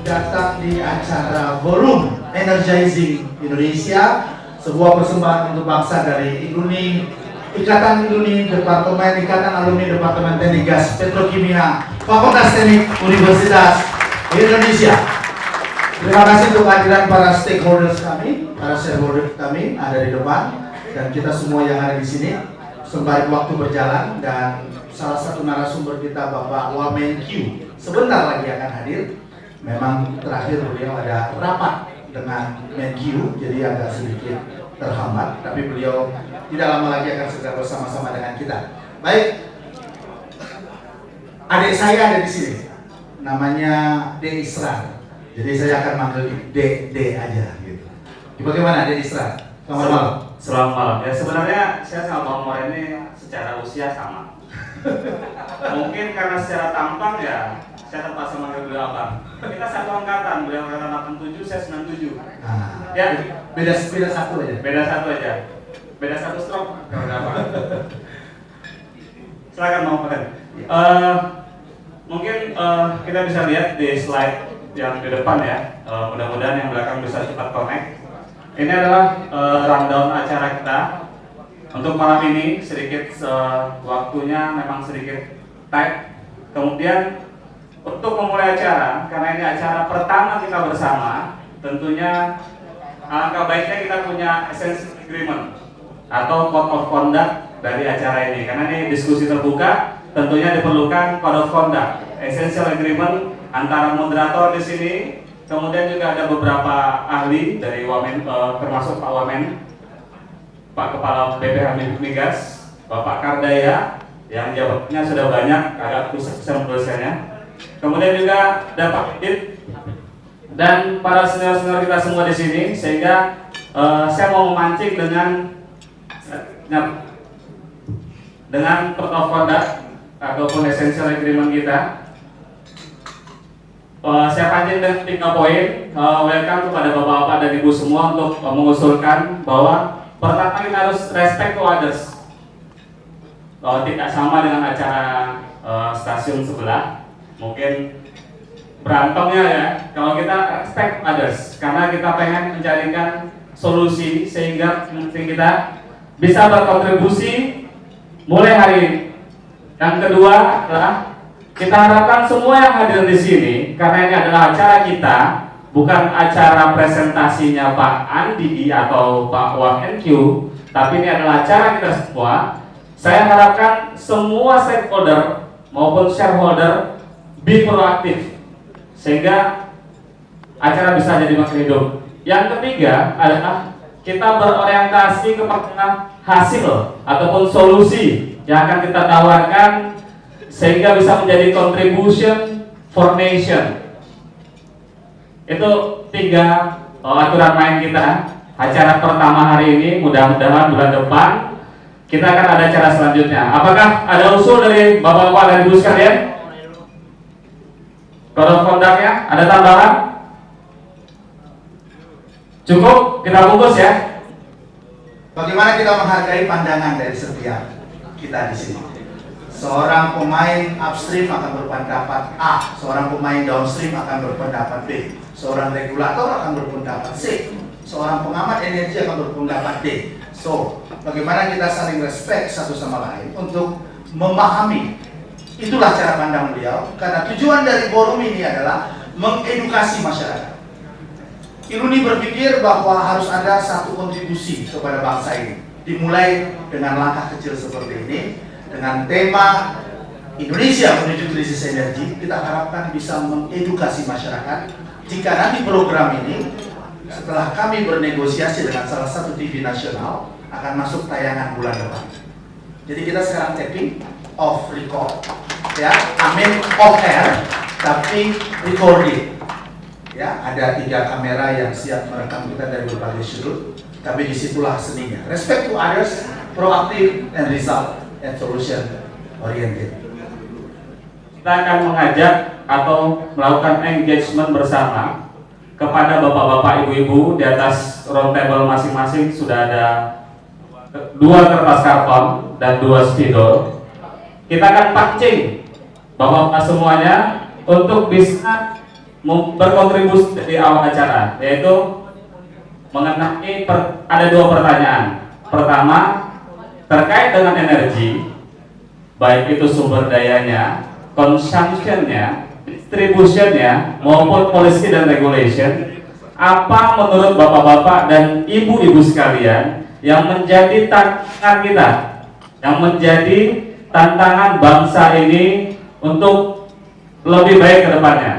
datang di acara Forum Energizing Indonesia, sebuah persembahan untuk bangsa dari Ikatan Alumni Departemen Teknik Gas Petrokimia Fakultas Teknik Universitas Indonesia. Terima kasih untuk kehadiran para stakeholders kami, para shareholder kami ada di depan, dan kita semua yang ada di sini. Sembari waktu berjalan, dan salah satu narasumber kita Bapak Wamenkyu sebentar lagi akan hadir. Memang terakhir beliau ada rapat dengan Menkyu, jadi agak sedikit terhambat, tapi beliau tidak lama lagi akan segera bersama-sama dengan kita. Baik, adik saya ada di sini, namanya De Isra. Jadi saya akan manggil D aja gitu. Bagaimana De Isra? Selamat malam. Selamat malam. Ya sebenarnya saya sama Bang Mor ini secara usia sama. Mungkin karena secara tampang ya saya terpaksa manggil beliau abang. Kita satu angkatan, beliau angkatan 87, saya 97. Ya, beda satu aja. Beda satu aja. Beda satu stroke kalau nggak apa. Silakan Bang Mor. Mungkin kita bisa lihat di slide yang di depan ya. Mudah-mudahan yang belakang bisa cepat connect. Ini adalah rundown acara kita untuk malam ini. Sedikit waktunya memang sedikit tight. Kemudian untuk memulai acara, karena ini acara pertama kita bersama, tentunya alangkah baiknya kita punya essential agreement atau code of conduct dari acara ini. Karena ini diskusi terbuka, tentunya diperlukan code of conduct, essential agreement antara moderator di sini. Kemudian juga ada beberapa ahli dari Wamen, termasuk Pak Wamen, Pak Kepala BPH Migas, Bapak Kardaya, yang jabatannya sudah banyak, agak susah menuliskannya. Kemudian juga ada Pak Idit dan para senior-senior kita semua di sini, sehingga saya mau memancing dengan code of conduct ataupun essential agreement kita. Saya pancing dengan 3 poin. Welcome kepada bapak-bapak dan ibu semua untuk mengusulkan bahwa pertama kita harus respect to others. Tidak sama dengan acara stasiun sebelah. Mungkin berantemnya ya. Kalau kita respect others, karena kita pengen mencarikan solusi sehingga kita bisa berkontribusi mulai hari ini. Yang kedua adalah kita harapkan semua yang hadir di sini, karena ini adalah acara kita, bukan acara presentasinya Pak Andi atau Pak Wamenkyu, tapi ini adalah acara kita semua. Saya harapkan semua stakeholder maupun shareholder be proaktif, sehingga acara bisa jadi makin hidup. Yang ketiga adalah kita berorientasi kepada hasil ataupun solusi yang akan kita tawarkan, sehingga bisa menjadi contribution for nation. Itu 3 aturan main kita. Acara pertama hari ini, mudah-mudahan bulan depan kita akan ada acara selanjutnya. Apakah ada usul dari bapak-bapak dan ibu sekalian? Code of conduct-nya ada tambahan? Cukup, kita bungkus ya. Bagaimana kita menghargai pandangan dari setiap kita di sini? Seorang pemain upstream akan berpendapat A, seorang pemain downstream akan berpendapat B, seorang regulator akan berpendapat C, seorang pengamat energi akan berpendapat D. So, bagaimana kita saling respect satu sama lain untuk memahami. Itulah cara pandang beliau, karena tujuan dari forum ini adalah mengedukasi masyarakat. Iluni berpikir bahwa harus ada satu kontribusi kepada bangsa ini, dimulai dengan langkah kecil seperti ini. Dengan tema Indonesia menuju krisis energi, kita harapkan bisa mengedukasi masyarakat. Jika nanti program ini, setelah kami bernegosiasi dengan salah satu TV nasional, akan masuk tayangan bulan depan. Jadi kita sekarang tapping off record, ya, off air, tapi recording. Ya, ada 3 kamera yang siap merekam kita dari berbagai sudut. Tapi disitulah seninya. Respect to others, proaktif, and result and solution oriented. Kita akan mengajak atau melakukan engagement bersama kepada bapak-bapak, ibu-ibu. Di atas round table masing-masing sudah ada 2 kertas karton dan 2 spidol. Kita akan pancing bapak-bapak semuanya untuk bisa berkontribusi di awal acara, yaitu mengenai ada dua pertanyaan. Pertama, terkait dengan energi, baik itu sumber dayanya, consumption-nya, distribution-nya, maupun policy dan regulation. Apa menurut bapak-bapak dan ibu-ibu sekalian yang menjadi tantangan kita, yang menjadi tantangan bangsa ini untuk lebih baik ke depannya?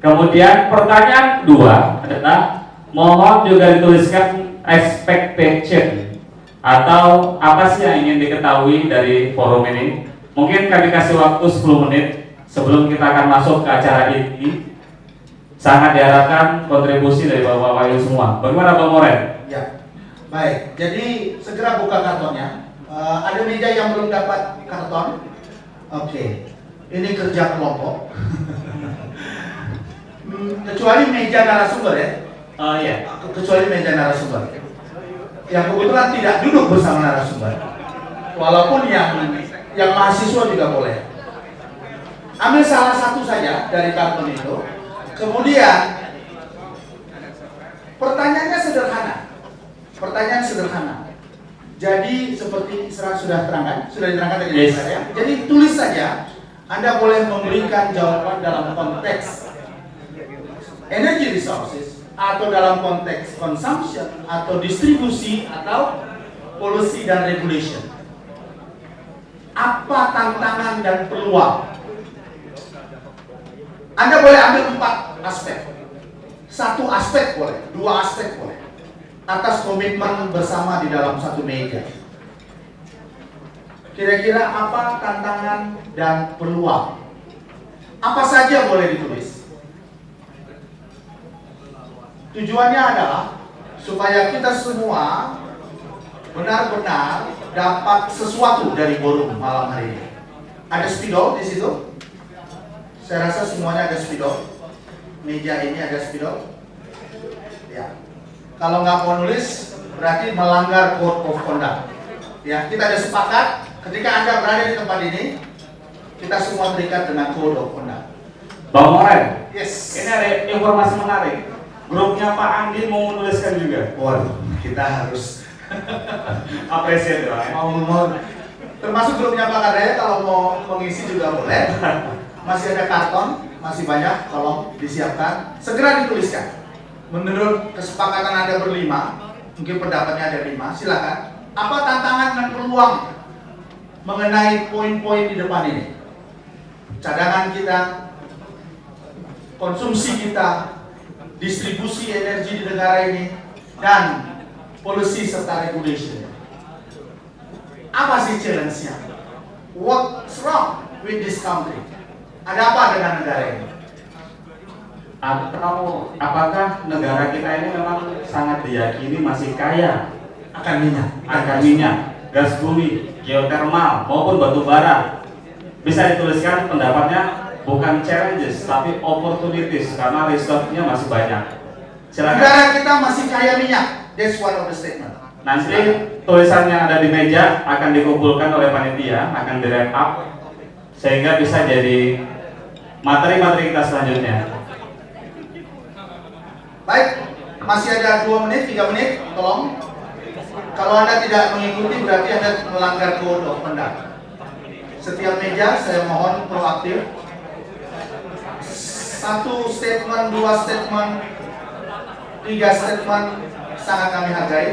Kemudian pertanyaan kedua adalah, mohon juga dituliskan expectation atau apa sih yang ingin diketahui dari forum ini. Mungkin kami kasih waktu 10 menit sebelum kita akan masuk ke acara ini. Sangat diharapkan kontribusi dari Bapak-Bapak Ibu semua. Bagaimana Bang Moren? Ya, baik. Jadi segera buka kartonnya. Ada meja yang belum dapat karton. Oke, ini kerja kelompok. Kecuali meja narasumber ya. Iya. Kecuali meja narasumber. Yang kebetulan tidak duduk bersama narasumber. Walaupun yang mahasiswa juga boleh. Ambil salah satu saja dari karton itu. Kemudian pertanyaannya sederhana. Pertanyaan sederhana. Jadi seperti sudah diterangkan tadi saya. Jadi tulis saja. Anda boleh memberikan jawaban dalam konteks energy resources, atau dalam konteks consumption, atau distribusi, atau policy dan regulation. Apa tantangan dan peluang? Anda boleh ambil 4 aspek. 1 aspek boleh, 2 aspek boleh. Atas komitmen bersama di dalam satu meja. Kira-kira apa tantangan dan peluang? Apa saja boleh ditulis. Tujuannya adalah supaya kita semua benar-benar dapat sesuatu dari forum malam hari ini. Ada spidol di situ. Saya rasa semuanya ada spidol. Meja ini ada spidol. Ya. Kalau nggak mau nulis, berarti melanggar code of conduct. Ya, kita ada sepakat. Ketika Anda berada di tempat ini, kita semua terikat dengan code of conduct. Bang Moren, Yes. ini ada informasi menarik. Grupnya Pak Andi mau menuliskan juga. Waduh, kita harus Apresiasi Bang. mau termasuk grupnya Pak Kadaya, kalau mau mengisi juga boleh. Masih ada karton, masih banyak, tolong disiapkan. Segera dituliskan. Menurut kesepakatan Anda berlima, mungkin pendapatnya ada 5, silakan. Apa tantangan dan peluang mengenai poin-poin di depan ini? Cadangan kita, konsumsi kita, distribusi energi di negara ini, dan policy serta regulation. Apa sih challenge-nya? What's wrong with this country? Ada apa dengan negara ini? Atau apakah negara kita ini memang sangat diyakini masih kaya Akan minyak. akan minyak, gas bumi, geothermal maupun batu bara? Bisa dituliskan pendapatnya bukan challenges tapi opportunities karena resource-nya masih banyak. Silakan. Negara kita masih kaya minyak. That's one of the statement. Nanti tulisan yang ada di meja akan dikumpulkan oleh panitia, akan di wrap up sehingga bisa jadi materi-materi kita selanjutnya. Baik, masih ada 2 menit, 3 menit, tolong. Kalau Anda tidak mengikuti berarti Anda melanggar code of conduct. Setiap meja saya mohon proaktif. 1 statement, 2 statement, 3 statement sangat kami hargai.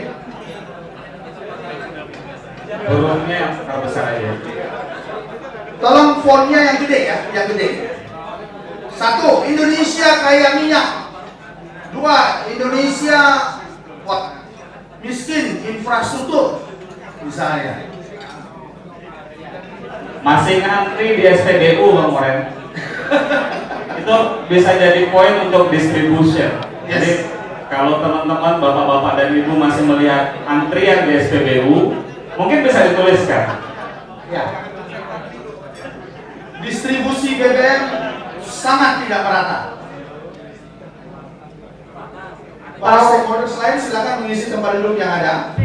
Hurufnya yang terbesar aja. Tolong fontnya yang gede ya, yang gede. 1, Indonesia kaya minyak. 2, Indonesia miskin infrastruktur misalnya. Masih ngantri di SPBU Bang Moren. Itu bisa jadi poin untuk distribution. Yes. Jadi kalau teman-teman bapak-bapak dan ibu masih melihat antrian di SPBU, mungkin bisa dituliskan. Ya. Distribusi BBM sangat tidak merata. Para stakeholders lain silakan mengisi tempat duduk yang ada.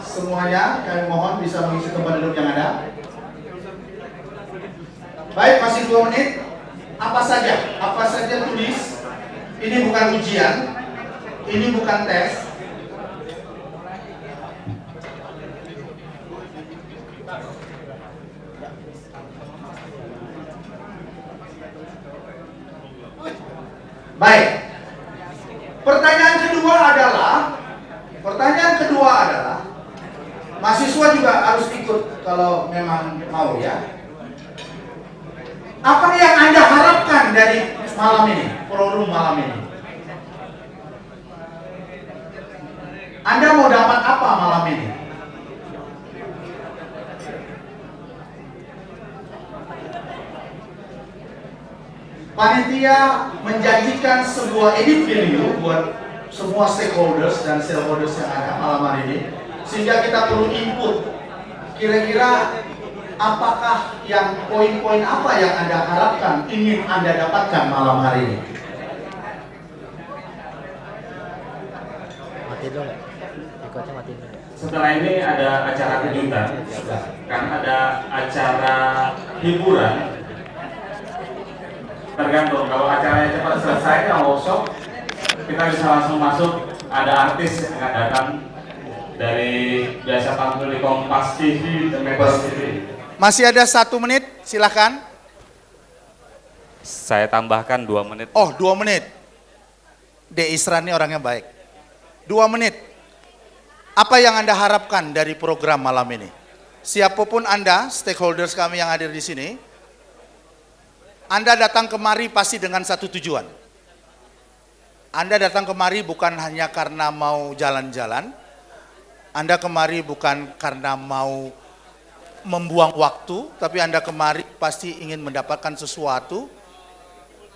Semuanya kami mohon bisa mengisi tempat duduk yang ada. Baik, masih 2 menit. Apa saja tulis. Ini bukan ujian, ini bukan tes. Baik. Pertanyaan kedua adalah mahasiswa juga harus ikut kalau memang mau ya. Apa yang Anda harapkan dari malam ini, forum malam ini? Anda mau dapat apa malam ini? Panitia menjanjikan sebuah edit value buat semua stakeholders dan shareholders yang ada malam hari ini, sehingga kita perlu input. Kira-kira apakah yang poin-poin apa yang Anda harapkan ingin Anda dapatkan malam hari ini? Mati dulu. Ikutnya mati dulu. Setelah ini ada acara kejutan, kan ada acara hiburan. Tergantung, kalau acaranya cepat selesai, yang workshop, kita bisa langsung masuk. Ada artis yang akan datang dari biasa tampil di Kompas TV, dan Metro TV. Masih ada 1 menit, silakan. Saya tambahkan 2 menit. Oh, 2 menit. De Isra ini orangnya baik. 2 menit. Apa yang Anda harapkan dari program malam ini? Siapapun Anda, stakeholders kami yang hadir di sini, Anda datang kemari pasti dengan satu tujuan. Anda datang kemari bukan hanya karena mau jalan-jalan. Anda kemari bukan karena mau membuang waktu, tapi Anda kemari pasti ingin mendapatkan sesuatu.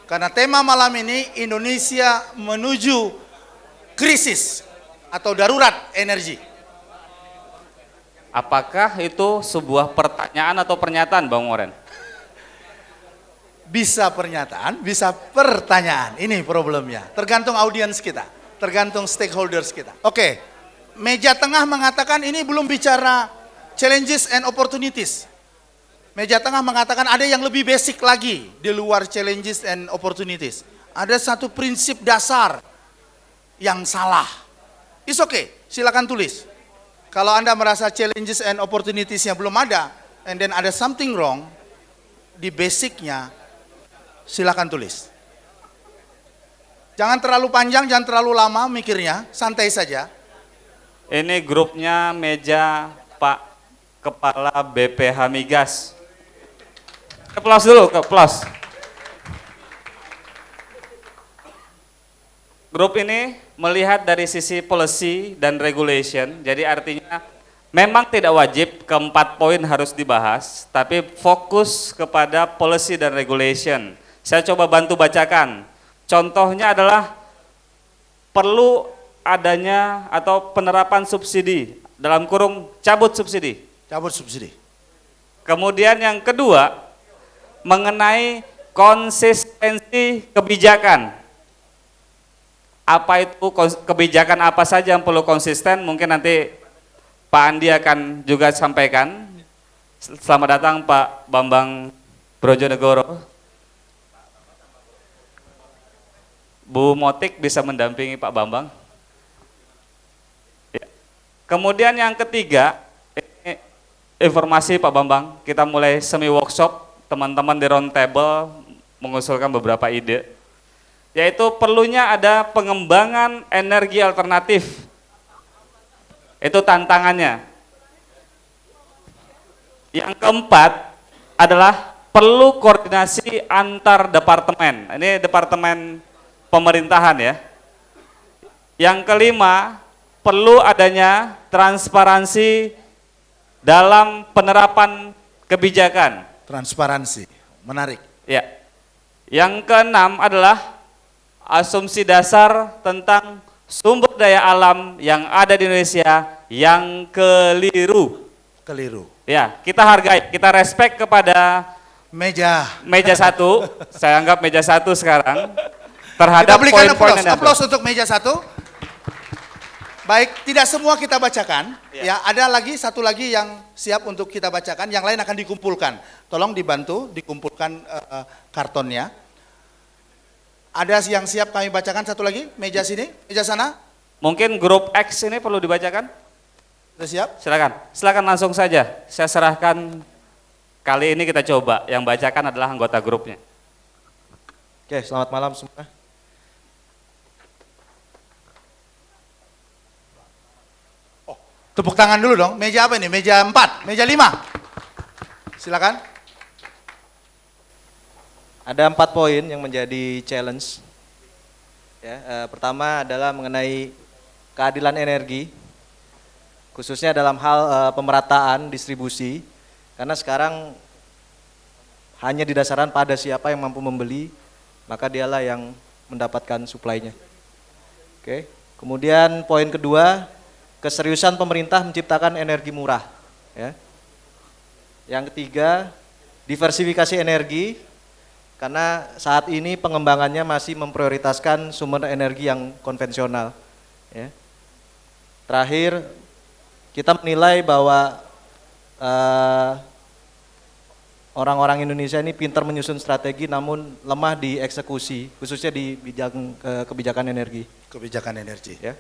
Karena tema malam ini Indonesia menuju krisis atau darurat energi. Apakah itu sebuah pertanyaan atau pernyataan, Bang Moren? Bisa pernyataan, bisa pertanyaan. Ini problemnya. Tergantung audiens kita, tergantung stakeholders kita. Oke, meja tengah mengatakan ini belum bicara challenges and opportunities. Meja tengah mengatakan ada yang lebih basic lagi di luar challenges and opportunities. Ada satu prinsip dasar yang salah. It's okay, silakan tulis. Kalau Anda merasa challenges and opportunities-nya belum ada, and then ada something wrong di basicnya, silakan tulis. Jangan terlalu panjang, jangan terlalu lama mikirnya, santai saja. Ini grupnya meja Pak Kepala BPH Migas. Keplus dulu, keplus. Grup ini melihat dari sisi policy dan regulation, jadi artinya memang tidak wajib keempat poin harus dibahas, tapi fokus kepada policy dan regulation. Saya coba bantu bacakan. Contohnya adalah perlu adanya atau penerapan subsidi, dalam kurung cabut subsidi. Cabut subsidi. Kemudian yang kedua, mengenai konsistensi kebijakan. Apa itu kebijakan apa saja yang perlu konsisten? Mungkin nanti Pak Andi akan juga sampaikan. Selamat datang Pak Bambang Brojonegoro. Bu Motik bisa mendampingi Pak Bambang. Ya. Kemudian yang ketiga, ini informasi Pak Bambang, kita mulai semi workshop, teman-teman di round table mengusulkan beberapa ide. Yaitu perlunya ada pengembangan energi alternatif. Itu tantangannya. Yang keempat adalah perlu koordinasi antar departemen. Ini departemen pemerintahan ya. Yang kelima, perlu adanya transparansi dalam penerapan kebijakan. Transparansi, menarik. Ya. Yang keenam adalah asumsi dasar tentang sumber daya alam yang ada di Indonesia yang keliru. Keliru. Ya, kita hargai, kita respect kepada Meja satu. Saya anggap meja satu sekarang. Kita Terhadap berikan poin-poin aplaus. yang ada. Aplaus untuk meja satu. Baik, tidak semua kita bacakan. Ya, ada lagi satu lagi yang siap untuk kita bacakan. Yang lain akan dikumpulkan. Tolong dibantu dikumpulkan kartonnya. Ada yang siap kami bacakan satu lagi, meja sini, meja sana. Mungkin grup X ini perlu dibacakan? Sudah siap? Silakan, silakan langsung saja. Saya serahkan, kali ini kita coba, yang bacakan adalah anggota grupnya. Oke, selamat malam semua. Tepuk tangan dulu dong. Meja apa ini? Meja 4, meja 5. Silakan. Ada 4 poin yang menjadi challenge. Ya, pertama adalah mengenai keadilan energi, khususnya dalam hal pemerataan distribusi, karena sekarang hanya didasarkan pada siapa yang mampu membeli, maka dialah yang mendapatkan suplainya. Oke. Kemudian poin kedua, keseriusan pemerintah menciptakan energi murah. Ya. Yang ketiga, diversifikasi energi, karena saat ini pengembangannya masih memprioritaskan sumber energi yang konvensional. Ya. Terakhir, kita menilai bahwa orang-orang Indonesia ini pintar menyusun strategi namun lemah di eksekusi, khususnya di bidang kebijakan energi. Kebijakan energi. Ya.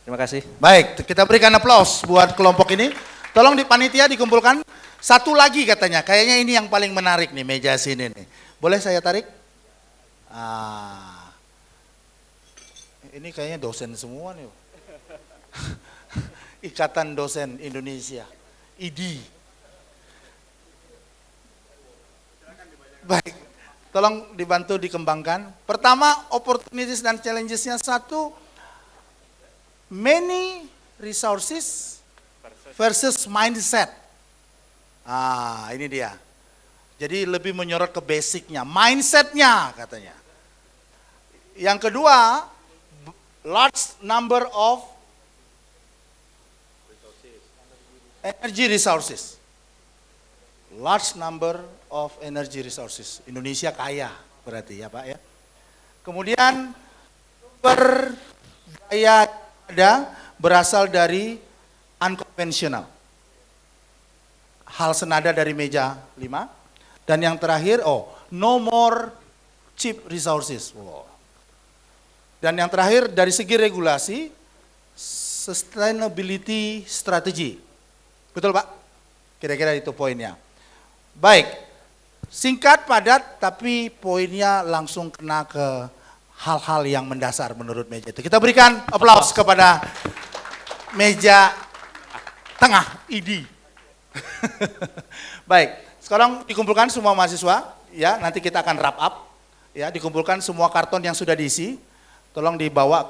Terima kasih. Baik, kita berikan aplaus buat kelompok ini. Tolong di panitia dikumpulkan. Satu lagi katanya, kayaknya ini yang paling menarik nih, meja sini nih. Boleh saya tarik? Ini kayaknya dosen semua nih. Ikatan Dosen Indonesia, IDI. Baik, tolong dibantu dikembangkan. Pertama, opportunities dan challenges-nya. Satu, many resources versus mindset. Ini dia. Jadi lebih menyorot ke basicnya, mindsetnya katanya. Yang kedua, large number of energy resources. Large number of energy resources. Indonesia kaya berarti ya Pak ya. Kemudian sumber daya ada berasal dari unconventional. Hal senada dari meja 5. Dan yang terakhir, no more cheap resources. Dan yang terakhir dari segi regulasi, sustainability strategy. Betul Pak? Kira-kira itu poinnya. Baik, singkat, padat, tapi poinnya langsung kena ke hal-hal yang mendasar menurut meja itu. Kita berikan aplaus kepada meja tengah, ID. Baik, sekarang dikumpulkan semua mahasiswa, ya nanti kita akan wrap up, ya dikumpulkan semua karton yang sudah diisi, tolong dibawa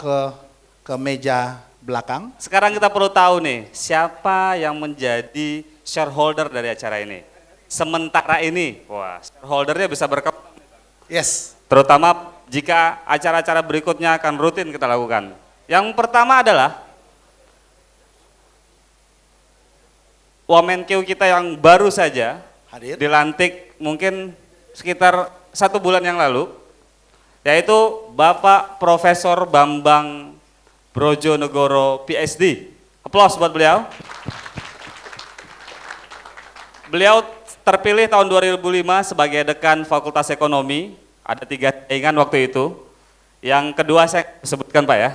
ke meja belakang. Sekarang kita perlu tahu nih, siapa yang menjadi shareholder dari acara ini. Sementara ini, wah shareholdernya bisa berkembang. Yes. Terutama jika acara-acara berikutnya akan rutin kita lakukan. Yang pertama adalah Wamenkeu kita yang baru saja Hadir. dilantik mungkin sekitar 1 bulan yang lalu, yaitu Bapak Profesor Bambang Brojonegoro PhD. Aplaus buat beliau. Beliau terpilih tahun 2005 sebagai dekan Fakultas Ekonomi, ada 3 saingan waktu itu. Yang kedua saya sebutkan Pak ya.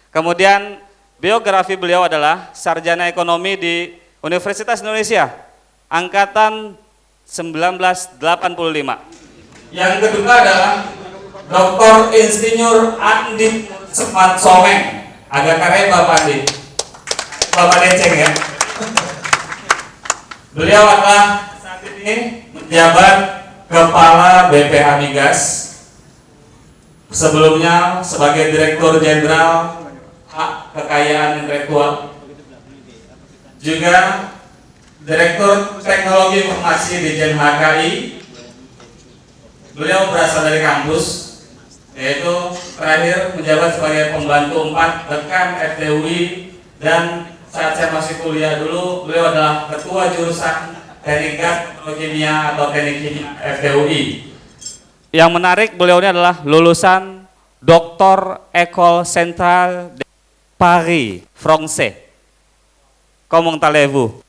Kemudian biografi beliau adalah sarjana ekonomi di Universitas Indonesia, angkatan 1985. Yang kedua adalah Dr. Insinyur Andi Semat Someng, agak keren Bapak Andi, Bapak Deceng ya. Beliau adalah saat ini menjabat Kepala BPH Migas, sebelumnya sebagai Direktur Jenderal Hak Kekayaan Intelektual, juga Direktur Teknologi Informasi di Jen HKI. Beliau berasal dari kampus, yaitu terakhir menjabat sebagai pembantu 4 dekan FTUI, dan saat saya masih kuliah dulu, beliau adalah ketua jurusan Teknik Gas atau Kimia atau Teknik Kimia FTUI. Yang menarik, beliau ini adalah lulusan Dr. École Centrale de Paris, Français. Komong Talevu.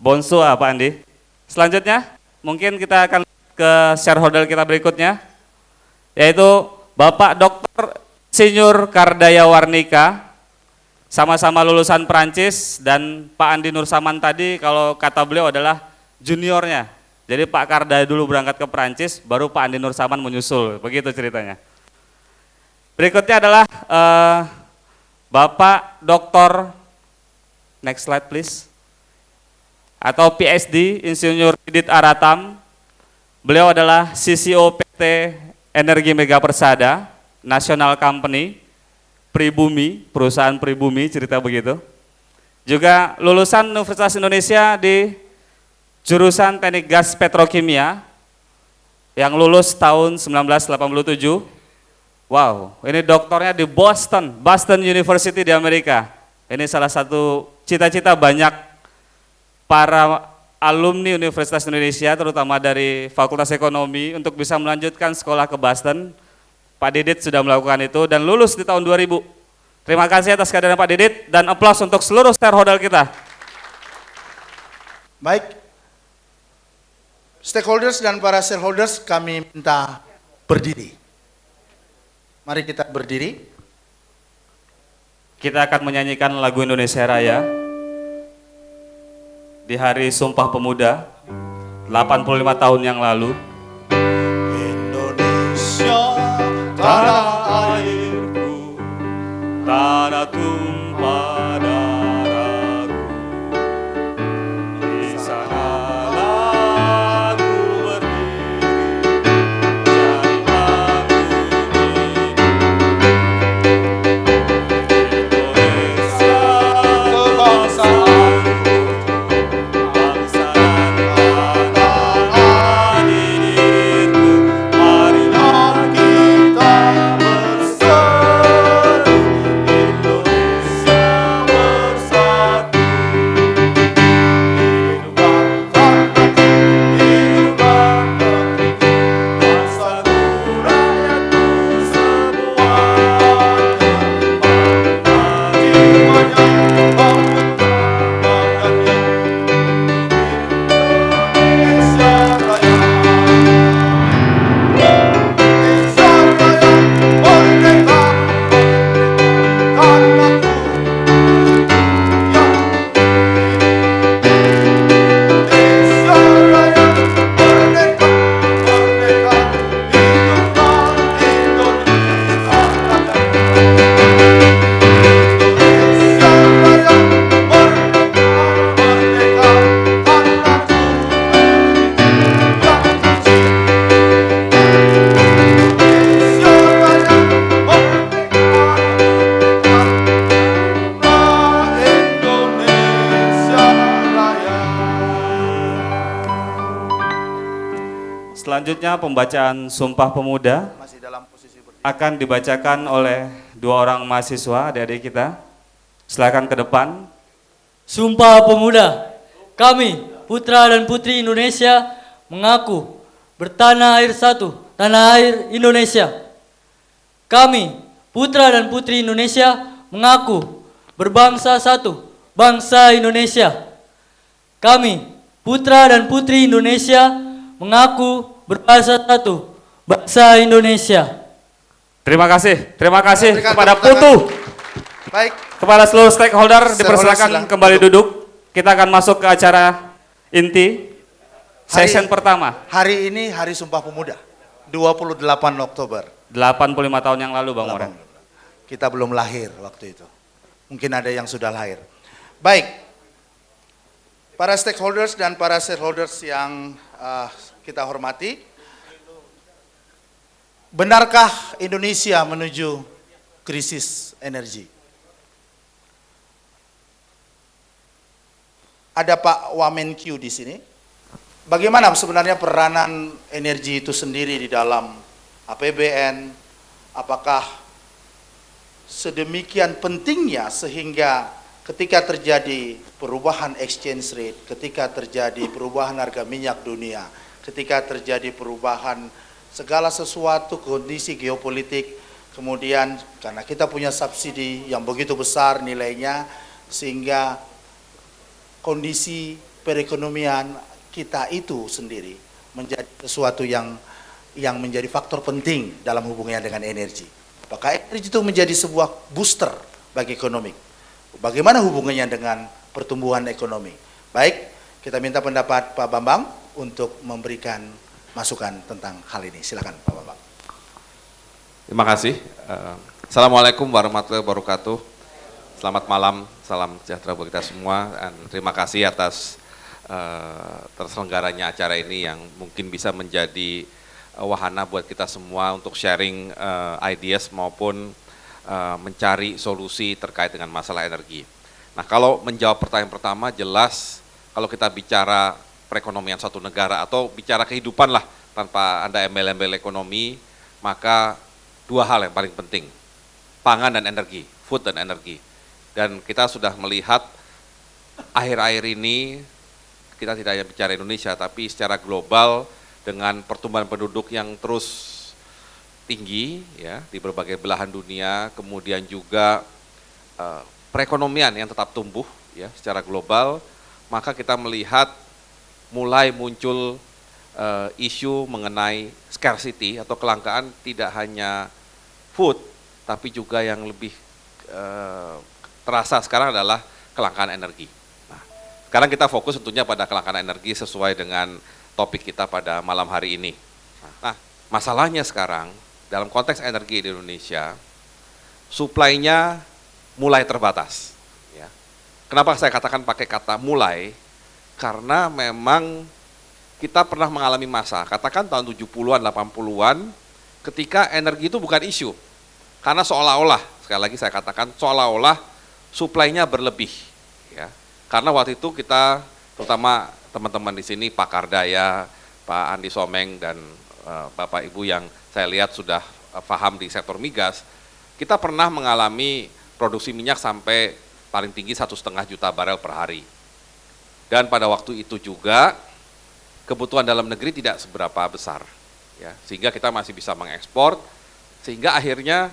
Bonsoir Pak Andi. Selanjutnya, mungkin kita akan ke shareholder kita berikutnya, yaitu Bapak Dr. Insinyur Kardaya Warnika, sama-sama lulusan Perancis, dan Pak Andi Nursaman tadi kalau kata beliau adalah juniornya. Jadi Pak Kardaya dulu berangkat ke Perancis, baru Pak Andi Nursaman menyusul, begitu ceritanya. Berikutnya adalah Bapak Dr. Next slide please. Atau PhD Insinyur Didit Aratam. Beliau adalah CCO PT Energi Mega Persada, National Company, Pribumi, perusahaan Pribumi, cerita begitu. Juga lulusan Universitas Indonesia di jurusan Teknik Gas Petrokimia, yang lulus tahun 1987. Wow, ini doktornya di Boston University di Amerika. Ini salah satu cita-cita banyak para alumni Universitas Indonesia, terutama dari Fakultas Ekonomi, untuk bisa melanjutkan sekolah ke Boston. Pak Didit sudah melakukan itu dan lulus di tahun 2000. Terima kasih atas kehadiran Pak Didit dan aplaus untuk seluruh stakeholder kita. Baik, stakeholders dan para shareholders kami minta berdiri. Mari kita berdiri. Kita akan menyanyikan lagu Indonesia Raya di Hari Sumpah Pemuda 85 tahun yang lalu. Indonesia, Tanah airku, tanah tumpah darahku, di sanalah aku berdiri, jadi panggung Indonesia kebangsaanku, bangsa dan tanah airku, marilah kita bersatu, Indonesia bersatu. Hidup bangsa, hidup bangsa, bangsaku, rakyatku semuanya, bangga jiwanya, bangga bangkatnya, Indonesia Raya. Indonesia Raya, merdeka, tanahku yang Indonesia Raya, merdeka, merdeka, hiduplah Indonesia Raya. Indonesia Raya, merdeka, merdeka, tanahku yang Indonesia Raya, merdeka, Indonesia Raya. Selanjutnya pembacaan Sumpah Pemuda Masih dalam posisi berdiri. akan dibacakan oleh dua orang mahasiswa adik-adik kita. Silakan ke depan. Sumpah Pemuda. Kami, putra dan putri Indonesia, mengaku bertanah air satu, tanah air Indonesia. Kami, putra dan putri Indonesia, mengaku berbangsa satu, bangsa Indonesia. Kami, putra dan putri Indonesia, mengaku berbahasa satu, bangsa Indonesia. Terima kasih Berikan kepada tepuk tangan. Putu, Baik, kepada seluruh stakeholder, Stakeholder dipersilakan silakan kembali duduk. Kita akan masuk ke acara inti, session pertama, hari ini Hari Sumpah Pemuda, 28 Oktober. 85 tahun yang lalu Bang Moren. Kita belum lahir waktu itu. Mungkin ada yang sudah lahir. Baik, para stakeholders dan para shareholders yang kita hormati, benarkah Indonesia menuju krisis energi? Ada Pak Wamenkyu di sini. Bagaimana sebenarnya peranan energi itu sendiri di dalam APBN? Apakah sedemikian pentingnya sehingga ketika terjadi perubahan exchange rate, ketika terjadi perubahan harga minyak dunia, ketika terjadi perubahan segala sesuatu kondisi geopolitik, kemudian karena kita punya subsidi yang begitu besar nilainya, sehingga kondisi perekonomian kita itu sendiri menjadi sesuatu yang yang menjadi faktor penting dalam hubungannya dengan energi. Apakah energi itu menjadi sebuah booster bagi ekonomi? Bagaimana hubungannya dengan pertumbuhan ekonomi? Baik, kita minta pendapat Pak Bambang untuk memberikan masukan tentang hal ini. Silakan Pak Bambang. Terima kasih. Assalamualaikum warahmatullahi wabarakatuh. Selamat malam, salam sejahtera buat kita semua. Dan terima kasih atas terselenggaranya acara ini yang mungkin bisa menjadi wahana buat kita semua untuk sharing ideas maupun mencari solusi terkait dengan masalah energi. Nah, kalau menjawab pertanyaan pertama, jelas kalau kita bicara perekonomian suatu negara atau bicara kehidupan lah tanpa ada embel-embel ekonomi, maka dua hal yang paling penting, pangan dan energi, food dan energi. Dan kita sudah melihat akhir-akhir ini, kita tidak hanya bicara Indonesia, tapi secara global dengan pertumbuhan penduduk yang terus tinggi ya di berbagai belahan dunia, kemudian juga perekonomian yang tetap tumbuh ya secara global, maka kita melihat mulai muncul isu mengenai scarcity atau kelangkaan tidak hanya food, tapi juga yang lebih terasa sekarang adalah kelangkaan energi. Nah, sekarang kita fokus tentunya pada kelangkaan energi sesuai dengan topik kita pada malam hari ini. Nah, masalahnya sekarang dalam konteks energi di Indonesia, suplainya mulai terbatas. Ya. Kenapa saya katakan pakai kata mulai? Karena memang kita pernah mengalami masa, katakan tahun 70-an, 80-an, ketika energi itu bukan isu. Karena seolah-olah, sekali lagi saya katakan, seolah-olah suplainya berlebih. Ya. Karena waktu itu kita, terutama teman-teman di sini, Pak Kardaya, Pak Andi Someng, dan Bapak Ibu yang saya lihat sudah paham di sektor migas, kita pernah mengalami produksi minyak sampai paling tinggi 1,5 juta barel per hari. Dan pada waktu itu juga, kebutuhan dalam negeri tidak seberapa besar. Ya, sehingga kita masih bisa mengekspor, sehingga akhirnya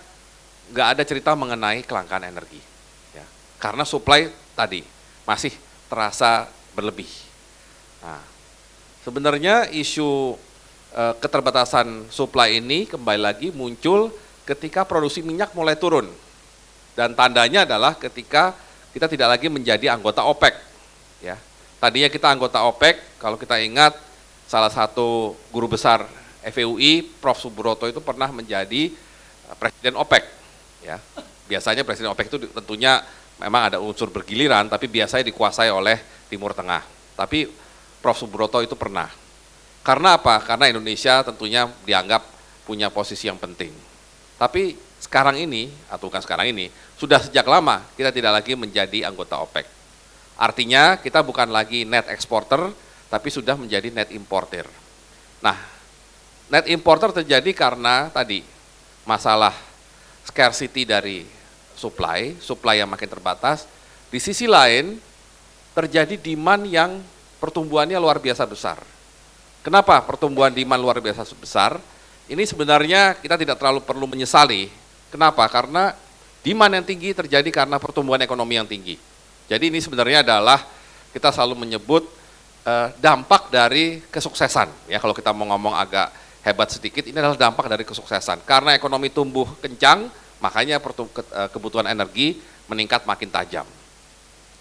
nggak ada cerita mengenai kelangkaan energi. Ya, karena supply tadi masih terasa berlebih. Nah, sebenarnya isu keterbatasan supply ini kembali lagi muncul ketika produksi minyak mulai turun. Dan tandanya adalah ketika kita tidak lagi menjadi anggota OPEC. Ya, tadinya kita anggota OPEC, kalau kita ingat salah satu guru besar FEUI, Prof. Subroto itu pernah menjadi presiden OPEC. Ya, biasanya presiden OPEC itu tentunya memang ada unsur bergiliran, tapi biasanya dikuasai oleh Timur Tengah. Tapi Prof. Subroto itu pernah. Karena apa? Karena Indonesia tentunya dianggap punya posisi yang penting. Tapi sekarang ini, atau bukan sekarang ini, sudah sejak lama kita tidak lagi menjadi anggota OPEC. Artinya kita bukan lagi net exporter, tapi sudah menjadi net importer. Nah, net importer terjadi karena tadi masalah scarcity dari supply yang makin terbatas. Di sisi lain terjadi demand yang pertumbuhannya luar biasa besar. Kenapa pertumbuhan demand luar biasa besar? Ini sebenarnya kita tidak terlalu perlu menyesali. Kenapa? Karena demand yang tinggi terjadi karena pertumbuhan ekonomi yang tinggi. Jadi ini sebenarnya adalah kita selalu menyebut dampak dari kesuksesan. Ya, kalau kita mau ngomong agak hebat sedikit, ini adalah dampak dari kesuksesan. Karena ekonomi tumbuh kencang, makanya kebutuhan energi meningkat makin tajam.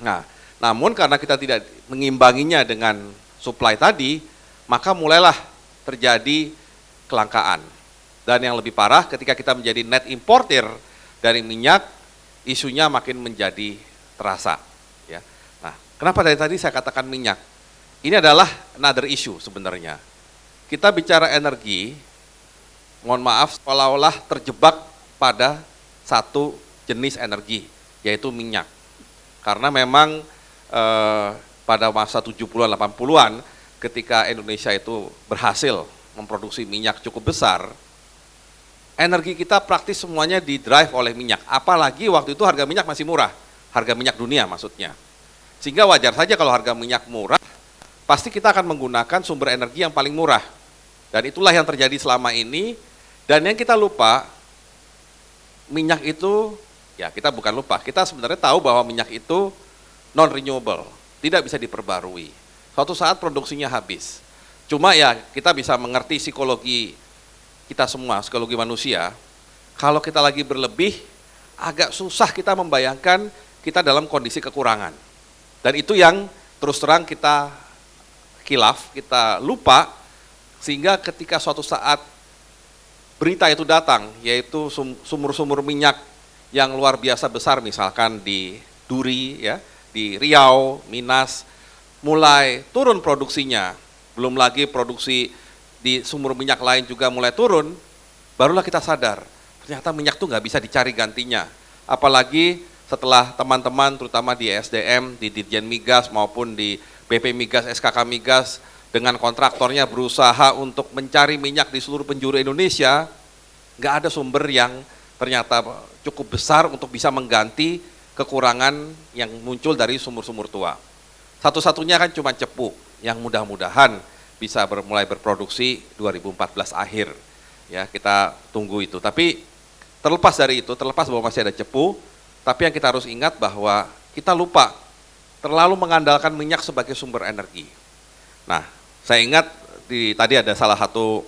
Nah, namun karena kita tidak mengimbanginya dengan supply tadi, maka mulailah terjadi kelangkaan. Dan yang lebih parah ketika kita menjadi net importer dari minyak, isunya makin menjadi terasa. Ya. Nah, kenapa dari tadi saya katakan minyak? Ini adalah another issue sebenarnya. Kita bicara energi, mohon maaf, seolah-olah terjebak pada satu jenis energi, yaitu minyak. Karena memang pada masa 70-an, 80-an, ketika Indonesia itu berhasil memproduksi minyak cukup besar, energi kita praktis semuanya didrive oleh minyak. Apalagi waktu itu harga minyak masih murah, harga minyak dunia maksudnya. Sehingga wajar saja kalau harga minyak murah, pasti kita akan menggunakan sumber energi yang paling murah. Dan itulah yang terjadi selama ini. Dan yang kita lupa, minyak itu, ya kita bukan lupa, kita sebenarnya tahu bahwa minyak itu non-renewable, tidak bisa diperbarui. Suatu saat produksinya habis. Cuma ya kita bisa mengerti psikologi kita semua, psikologi manusia, kalau kita lagi berlebih, agak susah kita membayangkan kita dalam kondisi kekurangan. Dan itu yang terus terang kita khilaf, kita lupa, sehingga ketika suatu saat berita itu datang, yaitu sumur-sumur minyak yang luar biasa besar, misalkan di Duri, ya, di Riau, Minas, mulai turun produksinya, belum lagi produksi di sumur minyak lain juga mulai turun, barulah kita sadar, ternyata minyak tuh nggak bisa dicari gantinya. Apalagi setelah teman-teman, terutama di SDM, di Dirjen Migas maupun di BP Migas, SKK Migas, dengan kontraktornya berusaha untuk mencari minyak di seluruh penjuru Indonesia, nggak ada sumber yang ternyata cukup besar untuk bisa mengganti kekurangan yang muncul dari sumur-sumur tua. Satu-satunya kan cuma cepu, yang mudah-mudahan bisa mulai berproduksi 2014 akhir. Ya, kita tunggu itu. Tapi terlepas dari itu, terlepas bahwa masih ada cepu, tapi yang kita harus ingat bahwa kita lupa terlalu mengandalkan minyak sebagai sumber energi. Nah, saya ingat tadi ada salah satu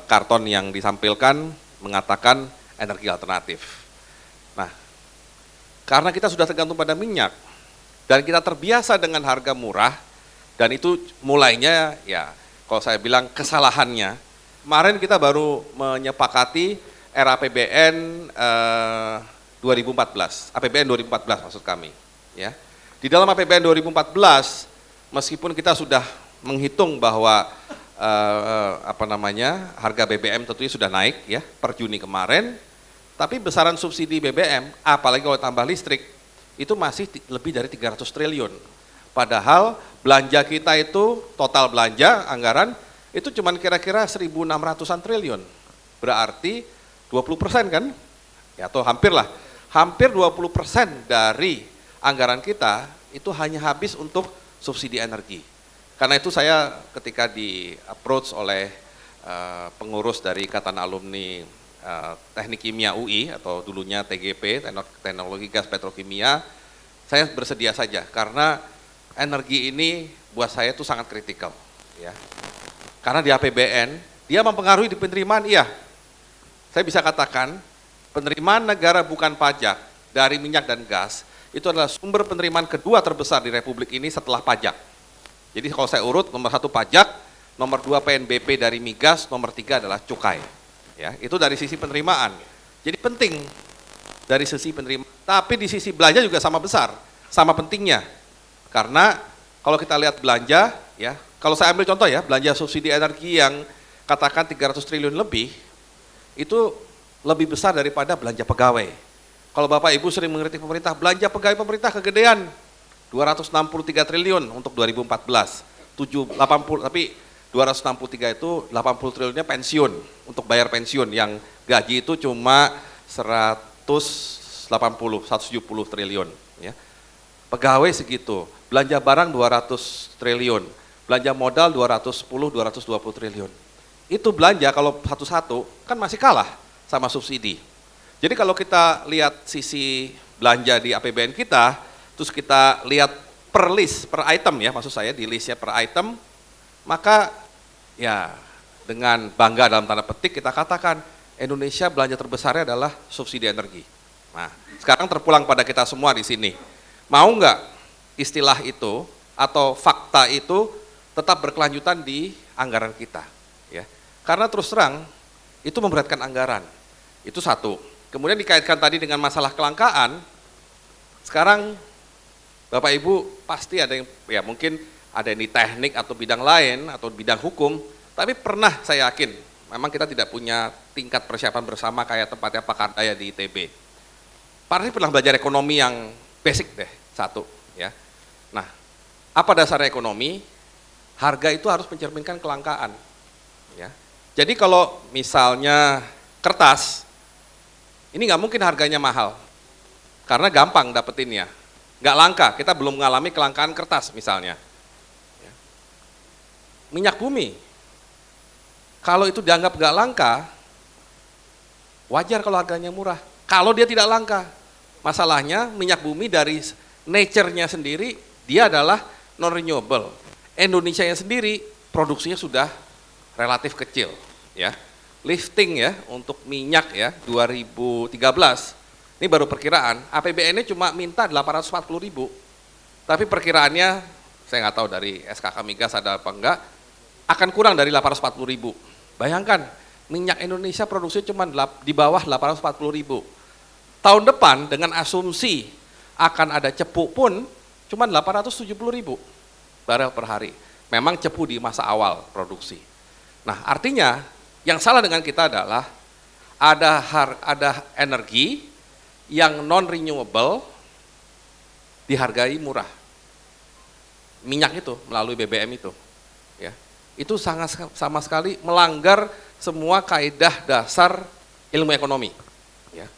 karton yang disampilkan mengatakan energi alternatif. Nah, karena kita sudah tergantung pada minyak dan kita terbiasa dengan harga murah, dan itu mulainya ya kalau saya bilang kesalahannya, kemarin kita baru menyepakati RAPBN 2014, APBN 2014 maksud kami. Ya. Di dalam APBN 2014, meskipun kita sudah menghitung bahwa harga BBM tentunya sudah naik ya per Juni kemarin, tapi besaran subsidi BBM, apalagi kalau tambah listrik, itu masih lebih dari 300 triliun. Padahal belanja kita itu, total belanja, anggaran, itu cuma kira-kira 1.600-an triliun. Berarti 20% kan? Ya, atau hampir 20% dari anggaran kita, itu hanya habis untuk subsidi energi. Karena itu saya ketika di approach oleh pengurus dari Ikatan Alumni Teknik Kimia UI atau dulunya TGP, Teknologi Gas Petrokimia, saya bersedia saja karena energi ini buat saya itu sangat kritikal, ya. Karena di APBN dia mempengaruhi di penerimaan, iya. Saya bisa katakan penerimaan negara bukan pajak dari minyak dan gas itu adalah sumber penerimaan kedua terbesar di Republik ini setelah pajak. Jadi kalau saya urut, nomor 1 pajak, nomor 2 PNBP dari migas, nomor 3 adalah cukai. Ya, itu dari sisi penerimaan. Jadi penting dari sisi penerimaan. Tapi di sisi belanja juga sama besar, sama pentingnya. Karena kalau kita lihat belanja, ya, kalau saya ambil contoh ya, belanja subsidi energi yang katakan 300 triliun lebih, itu lebih besar daripada belanja pegawai. Kalau Bapak Ibu sering mengkritik pemerintah, belanja pegawai pemerintah kegedean. 263 triliun untuk 2014, 80, tapi 263 itu 80 triliunnya pensiun, untuk bayar pensiun, yang gaji itu cuma 170 triliun. Ya. Pegawai segitu, belanja barang 200 triliun, belanja modal 220 triliun. Itu belanja kalau satu-satu kan masih kalah sama subsidi. Jadi kalau kita lihat sisi belanja di APBN kita, terus kita lihat per list, per item ya, maksud saya di listnya per item, maka ya dengan bangga dalam tanda petik kita katakan Indonesia belanja terbesarnya adalah subsidi energi. Nah, sekarang terpulang pada kita semua di sini. Mau nggak istilah itu atau fakta itu tetap berkelanjutan di anggaran kita? Ya, karena terus terang itu memberatkan anggaran. Itu satu. Kemudian dikaitkan tadi dengan masalah kelangkaan. Sekarang Bapak Ibu pasti ada yang, ya mungkin ada yang di teknik atau bidang lain atau bidang hukum, tapi pernah saya yakin, memang kita tidak punya tingkat persiapan bersama kayak tempatnya Pak Kardaya di ITB. Pasti pernah belajar ekonomi yang basic deh, satu. Ya. Nah, apa dasar ekonomi? Harga itu harus mencerminkan kelangkaan. Ya. Jadi kalau misalnya kertas, ini nggak mungkin harganya mahal, karena gampang dapetinnya. Nggak langka, kita belum mengalami kelangkaan kertas misalnya. Minyak bumi, kalau itu dianggap nggak langka, wajar kalau harganya murah. Kalau dia tidak langka, masalahnya minyak bumi dari nature-nya sendiri, dia adalah non-renewable. Indonesia yang sendiri, produksinya sudah relatif kecil. Ya. lifting ya untuk minyak ya 2013. Ini baru perkiraan, APBN-nya cuma minta 840.000. Tapi perkiraannya, saya nggak tahu dari SKK Migas ada apa enggak, akan kurang dari 840.000. Bayangkan, minyak Indonesia produksi cuma di bawah 840.000. Tahun depan dengan asumsi akan ada cepu pun cuma 870.000 barel per hari. Memang cepu di masa awal produksi. Nah artinya yang salah dengan kita adalah ada energi yang non-renewable dihargai murah. Minyak itu melalui BBM itu. Ya. Itu sama sekali melanggar semua kaidah dasar ilmu ekonomi. Ya.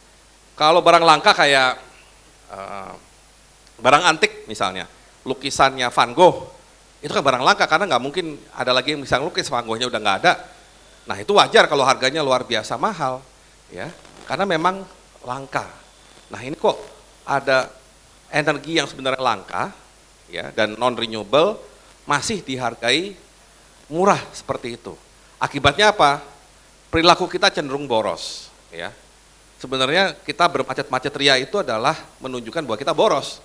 Kalau barang langka kayak barang antik misalnya, lukisannya Van Gogh, itu kan barang langka karena nggak mungkin ada lagi yang bisa ngelukis, Van Gogh-nya udah nggak ada. Nah itu wajar kalau harganya luar biasa mahal, ya, karena memang langka. Nah ini kok ada energi yang sebenarnya langka, ya, dan non renewable masih dihargai murah seperti itu. Akibatnya apa? Perilaku kita cenderung boros, ya. Sebenarnya kita bermacet-macet ria itu adalah menunjukkan bahwa kita boros.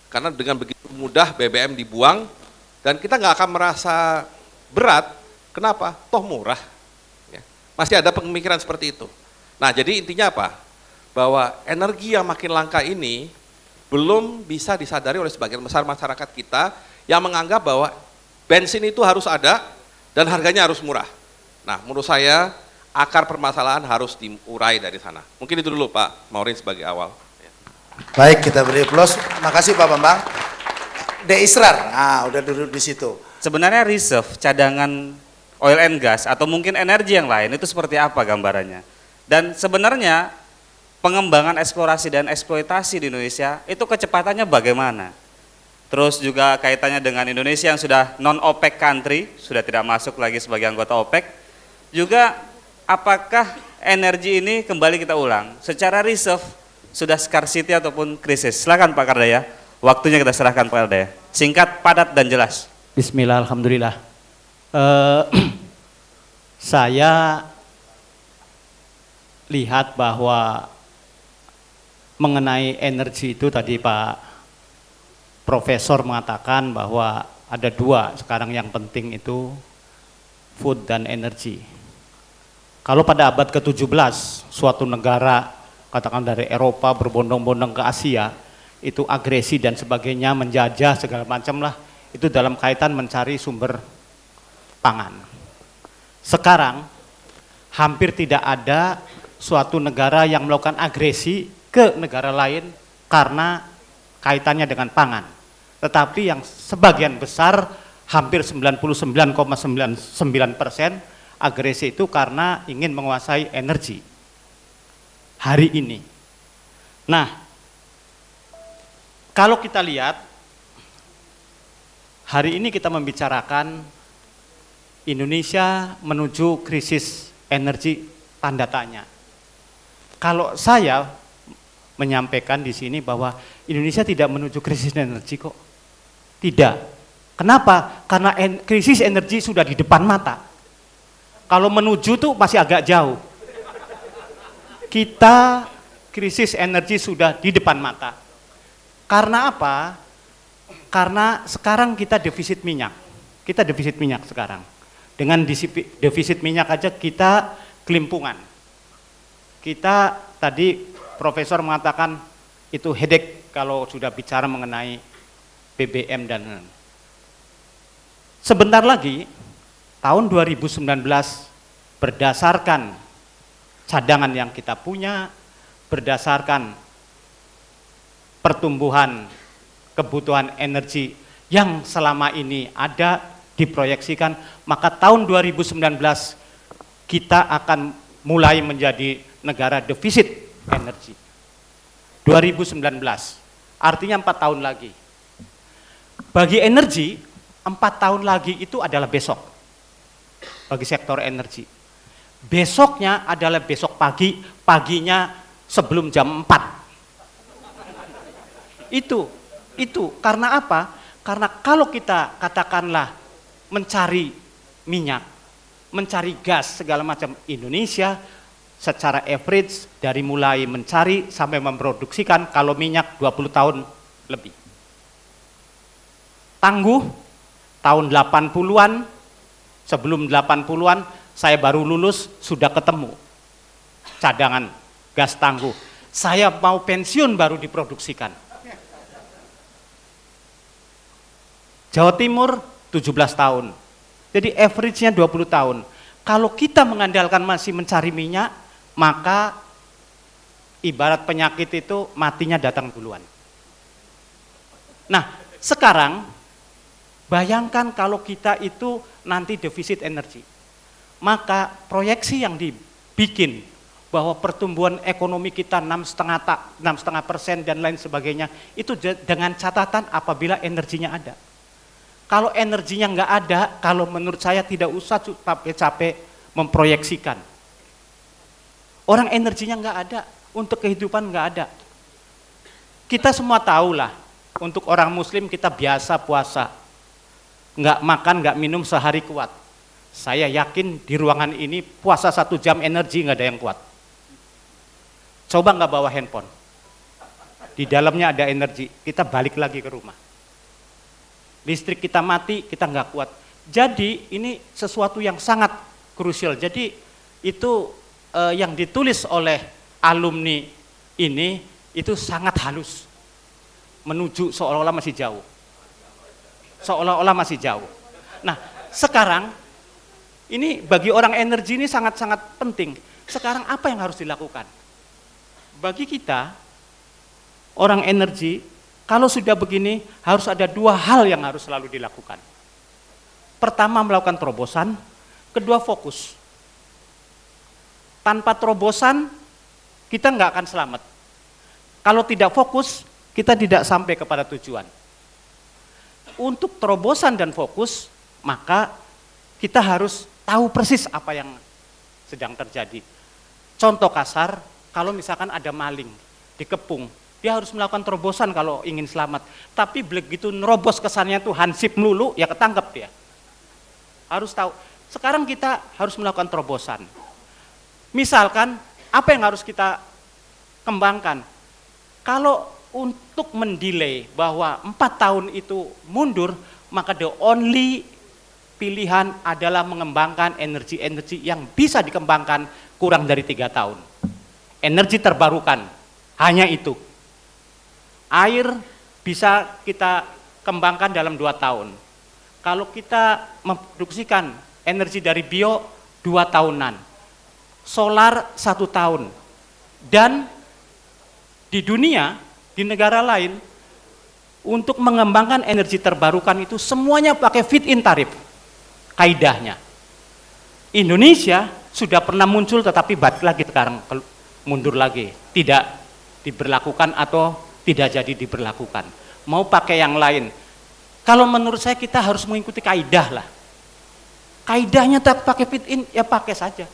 Karena dengan begitu mudah BBM dibuang dan kita nggak akan merasa berat. Kenapa? Toh murah. Ya. Masih ada pemikiran seperti itu. Nah jadi intinya apa? Bahwa energi yang makin langka ini belum bisa disadari oleh sebagian besar masyarakat kita yang menganggap bahwa bensin itu harus ada dan harganya harus murah. Nah menurut saya akar permasalahan harus diurai dari sana. Mungkin itu dulu Pak Maurin sebagai awal. Baik, kita beri plus. Makasih Pak Bambang. De Israr, udah duduk di situ. Sebenarnya reserve, cadangan oil and gas atau mungkin energi yang lain itu seperti apa gambarannya? Dan sebenarnya pengembangan eksplorasi dan eksploitasi di Indonesia itu kecepatannya bagaimana? Terus juga kaitannya dengan Indonesia yang sudah non-OPEC country, sudah tidak masuk lagi sebagai anggota OPEC, juga apakah energi ini kembali kita ulang, secara reserve sudah scarcity ataupun krisis? Silakan Pak Kardaya, waktunya kita serahkan Pak Kardaya. Singkat, padat, dan jelas. Bismillah, alhamdulillah. Saya lihat bahwa mengenai energi itu tadi Pak Profesor mengatakan bahwa ada dua sekarang yang penting itu food dan energi. Kalau pada abad ke-17 suatu negara katakan dari Eropa berbondong-bondong ke Asia itu agresi dan sebagainya, menjajah segala macam lah, itu dalam kaitan mencari sumber pangan. Sekarang hampir tidak ada suatu negara yang melakukan agresi ke negara lain karena kaitannya dengan pangan. Tetapi yang sebagian besar hampir 99,99% agresi itu karena ingin menguasai energi hari ini. Nah, kalau kita lihat hari ini kita membicarakan Indonesia menuju krisis energi tanda tanya. Kalau saya menyampaikan di sini bahwa Indonesia tidak menuju krisis energi kok. Tidak. Kenapa? Karena krisis energi sudah di depan mata. Kalau menuju tuh masih agak jauh. Kita krisis energi sudah di depan mata. Karena apa? Karena sekarang kita defisit minyak. Kita defisit minyak sekarang. Dengan defisit minyak aja kita kelimpungan. Kita tadi Profesor mengatakan itu headache kalau sudah bicara mengenai BBM dan sebentar lagi tahun 2019 berdasarkan cadangan yang kita punya, berdasarkan pertumbuhan kebutuhan energi yang selama ini ada diproyeksikan, maka tahun 2019 kita akan mulai menjadi negara defisit energi. 2019, artinya 4 tahun lagi. Bagi energi, 4 tahun lagi itu adalah besok. Bagi sektor energi. Besoknya adalah besok pagi, paginya sebelum jam 4. Itu karena apa? Karena kalau kita katakanlah mencari minyak, mencari gas segala macam. Indonesia secara average dari mulai mencari sampai memproduksikan kalau minyak 20 tahun lebih. Tangguh tahun 80-an, sebelum 80-an saya baru lulus sudah ketemu cadangan gas tangguh. Saya mau pensiun baru diproduksikan. Jawa Timur 17 tahun. Jadi average-nya 20 tahun. Kalau kita mengandalkan masih mencari minyak, maka ibarat penyakit itu matinya datang duluan. Nah, sekarang bayangkan kalau kita itu nanti defisit energi. Maka proyeksi yang dibikin bahwa pertumbuhan ekonomi kita 6,5% dan lain sebagainya, itu dengan catatan apabila energinya ada. Kalau energinya nggak ada, kalau menurut saya tidak usah capek-capek memproyeksikan. Orang energinya nggak ada, untuk kehidupan nggak ada. Kita semua tahu lah, untuk orang muslim kita biasa puasa. Nggak makan, nggak minum sehari kuat. Saya yakin di ruangan ini puasa 1 jam energi nggak ada yang kuat. Coba nggak bawa handphone. Di dalamnya ada energi, kita balik lagi ke rumah. Listrik kita mati, kita nggak kuat. Jadi ini sesuatu yang sangat krusial. Jadi itu yang ditulis oleh alumni ini itu sangat halus, menuju seolah-olah masih jauh. Seolah-olah masih jauh. Nah, sekarang ini bagi orang energi ini sangat-sangat penting. Sekarang apa yang harus dilakukan? Bagi kita, orang energi, kalau sudah begini harus ada 2 hal yang harus selalu dilakukan. Pertama, melakukan terobosan. Kedua, fokus. Tanpa terobosan, kita nggak akan selamat. Kalau tidak fokus, kita tidak sampai kepada tujuan. Untuk terobosan dan fokus, maka kita harus tahu persis apa yang sedang terjadi. Contoh kasar, kalau misalkan ada maling, dikepung, dia harus melakukan terobosan kalau ingin selamat. Tapi begitu nerobos kesannya tuh hansip melulu, ya ketangkep dia. Harus tahu. Sekarang kita harus melakukan terobosan. Misalkan, apa yang harus kita kembangkan? Kalau untuk mendelay bahwa 4 tahun itu mundur, maka the only pilihan adalah mengembangkan energi-energi yang bisa dikembangkan kurang dari 3 tahun. Energi terbarukan, hanya itu. Air bisa kita kembangkan dalam 2 tahun. Kalau kita memproduksikan energi dari bio 2 tahunan. Solar 1 tahun. Dan di dunia, di negara lain, untuk mengembangkan energi terbarukan itu semuanya pakai feed-in tarif. Kaidahnya. Indonesia sudah pernah muncul tetapi balik lagi sekarang mundur lagi. Tidak diberlakukan atau tidak jadi diberlakukan. Mau pakai yang lain. Kalau menurut saya kita harus mengikuti kaidah lah. Kaidahnya tak pakai fit-in, ya pakai saja.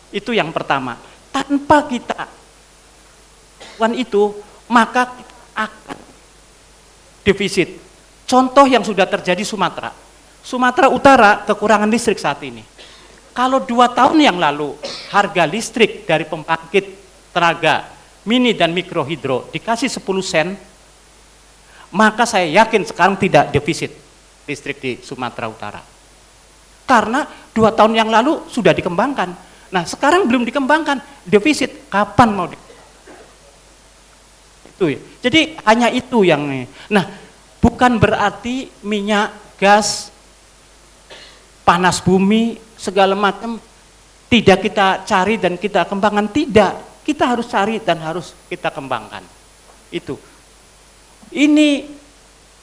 Itu yang pertama. Tanpa kita itu, maka akan defisit. Contoh yang sudah terjadi Sumatera. Sumatera Utara kekurangan listrik saat ini. Kalau 2 tahun yang lalu harga listrik dari pembangkit tenaga mini dan mikrohidro dikasih 10 sen, maka saya yakin sekarang tidak defisit listrik di Sumatera Utara. Karena 2 tahun yang lalu sudah dikembangkan. Nah sekarang belum dikembangkan, defisit, kapan mau itu ya. Jadi hanya itu yang, nah bukan berarti minyak, gas, panas bumi, segala macam tidak kita cari dan kita kembangkan, tidak. Kita harus cari dan harus kita kembangkan. Itu. Ini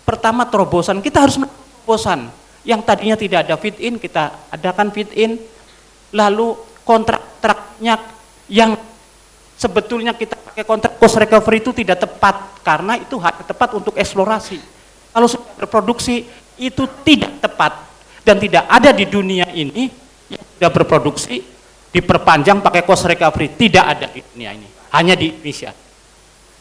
pertama terobosan, kita harus terobosan. Yang tadinya tidak ada fit-in, kita adakan fit-in. Lalu kontrak-kontraknya yang sebetulnya kita pakai kontrak cost recovery itu tidak tepat. Karena itu hanya tepat untuk eksplorasi. Kalau sudah berproduksi, itu tidak tepat. Dan tidak ada di dunia ini yang sudah berproduksi diperpanjang pakai cost recovery, tidak ada di dunia ini, hanya di Indonesia.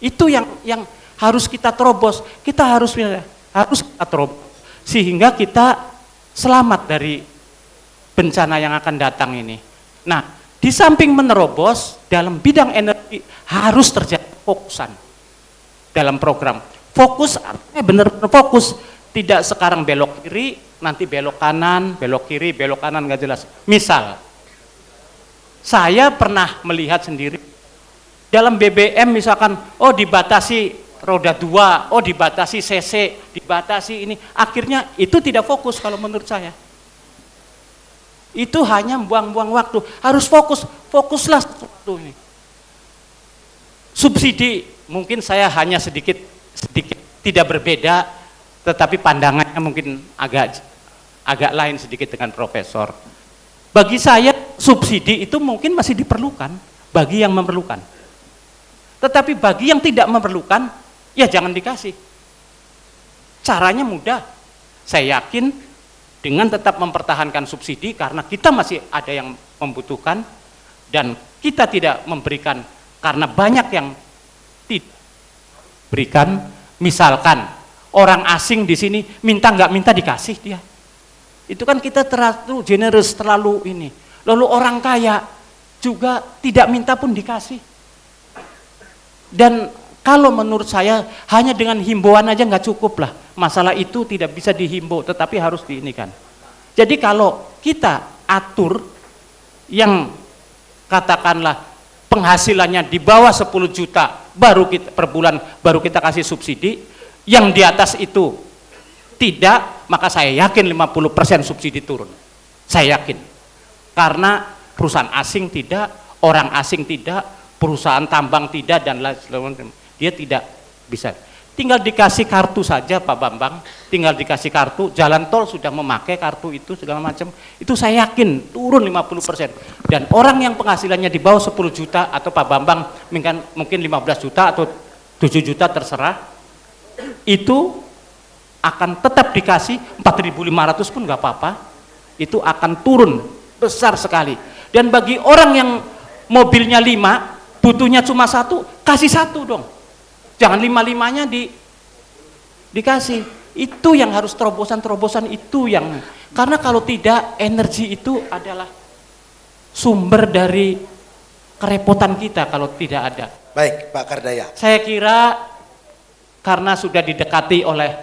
Itu yang harus kita terobos, kita harus kita terobos sehingga kita selamat dari bencana yang akan datang ini. Nah, di samping menerobos dalam bidang energi harus terjadi fokusan dalam program. Fokus artinya benar-benar fokus, tidak sekarang belok kiri, nanti belok kanan, belok kiri, belok kanan, nggak jelas. Misal, saya pernah melihat sendiri dalam BBM misalkan, oh dibatasi roda 2, oh dibatasi CC, dibatasi ini, akhirnya itu tidak fokus kalau menurut saya. Itu hanya buang-buang waktu, harus fokuslah sesuatu ini. Subsidi, mungkin saya hanya sedikit tidak berbeda, tetapi pandangannya mungkin agak lain sedikit dengan profesor. Bagi saya subsidi itu mungkin masih diperlukan bagi yang memerlukan. Tetapi bagi yang tidak memerlukan, ya jangan dikasih. Caranya mudah. Saya yakin dengan tetap mempertahankan subsidi karena kita masih ada yang membutuhkan dan kita tidak memberikan karena banyak yang tidak berikan. Misalkan orang asing di sini nggak minta dikasih dia. Itu kan kita terlalu generous, terlalu ini. Lalu orang kaya juga tidak minta pun dikasih. Dan kalau menurut saya hanya dengan himbauan aja nggak cukup lah. Masalah itu tidak bisa dihimbau, tetapi harus diinikan. Jadi kalau kita atur yang katakanlah penghasilannya di bawah 10 juta baru kita per bulan baru kita kasih subsidi, yang di atas itu tidak, maka saya yakin 50% subsidi turun. Saya yakin. Karena perusahaan asing tidak, orang asing tidak, perusahaan tambang tidak, dan lain sebagainya. Dia tidak bisa. Tinggal dikasih kartu saja Pak Bambang, tinggal dikasih kartu, jalan tol sudah memakai kartu itu segala macam, itu saya yakin turun 50%. Dan orang yang penghasilannya di bawah 10 juta atau Pak Bambang mungkin 15 juta atau 7 juta terserah, itu akan tetap dikasih 4.500 pun nggak apa-apa, itu akan turun besar sekali. Dan bagi orang yang mobilnya 5, butuhnya cuma 1, kasih 1 dong. Jangan 5-5-nya dikasih. Itu yang harus terobosan-terobosan itu yang, karena kalau tidak energi itu adalah sumber dari kerepotan kita kalau tidak ada. Baik, Pak Kardaya. Saya kira karena sudah didekati oleh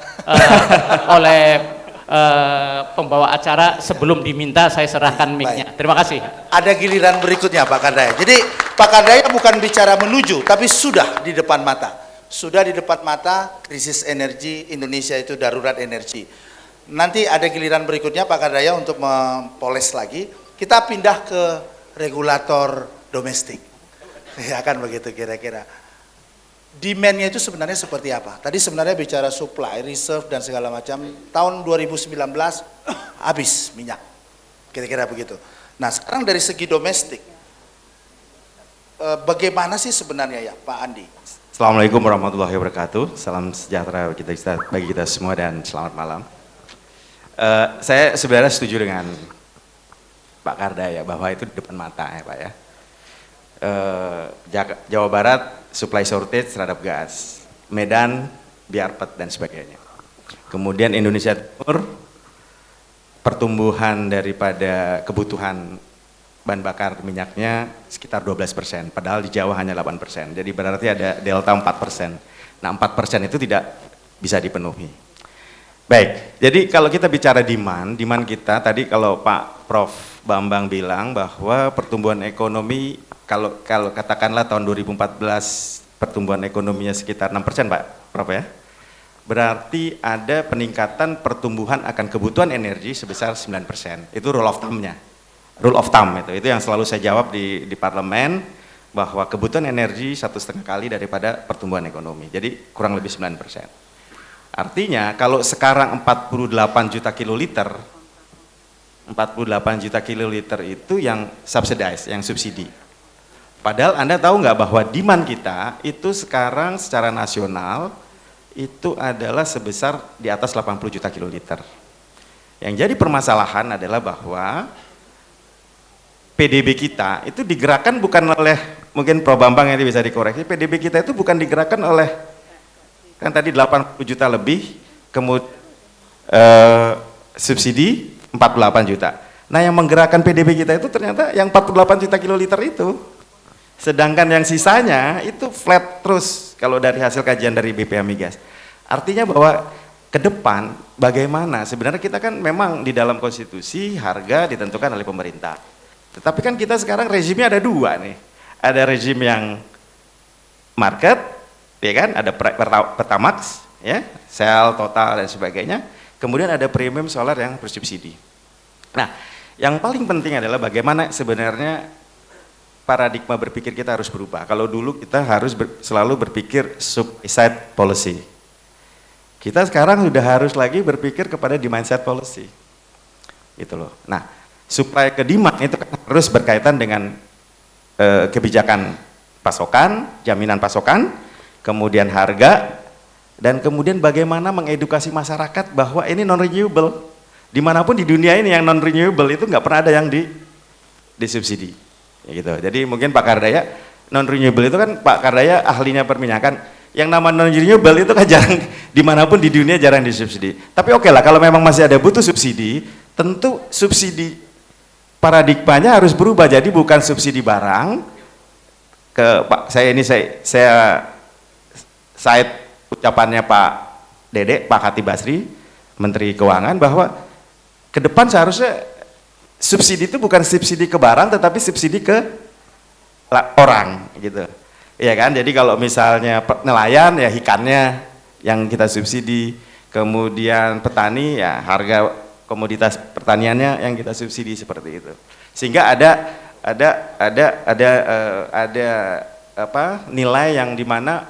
pembawa acara, sebelum diminta saya serahkan mic-nya. Terima kasih. Ada giliran berikutnya Pak Kardaya. Jadi Pak Kardaya bukan bicara menuju, tapi sudah di depan mata. Sudah di depan mata krisis energi Indonesia itu darurat energi. Nanti ada giliran berikutnya Pak Kardaya untuk mempoles lagi. Kita pindah ke regulator domestik. Ya kan begitu kira-kira. Demand-nya itu sebenarnya seperti apa? Tadi sebenarnya bicara supply, reserve dan segala macam. Tahun 2019 habis minyak. Kira-kira begitu. Nah, sekarang dari segi domestik, bagaimana sih sebenarnya ya Pak Andi? Assalamualaikum warahmatullahi wabarakatuh. Salam sejahtera bagi kita semua dan selamat malam. Saya sebenarnya setuju dengan Pak Kardaya bahwa itu di depan mata ya Pak ya. Jawa Barat supply shortage terhadap gas, Medan biarpet dan sebagainya. Kemudian Indonesia Timur pertumbuhan daripada kebutuhan bahan bakar minyaknya sekitar 12%, padahal di Jawa hanya 8%. Jadi berarti ada delta 4%. Nah 4% itu tidak bisa dipenuhi. Baik, jadi kalau kita bicara demand kita tadi kalau Pak Prof Bambang bilang bahwa pertumbuhan ekonomi kalau katakanlah tahun 2014 pertumbuhan ekonominya sekitar 6% Pak Prof ya. Berarti ada peningkatan pertumbuhan akan kebutuhan energi sebesar 9%. Itu rule of thumb-nya. Rule of thumb itu yang selalu saya jawab di parlemen, bahwa kebutuhan energi 1,5 kali daripada pertumbuhan ekonomi. Jadi kurang lebih 9%. Artinya kalau sekarang 48 juta kiloliter itu yang subsidized, yang subsidi. Padahal Anda tahu nggak bahwa demand kita itu sekarang secara nasional itu adalah sebesar di atas 80 juta kiloliter. Yang jadi permasalahan adalah bahwa PDB kita itu digerakkan bukan oleh, mungkin Prof Bambang yang bisa dikoreksi, PDB kita itu bukan digerakkan oleh, kan tadi 80 juta lebih, kemudian subsidi 48 juta. Nah yang menggerakkan PDB kita itu ternyata yang 48 juta kiloliter itu. Sedangkan yang sisanya itu flat terus kalau dari hasil kajian dari BPH Migas. Artinya bahwa ke depan bagaimana, sebenarnya kita kan memang di dalam konstitusi harga ditentukan oleh pemerintah. Tetapi kan kita sekarang rezimnya ada dua nih. Ada rezim yang market, ya kan, ada Pertamax, ya, Shell, Total dan sebagainya. Kemudian ada premium solar yang bersubsidi. Nah, yang paling penting adalah bagaimana sebenarnya paradigma berpikir kita harus berubah. Kalau dulu kita harus selalu berpikir supply side policy. Kita sekarang sudah harus lagi berpikir kepada demand side policy. Gitu loh. Nah, supply ke demand itu kan harus berkaitan dengan kebijakan pasokan, jaminan pasokan, kemudian harga, dan kemudian bagaimana mengedukasi masyarakat bahwa ini non renewable. Dimanapun di dunia ini yang non renewable itu nggak pernah ada yang disubsidi. Ya gitu. Jadi mungkin Pak Kardaya non renewable itu kan Pak Kardaya ahlinya perminyakan. Yang nama non renewable itu kan jarang dimanapun di dunia jarang disubsidi. Tapi oke lah kalau memang masih ada butuh subsidi, tentu subsidi paradigmanya harus berubah. Jadi bukan subsidi barang ke Pak saya ucapannya Pak Dede, Pak Khatib Basri, Menteri Keuangan, bahwa ke depan seharusnya subsidi itu bukan subsidi ke barang tetapi subsidi ke orang gitu. Iya kan? Jadi kalau misalnya nelayan ya ikannya yang kita subsidi, kemudian petani ya harga komoditas pertaniannya yang kita subsidi seperti itu. Sehingga ada nilai yang dimana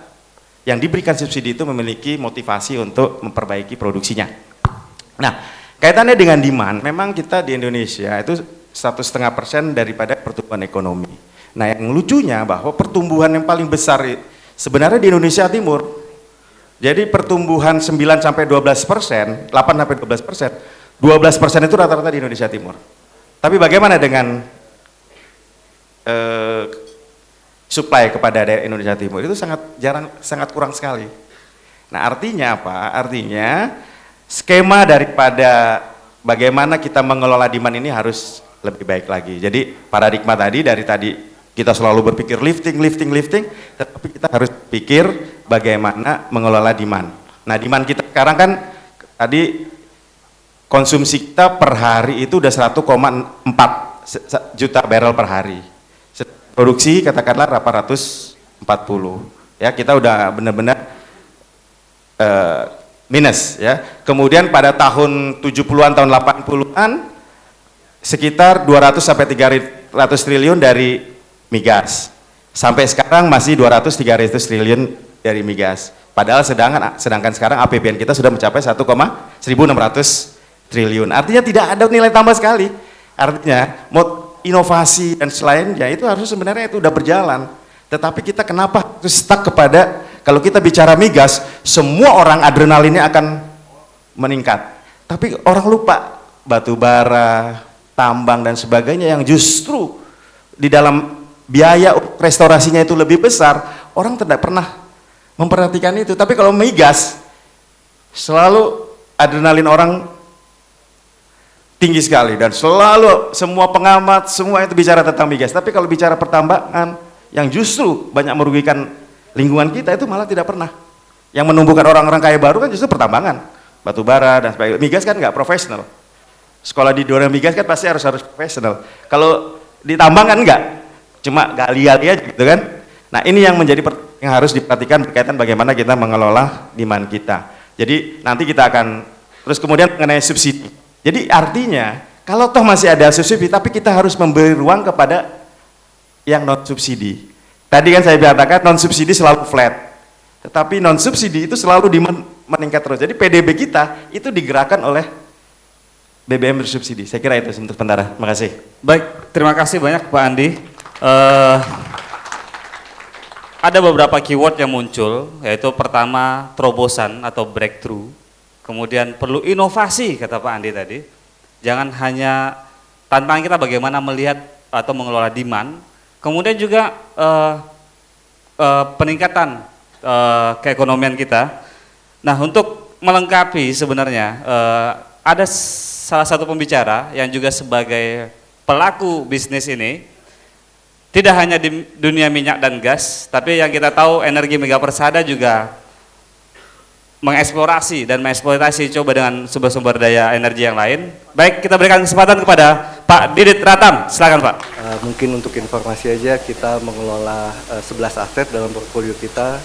yang diberikan subsidi itu memiliki motivasi untuk memperbaiki produksinya. Nah, kaitannya dengan demand, memang kita di Indonesia itu 1,5% daripada pertumbuhan ekonomi. Nah, yang lucunya bahwa pertumbuhan yang paling besar sebenarnya di Indonesia Timur. Jadi pertumbuhan 9-12%, 8-12%, 12% itu rata-rata di Indonesia Timur. Tapi bagaimana dengan supply kepada daerah Indonesia Timur itu sangat kurang sekali. Nah, artinya apa? Artinya skema daripada bagaimana kita mengelola demand ini harus lebih baik lagi. Jadi paradigma tadi dari tadi kita selalu berpikir lifting, tetapi kita harus pikir bagaimana mengelola demand. Nah, demand kita sekarang kan tadi konsumsi kita per hari itu udah 1,4 juta barrel per hari. Produksi katakanlah 840. Ya, kita udah benar-benar minus ya. Kemudian pada tahun 70-an, tahun 80-an sekitar 200 sampai 300 triliun dari migas. Sampai sekarang masih 200-300 triliun dari migas. Padahal sedangkan sekarang APBN kita sudah mencapai 1,600 triliun. Artinya tidak ada nilai tambah sekali. Artinya inovasi dan selainnya itu harus sebenarnya itu udah berjalan. Tetapi kita kenapa stuck kepada kalau kita bicara migas, semua orang adrenalinnya akan meningkat. Tapi orang lupa batu bara, tambang dan sebagainya yang justru di dalam biaya restorasinya itu lebih besar, orang tidak pernah memperhatikan itu. Tapi kalau migas, selalu adrenalin orang tinggi sekali dan selalu semua pengamat semua itu bicara tentang migas. Tapi kalau bicara pertambangan yang justru banyak merugikan lingkungan kita itu malah tidak pernah. Yang menumbuhkan orang-orang kaya baru kan justru pertambangan, batu bara dan sebagainya. Migas kan nggak profesional. Sekolah di dunia migas kan pasti harus profesional. Kalau di tambang kan enggak, cuma gali-gali aja gitu kan. Nah, ini yang menjadi yang harus diperhatikan berkaitan bagaimana kita mengelola demand kita. Jadi nanti kita akan terus kemudian mengenai subsidi. Jadi artinya kalau toh masih ada subsidi tapi kita harus memberi ruang kepada yang non subsidi. Tadi kan saya katakan non subsidi selalu flat. Tetapi non subsidi itu selalu meningkat terus. Jadi PDB kita itu digerakkan oleh BBM bersubsidi. Saya kira itu untuk sementara. Terima kasih. Baik, terima kasih banyak Pak Andi. Ada beberapa keyword yang muncul, yaitu pertama terobosan atau breakthrough. Kemudian perlu inovasi kata Pak Andi tadi. Jangan hanya tantangan kita bagaimana melihat atau mengelola demand. Kemudian juga peningkatan keekonomian kita. Nah, untuk melengkapi sebenarnya ada salah satu pembicara yang juga sebagai pelaku bisnis ini, tidak hanya di dunia minyak dan gas, tapi yang kita tahu Energi Mega Persada juga mengeksplorasi dan mengeksploitasi coba dengan sumber-sumber daya energi yang lain. Baik, kita berikan kesempatan kepada Pak Didit Ratam, silakan Pak. Mungkin untuk informasi aja, kita mengelola 11 aset dalam portfolio kita.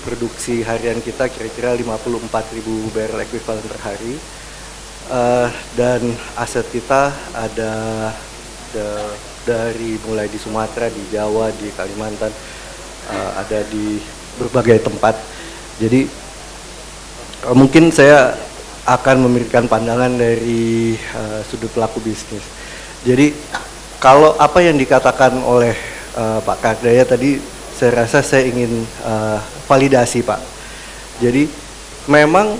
Produksi harian kita kira-kira 54.000 barrel ekuivalen per hari. Dan aset kita ada dari mulai di Sumatera, di Jawa, di Kalimantan, ada di berbagai tempat. Jadi mungkin saya akan memberikan pandangan dari sudut pelaku bisnis. Jadi kalau apa yang dikatakan oleh Pak Kardaya tadi, saya rasa saya ingin validasi Pak. Jadi memang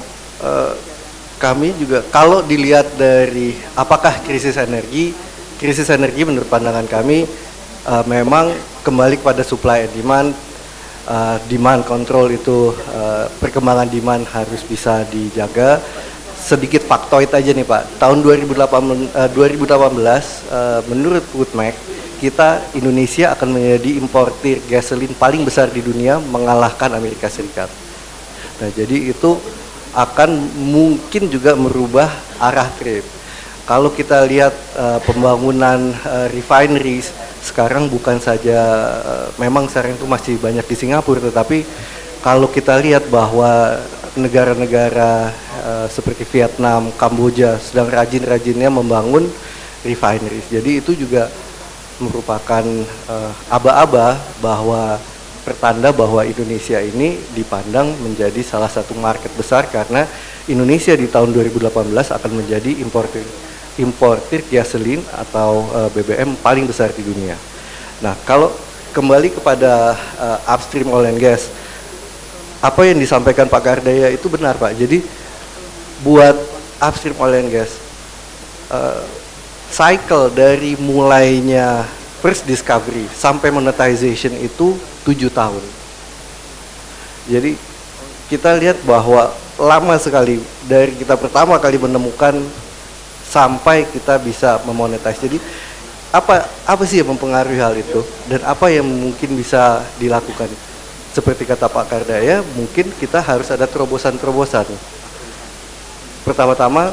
kami juga kalau dilihat dari apakah krisis energi menurut pandangan kami memang kembali kepada supply and demand. Demand control itu perkembangan demand harus bisa dijaga. Sedikit faktoid aja nih Pak, tahun 2018 menurut Woodmac kita Indonesia akan menjadi importir gasolin paling besar di dunia, mengalahkan Amerika Serikat. Nah jadi itu akan mungkin juga merubah arah trade. Kalau kita lihat pembangunan refineries sekarang bukan saja memang sekarang itu masih banyak di Singapura, tetapi kalau kita lihat bahwa negara-negara seperti Vietnam, Kamboja sedang rajin-rajinnya membangun refineries. Jadi itu juga merupakan aba-aba bahwa pertanda bahwa Indonesia ini dipandang menjadi salah satu market besar karena Indonesia di tahun 2018 akan menjadi importir gasolin atau BBM paling besar di dunia. Nah, kalau kembali kepada upstream oil and gas, apa yang disampaikan Pak Kardaya itu benar Pak. Jadi buat upstream oil and gas, cycle dari mulainya first discovery sampai monetization itu 7 tahun. Jadi kita lihat bahwa lama sekali dari kita pertama kali menemukan sampai kita bisa memonetize. Jadi apa sih yang mempengaruhi hal itu dan apa yang mungkin bisa dilakukan? Seperti kata Pak Kardaya, mungkin kita harus ada terobosan-terobosan. Pertama-tama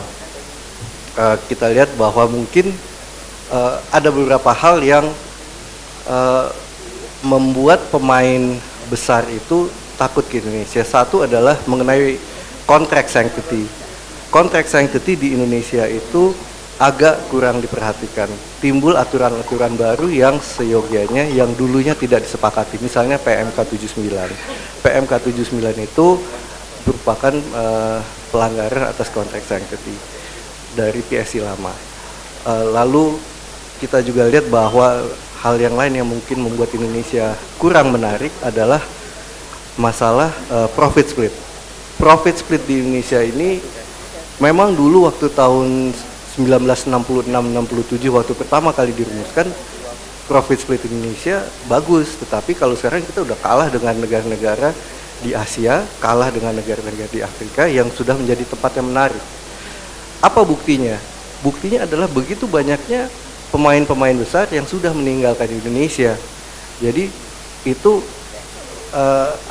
kita lihat bahwa mungkin ada beberapa hal yang membuat pemain besar itu takut ke Indonesia. Satu adalah mengenai contract sanctity. Contract sanctity di Indonesia itu agak kurang diperhatikan. Timbul aturan-aturan baru yang seyogianya yang dulunya tidak disepakati. Misalnya PMK 79. PMK 79 itu merupakan pelanggaran atas contract sanctity dari PSC lama. Lalu kita juga lihat bahwa hal yang lain yang mungkin membuat Indonesia kurang menarik adalah masalah profit split. Profit split di Indonesia ini memang dulu waktu tahun 1966-67 waktu pertama kali dirumuskan profit split Indonesia bagus, tetapi kalau sekarang kita udah kalah dengan negara-negara di Asia, kalah dengan negara-negara di Afrika yang sudah menjadi tempat yang menarik. Apa buktinya? Buktinya adalah begitu banyaknya pemain-pemain besar yang sudah meninggalkan Indonesia. Jadi itu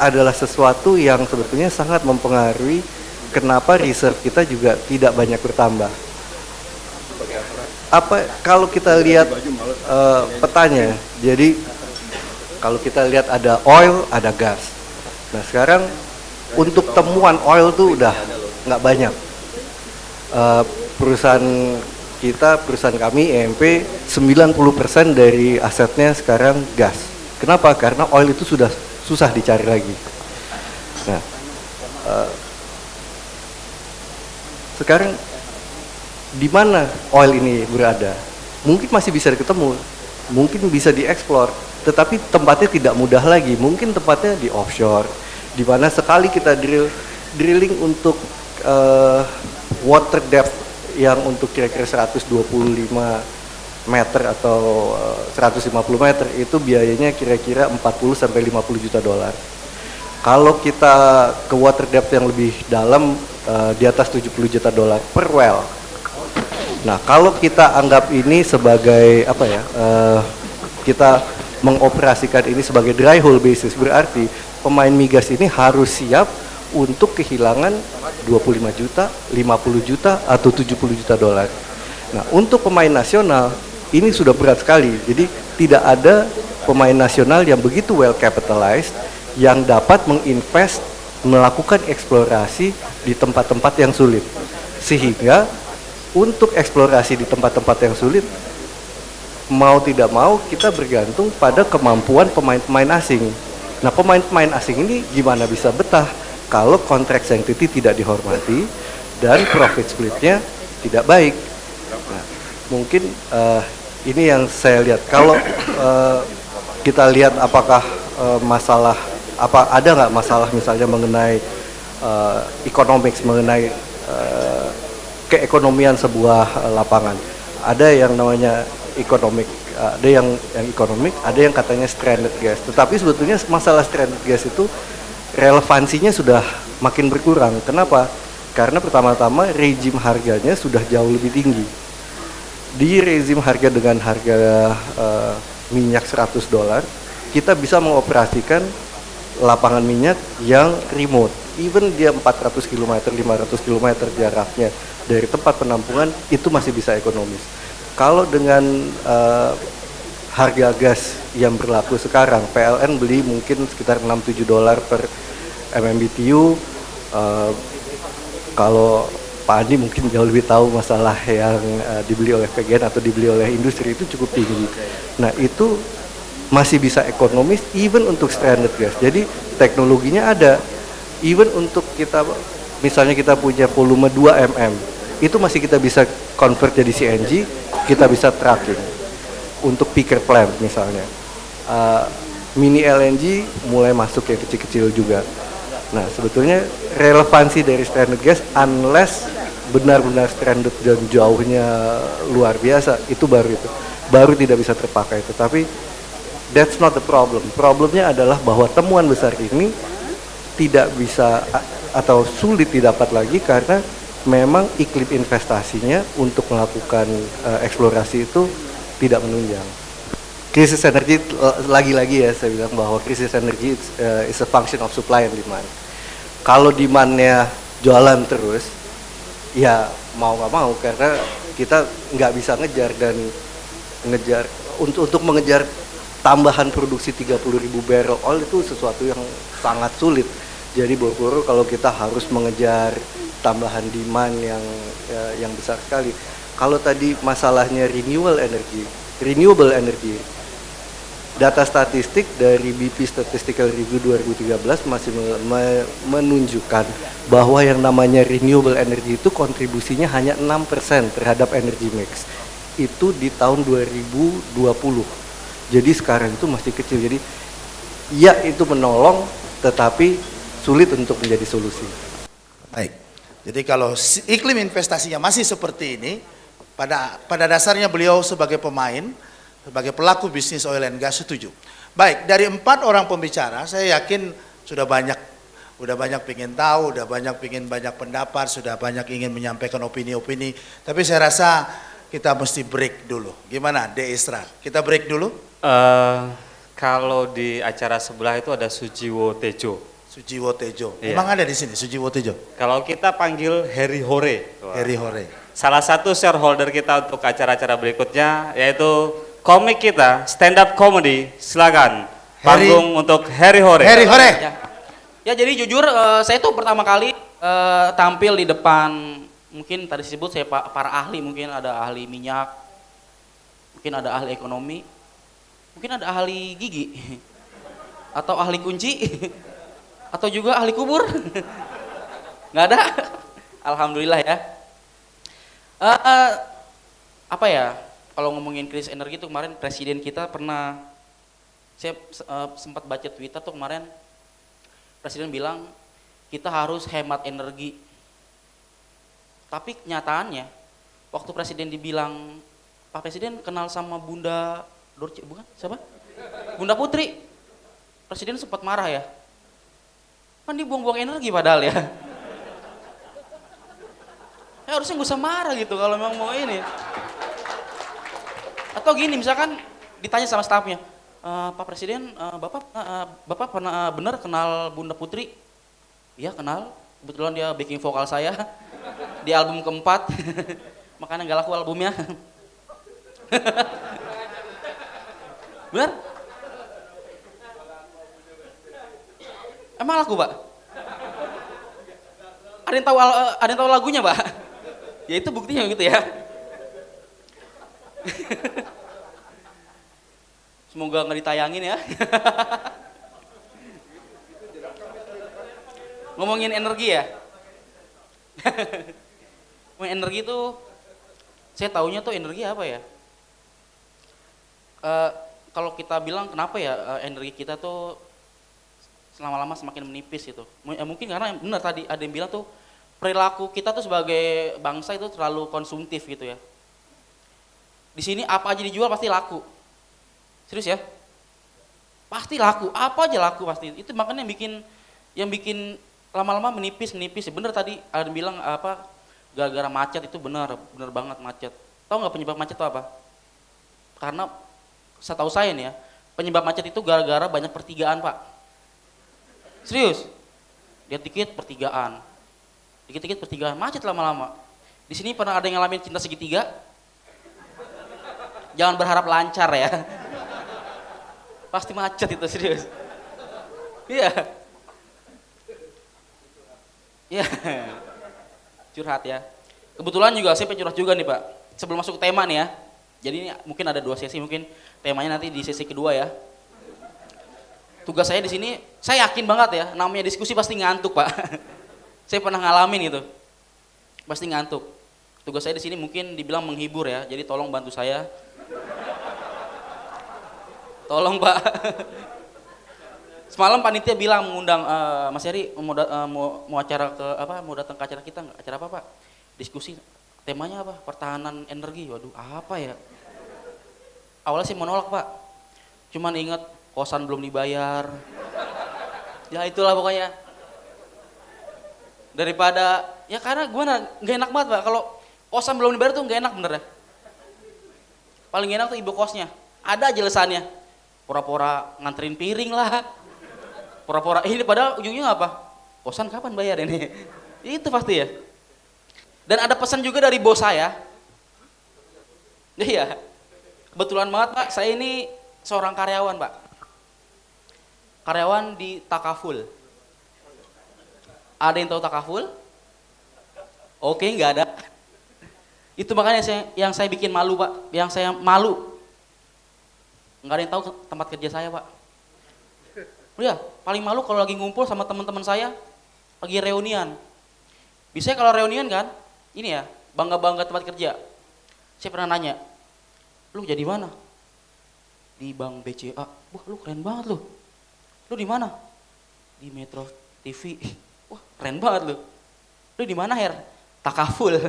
adalah sesuatu yang sebetulnya sangat mempengaruhi kenapa reserve kita juga tidak banyak bertambah. Apa kalau kita lihat petanya, jadi kalau kita lihat ada oil, ada gas. Nah sekarang untuk temuan oil tuh udah nggak banyak. Perusahaan kita, perusahaan kami EMP 90% dari asetnya sekarang gas. Kenapa? Karena oil itu sudah susah dicari lagi. Nah sekarang di mana oil ini berada? Mungkin masih bisa ketemu, mungkin bisa dieksplor, tetapi tempatnya tidak mudah lagi. Mungkin tempatnya di offshore, di mana sekali kita drilling untuk water depth yang untuk kira-kira 125 meter atau 150 meter itu biayanya kira-kira 40 sampai 50 juta dolar. Kalau kita ke water depth yang lebih dalam di atas 70 juta dolar per well. Nah, kalau kita anggap ini sebagai apa ya? Kita mengoperasikan ini sebagai dry hole basis, berarti pemain migas ini harus siap untuk kehilangan 25 juta, 50 juta, atau 70 juta dolar. Nah, untuk pemain nasional ini sudah berat sekali. Jadi tidak ada pemain nasional yang begitu well capitalized yang dapat menginvest, melakukan eksplorasi di tempat-tempat yang sulit. Sehingga untuk eksplorasi di tempat-tempat yang sulit, mau tidak mau kita bergantung pada kemampuan pemain-pemain asing. Nah, pemain-pemain asing ini gimana bisa betah kalau kontrak sanctity tidak dihormati dan profit splitnya tidak baik. Nah, mungkin ini yang saya lihat. Kalau kita lihat apakah masalah ada nggak masalah misalnya mengenai economics, mengenai keekonomian sebuah lapangan. Ada yang namanya ekonomik, ada yang ekonomik, ada yang katanya stranded gas. Tetapi sebetulnya masalah stranded gas itu relevansinya sudah makin berkurang. Kenapa? Karena pertama-tama rezim harganya sudah jauh lebih tinggi. Di rezim harga dengan harga minyak $100, kita bisa mengoperasikan lapangan minyak yang remote. Even dia 400 km, 500 km jaraknya dari tempat penampungan, itu masih bisa ekonomis. Kalau dengan harga gas yang berlaku sekarang, PLN beli mungkin sekitar $6-7 per MMBTU. Kalau Pak Andi mungkin jauh lebih tahu masalah yang dibeli oleh PGN atau dibeli oleh industri itu cukup tinggi. Nah, itu masih bisa ekonomis even untuk stranded gas. Jadi teknologinya ada. Even untuk kita, misalnya kita punya volume 2 mm, itu masih kita bisa convert jadi CNG, kita bisa tracking. Untuk peaker plant misalnya. Mini LNG mulai masuk yang kecil-kecil juga. Nah, sebetulnya relevansi dari stranded gas, unless benar-benar stranded dan jauhnya luar biasa, itu baru tidak bisa terpakai. Tetapi that's not the problem. Problemnya adalah bahwa temuan besar ini tidak bisa atau sulit didapat lagi karena memang iklim investasinya untuk melakukan eksplorasi itu tidak menunjang. Krisis energi, lagi-lagi ya saya bilang bahwa krisis energi is a function of supply and demand. Kalau demandnya jualan terus, ya mau nggak mau, karena kita nggak bisa ngejar untuk mengejar tambahan produksi 30.000 barrel oil itu sesuatu yang sangat sulit. Jadi boro-boro kalau kita harus mengejar tambahan demand yang besar sekali. Kalau tadi masalahnya renewable energy, data statistik dari BP Statistical Review 2013 masih menunjukkan bahwa yang namanya renewable energy itu kontribusinya hanya 6% terhadap energy mix. Itu di tahun 2020. Jadi sekarang itu masih kecil. Jadi ya itu menolong, tetapi sulit untuk menjadi solusi. Baik. Jadi kalau iklim investasinya masih seperti ini, pada dasarnya beliau sebagai pemain, sebagai pelaku bisnis oil and gas setuju. Baik, dari 4 orang pembicara, saya yakin sudah banyak pengen tahu, sudah banyak pendapat, sudah banyak ingin menyampaikan opini-opini. Tapi saya rasa kita mesti break dulu. Gimana, De Isra? Kita break dulu? Kalau di acara sebelah itu ada Sujiwo Tejo. Sujiwo Tejo. Iya. Emang ada di sini Sujiwo Tejo? Kalau kita panggil Heri Hore. Heri Hore. Salah satu shareholder kita untuk acara-acara berikutnya yaitu komik kita stand up comedy. Silakan panggung untuk Heri Hore. Heri Hore. Ya jadi jujur saya tuh pertama kali tampil di depan, mungkin tadi disebut saya para ahli, mungkin ada ahli minyak, mungkin ada ahli ekonomi, mungkin ada ahli gigi atau ahli kunci atau juga ahli kubur. Nggak ada. Alhamdulillah ya. Apa ya, kalau ngomongin krisis energi itu kemarin presiden kita pernah, saya sempat baca Twitter tuh kemarin, presiden bilang kita harus hemat energi. Tapi kenyataannya waktu presiden dibilang, Pak Presiden kenal sama Bunda Dorce, bukan? Siapa? Bunda Putri. Presiden sempat marah ya. Kan dibuang-buang energi padahal ya. harusnya nggak usah marah gitu kalau memang mau ini. Atau gini, misalkan ditanya sama stafnya, Pak Presiden, Bapak pernah benar kenal Bunda Putri? Iya kenal, kebetulan dia backing vokal saya di album keempat, makanya nggak laku albumnya. Benar? Emang laku, Pak? Ada yang tahu lagunya, Pak? Ya itu buktinya gitu ya. Semoga nggak ditayangin ya. Ngomongin energi ya. Ngomongin energi tuh, saya taunya tuh energi apa ya? Kalau kita bilang kenapa ya energi kita tuh lama-lama semakin menipis gitu. Mungkin karena benar tadi ada yang bilang tuh perilaku kita tuh sebagai bangsa itu terlalu konsumtif gitu ya. Di sini apa aja dijual pasti laku. Serius ya? Pasti laku, apa aja laku pasti. Itu makanya yang bikin lama-lama menipis. Bener tadi ada yang bilang apa gara-gara macet itu bener banget macet. Tahu nggak penyebab macet itu apa? Karena setahu saya nih ya, penyebab macet itu gara-gara banyak pertigaan, Pak. Serius? Dikit-dikit pertigaan. Dikit-dikit pertigaan, macet lama-lama. Di sini pernah ada yang ngalamin cinta segitiga? Jangan berharap lancar ya. Pasti macet itu, serius. Iya. Iya. Curhat ya. Kebetulan juga saya pencurhat juga nih, Pak. Sebelum masuk ke tema nih ya. Jadi ini mungkin ada 2 sesi, mungkin temanya nanti di sesi kedua ya. Tugas saya di sini, saya yakin banget ya, namanya diskusi pasti ngantuk, Pak. Saya pernah ngalamin gitu. Pasti ngantuk. Tugas saya di sini mungkin dibilang menghibur ya. Jadi tolong bantu saya. Tolong, Pak. Semalam panitia bilang mengundang Mas Heri mau acara ke apa? Mau datang ke acara kita nggak? Acara apa, Pak? Diskusi. Temanya apa? Pertahanan energi. Waduh, apa ya? Awalnya sih mau nolak, Pak. Cuman inget kosan belum dibayar. Ya itulah pokoknya. Daripada ya karena gue nggak enak banget, Pak. Kalau kosan belum dibayar tuh nggak enak bener ya. Paling enak tuh ibu kosnya. Ada aja alasannya. Pura-pura nganterin piring lah. Pura-pura ini padahal ujungnya apa? Kosan kapan bayar ini? Itu pasti ya. Dan ada pesan juga dari bos saya. Iya. Kebetulan banget, Pak, saya ini seorang karyawan, Pak. Karyawan di Takaful. Ada yang tahu Takaful? Oke, nggak ada. Itu makanya yang saya bikin malu, Pak. Yang saya malu. Nggak ada yang tahu tempat kerja saya, Pak. Iya, paling malu kalau lagi ngumpul sama teman-teman saya, lagi reunian. Biasanya kalau reunian kan, ini ya, bangga-bangga tempat kerja. Saya pernah nanya, lu jadi mana? Di Bank BCA. Wah, lu keren banget lu. Lu di mana? Di Metro TV. Wah, keren banget lu. Lu di mana, Her? Takaful.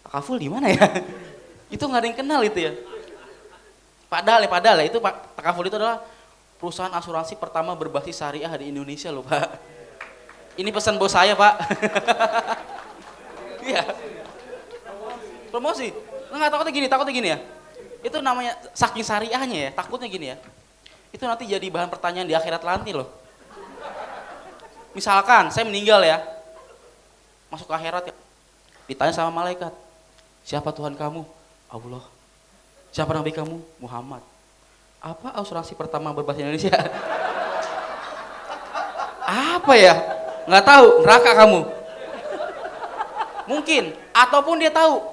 Takaful di mana ya? Itu nggak ada yang kenal itu ya. Padahal ya itu Pak, Takaful itu adalah perusahaan asuransi pertama berbasis syariah di Indonesia loh, Pak. Ini pesan bos saya, Pak. Iya. Promosi. Nggak takutnya gini ya. Itu namanya saking syariahnya ya, takutnya gini ya. Itu nanti jadi bahan pertanyaan di akhirat nanti loh. Misalkan saya meninggal ya, masuk ke akhirat ya, ditanya sama malaikat, siapa Tuhan kamu? Allah. Siapa nabi kamu? Muhammad. Apa asuransi pertama berbahasa Indonesia? Apa ya? Nggak tahu, neraka kamu. Mungkin, ataupun dia tahu.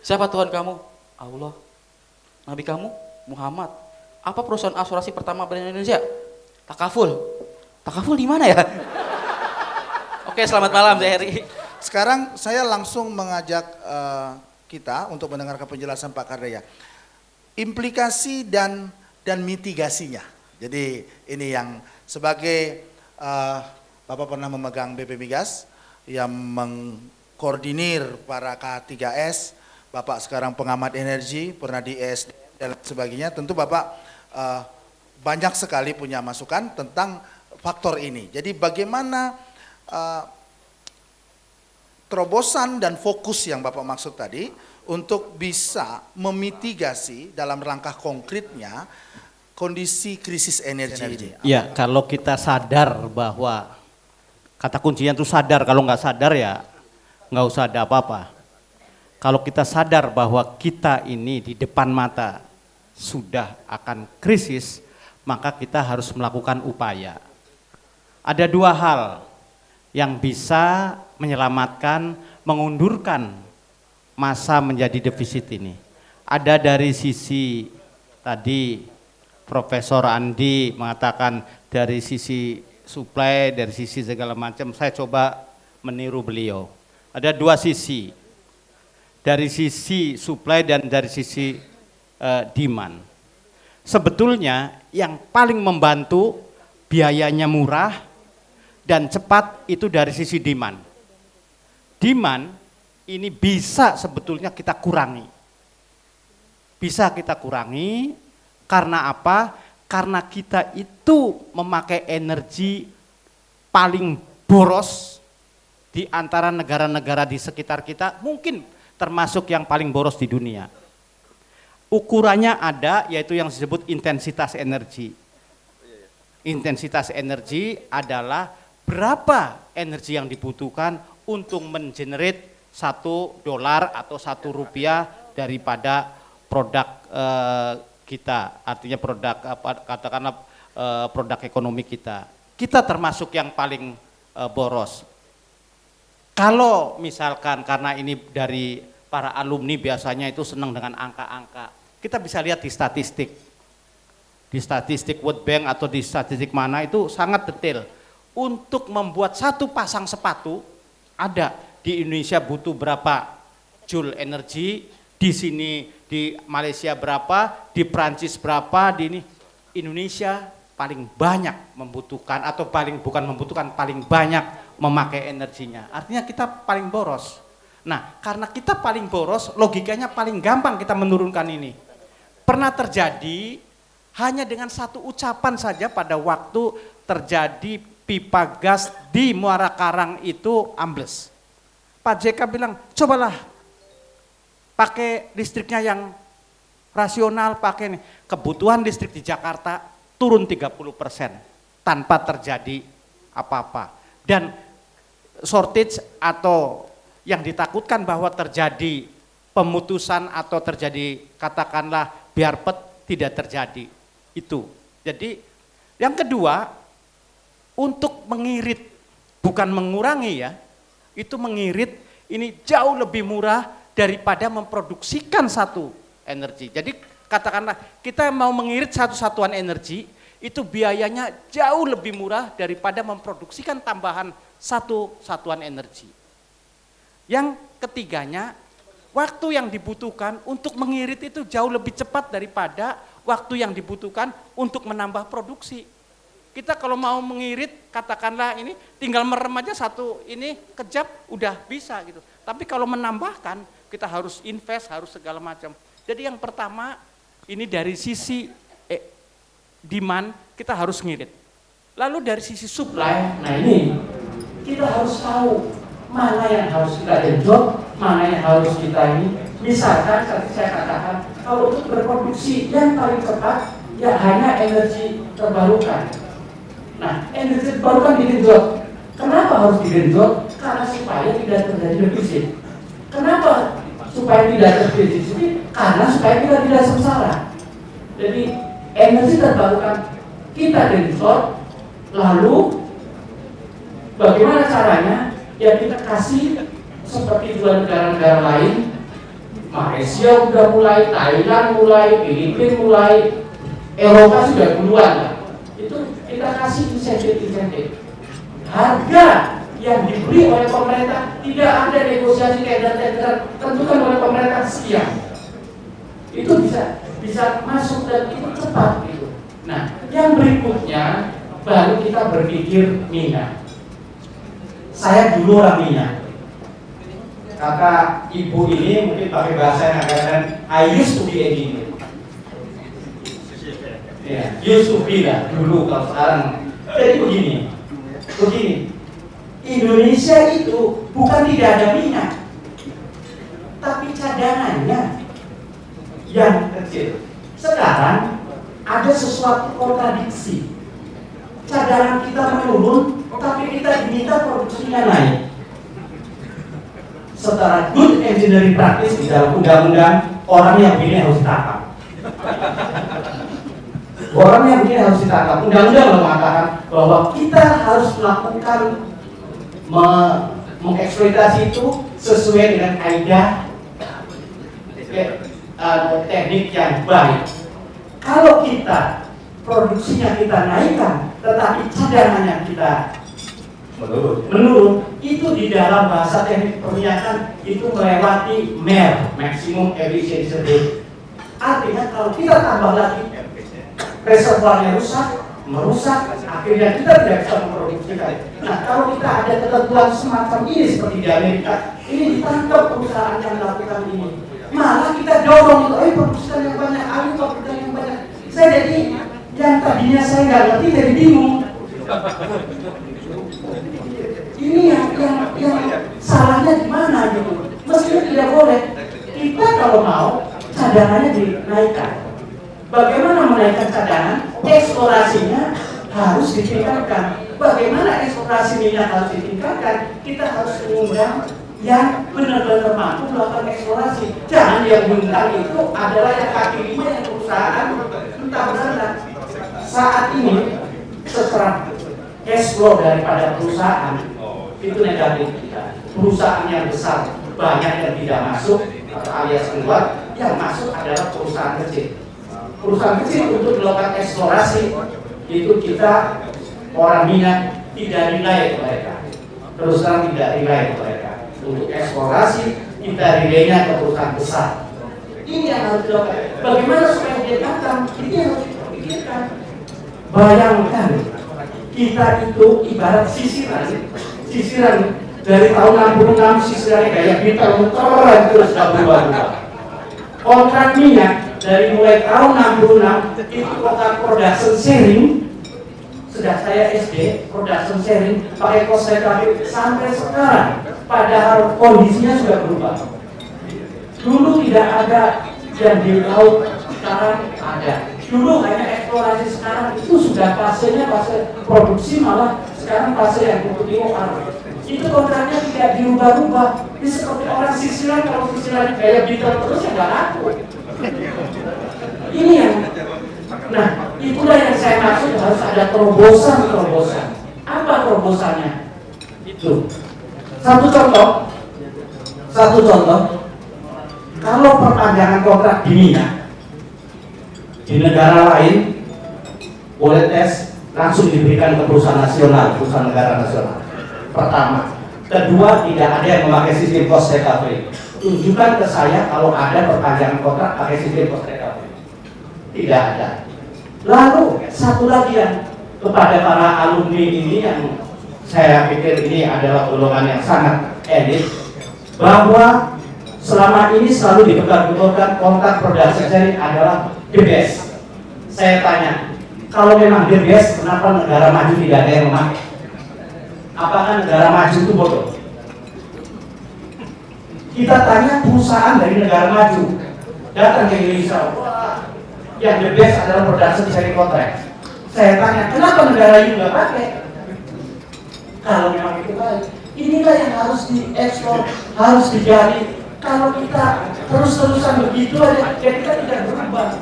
Siapa Tuhan kamu? Allah. Nabi kamu? Muhammad. Apa perusahaan asuransi pertama berbahasa Indonesia? Takaful. Takaful di mana ya? Oke, selamat malam, Zahiri. Sekarang saya langsung mengajak kita untuk mendengarkan penjelasan Pak Kardaya. Implikasi dan mitigasinya. Jadi ini yang sebagai Bapak pernah memegang BP Migas yang mengkoordinir para K3S, Bapak sekarang pengamat energi, pernah di ESDM dan sebagainya. Tentu Bapak banyak sekali punya masukan tentang faktor ini. Jadi bagaimana terobosan dan fokus yang Bapak maksud tadi untuk bisa memitigasi dalam langkah konkretnya kondisi krisis energi ini. Ya, kalau kita sadar bahwa kata kuncinya itu sadar, kalau nggak sadar ya nggak usah ada apa-apa. Kalau kita sadar bahwa kita ini di depan mata sudah akan krisis, maka kita harus melakukan upaya. Ada dua hal yang bisa menyelamatkan, mengundurkan masa menjadi defisit ini. Ada dari sisi tadi Profesor Andi mengatakan dari sisi supply, dari sisi segala macam, saya coba meniru beliau. Ada dua sisi, dari sisi supply dan dari sisi demand. Sebetulnya yang paling membantu biayanya murah dan cepat itu dari sisi demand. Demand ini bisa sebetulnya kita kurangi. Bisa kita kurangi karena apa? Karena kita itu memakai energi paling boros di antara negara-negara di sekitar kita, mungkin termasuk yang paling boros di dunia. Ukurannya ada, yaitu yang disebut intensitas energi. Intensitas energi adalah berapa energi yang dibutuhkan untuk mengenerate $1 atau Rp1 daripada produk kita, artinya produk katakanlah produk ekonomi kita. Kita termasuk yang paling boros. Kalau misalkan karena ini dari para alumni biasanya itu senang dengan angka-angka, kita bisa lihat di statistik. Di statistik World Bank atau di statistik mana itu sangat detail. Untuk membuat satu pasang sepatu, ada di Indonesia butuh berapa joule energi, di sini di Malaysia berapa, di Prancis berapa, di ini Indonesia paling banyak membutuhkan atau paling banyak memakai energinya. Artinya kita paling boros. Nah, karena kita paling boros, logikanya paling gampang kita menurunkan ini. Pernah terjadi hanya dengan satu ucapan saja pada waktu terjadi pipa gas di Muara Karang itu ambles. Pak JK bilang, cobalah pakai listriknya yang rasional, pakai ini. Kebutuhan listrik di Jakarta turun 30% tanpa terjadi apa-apa. Dan shortage atau yang ditakutkan bahwa terjadi pemutusan atau terjadi katakanlah biarpet tidak terjadi. Itu. Jadi yang kedua, untuk mengirit, bukan mengurangi ya, itu mengirit ini jauh lebih murah daripada memproduksikan satu energi. Jadi katakanlah kita mau mengirit satu satuan energi, itu biayanya jauh lebih murah daripada memproduksikan tambahan satu satuan energi. Yang ketiganya, waktu yang dibutuhkan untuk mengirit itu jauh lebih cepat daripada waktu yang dibutuhkan untuk menambah produksi. Kita kalau mau mengirit, katakanlah ini tinggal merem aja satu ini kejap udah bisa gitu. Tapi kalau menambahkan kita harus invest, harus segala macam. Jadi yang pertama ini dari sisi demand kita harus ngirit. Lalu dari sisi supply, nah ini kita harus tahu mana yang harus kita genjot, mana yang harus kita ini. Misalkan seperti saya katakan, kalau untuk berproduksi yang paling cepat ya hanya energi terbarukan. Nah, energi terbarukan digenjot. Kenapa harus digenjot? Karena supaya tidak terjadi defisit. Kenapa supaya tidak terjadi defisit? Karena supaya kita tidak sengsara. Jadi energi terbarukan kita genjot, lalu bagaimana caranya? Ya kita kasih seperti dua negara-negara lain, Malaysia sudah mulai, Thailand mulai, Filipina mulai, Eropa sudah duluan. Itu kita kasih insentif. Harga yang diberi oleh pemerintah tidak ada negosiasi tender tentukan oleh pemerintah sekian. Itu bisa masuk dan itu cepat gitu. Nah, yang berikutnya baru kita berpikir minyak. Saya dulu orang minyak. Kata ibu ini mungkin pakai bahasa yang agak I used to be engineer. Ya, used to be lah dulu, kalau sekarang. Jadi begini, Indonesia itu bukan tidak ada minyak, tapi cadangannya yang kecil. Sekarang ada sesuatu kontradiksi. Cadangan kita menurun, tapi kita diminta produksinya naik. Secara good engineering practice di dalam undang-undang, orang yang begini harus ditangkap. Orang yang begini harus ditangkap. Undang-undang mengatakan bahwa kita harus melakukan mengeksploitasi itu sesuai dengan kaidah teknik yang baik. Kalau kita produksinya kita naikkan, tetapi cadangannya kita menurun, itu di dalam bahasa teknik perminyakan itu melewati MER, maximum efficiency rate. Artinya kalau kita tambah lagi, reservoirnya merusak, akhirnya kita tidak bisa memproduksikan. Nah, kalau kita ada ketentuan semacam ini seperti di Amerika, ini ditangkap perusahaan yang melakukan ini. Malah kita dorong itu, ayo produksikan yang banyak, ayo produksikan yang banyak. Saya jadi yang tadinya saya nggak ngerti jadi bingung. Ini yang salahnya di mana gitu? Mestinya tidak boleh. Kita kalau mau cadangannya dinaikkan. Bagaimana menaikkan cadangan? Eksplorasinya harus ditingkatkan. Bagaimana eksplorasi minyak harus ditingkatkan? Kita harus mengundang yang benar-benar mampu melakukan eksplorasi. Jangan yang diundang itu adalah yang kaki lima yang perusahaan entah berapa. Saat ini secara cash flow daripada perusahaan itu negatif kita. Perusahaan yang besar banyak yang tidak masuk atau alias keluar, yang masuk adalah perusahaan kecil. Perusahaan kecil untuk melakukan eksplorasi itu kita orang minyak tidak relay ke mereka. Terus terang tidak relay ke mereka. Untuk eksplorasi kita relaynya ke perusahaan besar. Ini yang harus dilakukan. Bagaimana supaya dia datang? Ini harus dipikirkan. Bayangkan kita itu ibarat sisiran dari tahun 66 sisirannya kayak kita muteran terus gak berubah-ubah. Kontrak minyak dari mulai tahun 66 itu kontrak production sharing. Sudah saya SD production sharing pakai cost recovery sampai sekarang, padahal kondisinya sudah berubah. Dulu tidak ada yang di laut, sekarang ada. Dulu hanya eksplorasi, sekarang itu sudah fasenya fase produksi, malah sekarang fase yang PUR. Itu kontraknya tidak diubah-ubah. Ini seperti orang sisiran, kalau sisiran kayak bitter terus ya nggak laku. Ini yang, nah itulah yang saya maksud harus ada terobosan. Apa terobosannya? Itu satu contoh. Kalau perpanjangan kontrak di minyak di negara lain boleh tes langsung diberikan ke perusahaan nasional, perusahaan negara nasional. Pertama, kedua tidak ada yang memakai sistem cost recovery. Tunjukkan ke saya kalau ada perpanjangan kontrak pakai sistem cost recovery. Tidak ada. Lalu satu lagi yang kepada para alumni ini yang saya pikir ini adalah golongan yang sangat elit, bahwa selama ini selalu dipegang-pegangkan kontrak production sharing adalah the best. Saya tanya, kalau memang the best, kenapa negara maju tidak ada yang memakai? Apakah negara maju itu bodoh? Kita tanya perusahaan dari negara maju datang ke Indonesia, wah, yang the best adalah production sharing contract. Saya tanya, kenapa negara ini nggak pakai? Kalau memang itu baik, inilah yang harus diekspor, harus digali. Kalau kita terus-terusan begitu aja, ya kita tidak berubah.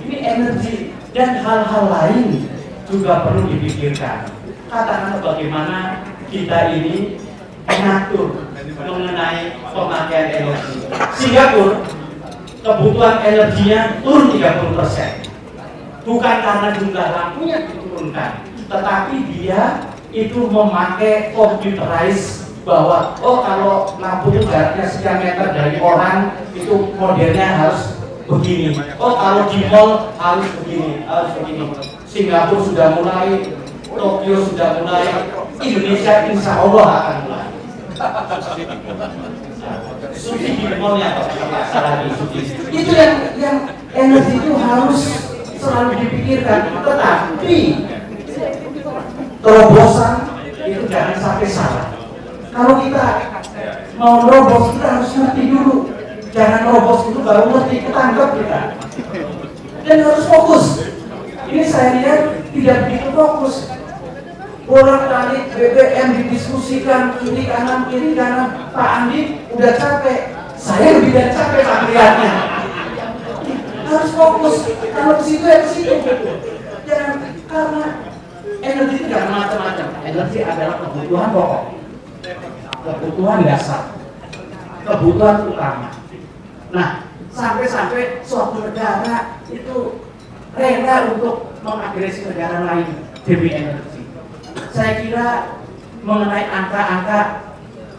Ini energi dan hal-hal lain juga perlu dipikirkan. Katakanlah bagaimana kita ini mengatur mengenai pemakaian energi. Singapura kebutuhan energinya turun 30%. Bukan karena jumlah lampunya diturunkan, tetapi dia itu memakai computerized bahwa kalau lampu itu jaraknya sekian meter dari orang itu modelnya harus begini. Kalau di mall harus begini, Singapura sudah mulai, Tokyo sudah mulai, Indonesia insya Allah akan mulai. Subsidi di mallnya itu yang energi itu harus selalu dipikirkan, tetapi terobosan itu jangan sampai salah. mau nerobos kita harus ngerti dulu. Jangan nerobos itu baru ngerti, ketangkep kita. Dan harus fokus. Ini saya lihat tidak begitu fokus. Bolak-balik BBM didiskusikan kiri kanan. Pak Andi udah capek. Saya lebih dari capek Pak melihatnya. Harus fokus. Kalau ke situ ya ke situ. Jangan, karena energi itu jangan macam-macam. Energi adalah kebutuhan pokok, kebutuhan dasar, kebutuhan utama. Nah, sampai-sampai suatu negara itu rela untuk mengagresi negara lain demi energi. Saya kira mengenai angka-angka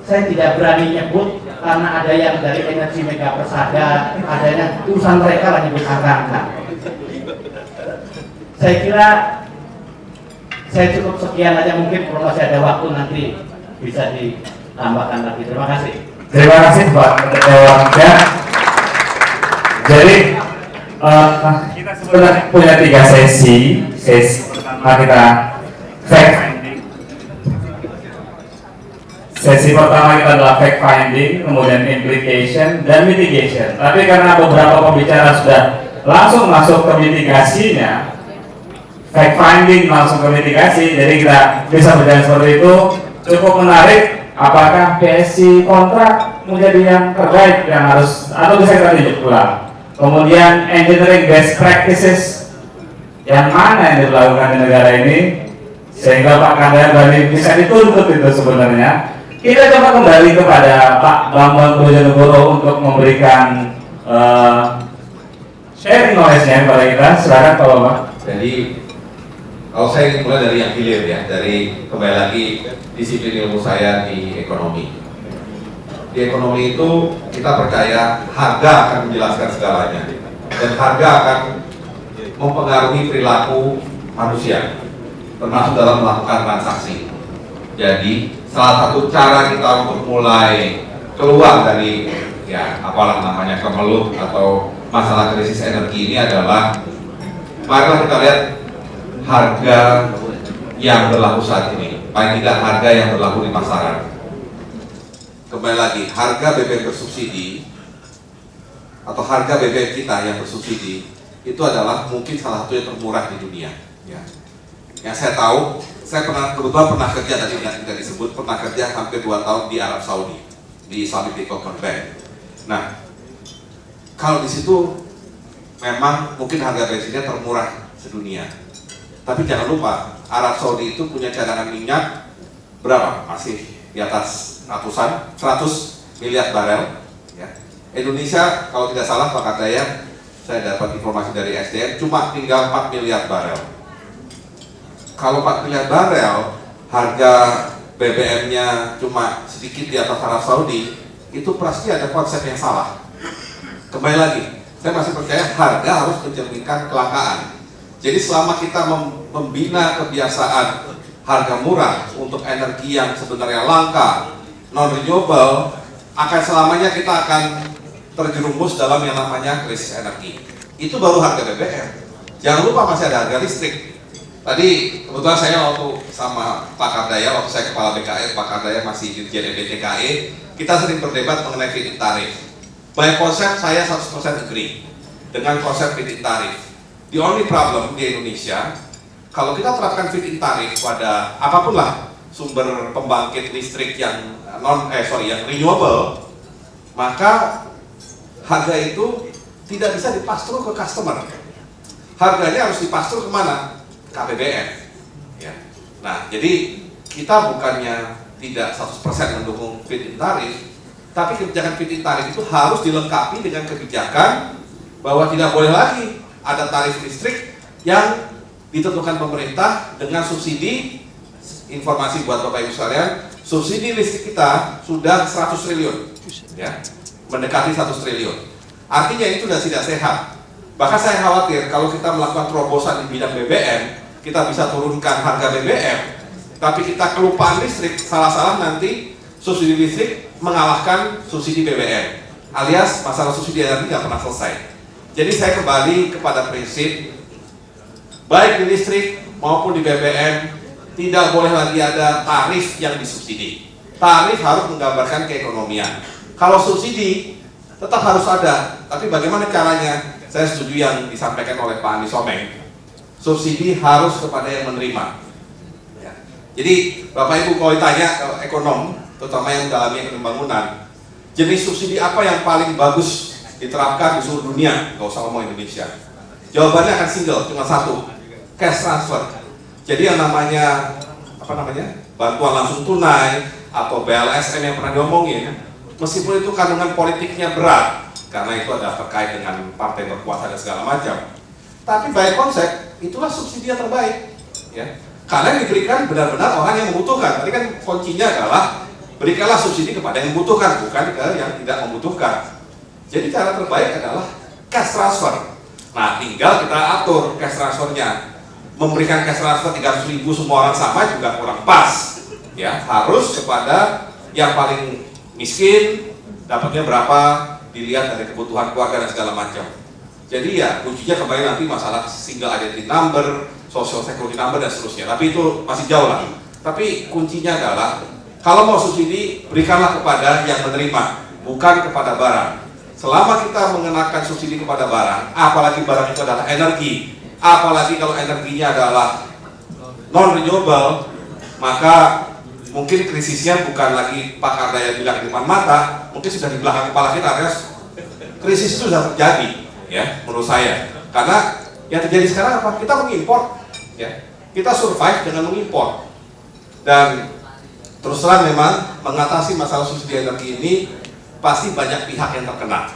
saya tidak berani nyebut karena ada yang dari energi mega persada, ada yang urusan mereka lah nyebut angka-angka. Saya kira saya cukup sekian aja, mungkin kalau masih ada waktu nanti bisa ditambahkan lagi. Terima kasih. Terima kasih Pak Ketua. Jadi kita sebenarnya punya 3 sesi. Sesi pertama kita fact finding. Sesi pertama kita adalah fact finding, kemudian implication dan mitigation. Tapi karena beberapa pembicara sudah langsung masuk ke mitigasinya, fact finding langsung ke mitigasi, jadi kita bisa berjalan seperti itu. Cukup menarik. Apakah PSC kontrak menjadi yang terbaik yang harus, atau bisa kita tunjuk ulang. Kemudian engineering best practices yang mana yang dilakukan di negara ini sehingga Pak Kandar Bani bisa dituntut itu sebenarnya. Kita coba kembali kepada Pak Bambang Brojonegoro untuk memberikan sharing knowledge-nya kepada kita. Silakan Pak Bambang. Jadi kalau saya ingin mulai dari yang hilir ya, dari kembali lagi disiplin ilmu saya di ekonomi. Di ekonomi itu kita percaya harga akan menjelaskan segalanya, dan harga akan mempengaruhi perilaku manusia, termasuk dalam melakukan transaksi. Jadi salah satu cara kita untuk mulai keluar dari ya apalah namanya kemelut atau masalah krisis energi ini adalah marilah kita lihat harga yang berlaku saat ini, paling tidak harga yang berlaku di pasaran. Kembali lagi, harga BBM bersubsidi atau harga BBM kita yang bersubsidi itu adalah mungkin salah satu yang termurah di dunia. Ya. Yang saya tahu, saya kebetulan pernah kerja, tadi tidak disebut, pernah kerja hampir 2 tahun di Arab Saudi, di Islamic Development Bank. Nah, kalau di situ memang mungkin harga bensinnya termurah sedunia. Tapi jangan lupa, Arab Saudi itu punya cadangan minyak berapa? Masih di atas ratusan, 100 miliar barel. Ya. Indonesia kalau tidak salah Pak Kadaya, saya dapat informasi dari SDM, cuma tinggal 4 miliar barel. Kalau 4 miliar barel, harga BBM-nya cuma sedikit di atas Arab Saudi, itu pasti ada konsep yang salah. Kembali lagi, saya masih percaya harga harus mencerminkan kelangkaan. Jadi selama kita membina kebiasaan harga murah untuk energi yang sebenarnya langka, non-renewable, akan selamanya kita akan terjerumus dalam yang namanya krisis energi. Itu baru harga BBM. Jangan lupa masih ada harga listrik. Tadi kebetulan saya waktu sama Pak Kardaya, waktu saya kepala BKE, Pak Kardaya masih dirjen BTKE, kita sering berdebat mengenai feed-in tarif. By konsep saya 100% agree dengan konsep feed-in tarif. The only problem di Indonesia, kalau kita terapkan feed-in tarif pada apapun lah sumber pembangkit listrik yang yang renewable, maka harga itu tidak bisa dipass-through ke customer. Harganya harus dipass-through kemana? Ke BBM. Ya. Nah, jadi kita bukannya tidak 100% mendukung feed-in tarif, tapi kebijakan feed-in tarif itu harus dilengkapi dengan kebijakan bahwa tidak boleh lagi ada tarif listrik yang ditentukan pemerintah dengan subsidi. Informasi buat Bapak Ibu sekalian, subsidi listrik kita sudah 100 triliun, ya, mendekati 100 triliun. Artinya itu sudah tidak sehat. Bahkan saya khawatir kalau kita melakukan terobosan di bidang BBM, kita bisa turunkan harga BBM, tapi kita kelupaan listrik, salah-salah nanti subsidi listrik mengalahkan subsidi BBM, alias masalah subsidi energi tidak pernah selesai. Jadi saya kembali kepada prinsip, baik di listrik maupun di BBM, tidak boleh lagi ada tarif yang disubsidi. tarif harus menggambarkan keekonomian. Kalau subsidi tetap harus ada, tapi bagaimana caranya? Saya setuju yang disampaikan oleh Pak Andi Someng. Subsidi harus kepada yang menerima. Ya. Jadi Bapak Ibu kalau ditanya ke ekonom, terutama yang mendalami ekonomi pembangunan, jenis subsidi apa yang paling bagus diterapkan di seluruh dunia? Gak usah ngomong Indonesia. Jawabannya akan single, cuma satu, cash transfer. Jadi yang namanya bantuan langsung tunai atau BLSM yang pernah diomongin, meskipun itu kandungan politiknya berat, karena itu ada terkait dengan partai berkuasa dan segala macam. Tapi by konsep, itulah subsidi yang terbaik. Ya. Karena yang diberikan benar-benar orang yang membutuhkan. Tadi kan kuncinya adalah berikanlah subsidi kepada yang membutuhkan, bukan ke yang tidak membutuhkan. Jadi cara terbaik adalah cash transfer. Nah, tinggal kita atur cash transfernya. Memberikan cash transfer 300.000 semua orang sama juga kurang pas. Ya, harus kepada yang paling miskin, dapatnya berapa, dilihat dari kebutuhan keluarga dan segala macam. Jadi ya kuncinya kembali nanti masalah single identity number, social security number dan seterusnya. Tapi itu masih jauh lah. Tapi kuncinya adalah kalau mau subsidi berikanlah kepada yang menerima, bukan kepada barang. Selama kita mengenakan subsidi kepada barang, apalagi barang itu adalah energi, apalagi kalau energinya adalah non renewable, maka mungkin krisisnya bukan lagi Pak Kardaya bilang di depan mata, mungkin sudah di belakang kepala kita. Krisis itu sudah terjadi, ya, menurut saya. Karena yang terjadi sekarang apa? Kita mengimpor, ya. Kita survive dengan mengimpor. Dan terus terang memang mengatasi masalah subsidi energi ini pasti banyak pihak yang terkena.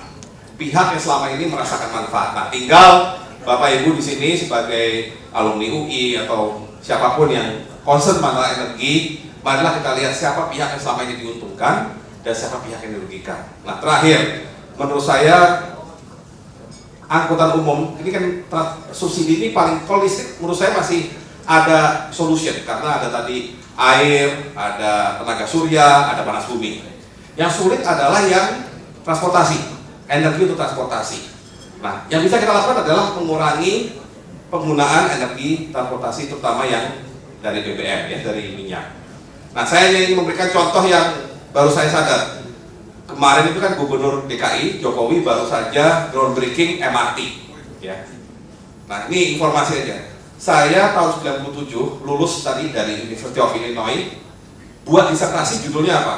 Pihak yang selama ini merasakan manfaat. Nah, tinggal Bapak Ibu di sini sebagai alumni UI atau siapapun yang concern masalah energi, marilah kita lihat siapa pihak yang selama ini diuntungkan dan siapa pihak yang dirugikan. Nah, terakhir, menurut saya angkutan umum ini kan subsidi ini paling, kalau listrik menurut saya masih ada solution karena ada tadi air, ada tenaga surya, ada panas bumi. Yang sulit adalah yang transportasi, energi untuk transportasi. Nah, yang bisa kita lakukan adalah mengurangi penggunaan energi transportasi terutama yang dari BBM, ya, dari minyak. Nah, saya ingin memberikan contoh yang baru saya sadar. Kemarin itu kan Gubernur DKI Jokowi baru saja groundbreaking MRT, ya. Nah, ini informasi aja. Saya tahun 97 lulus tadi dari University of Illinois, buat disertasi judulnya apa?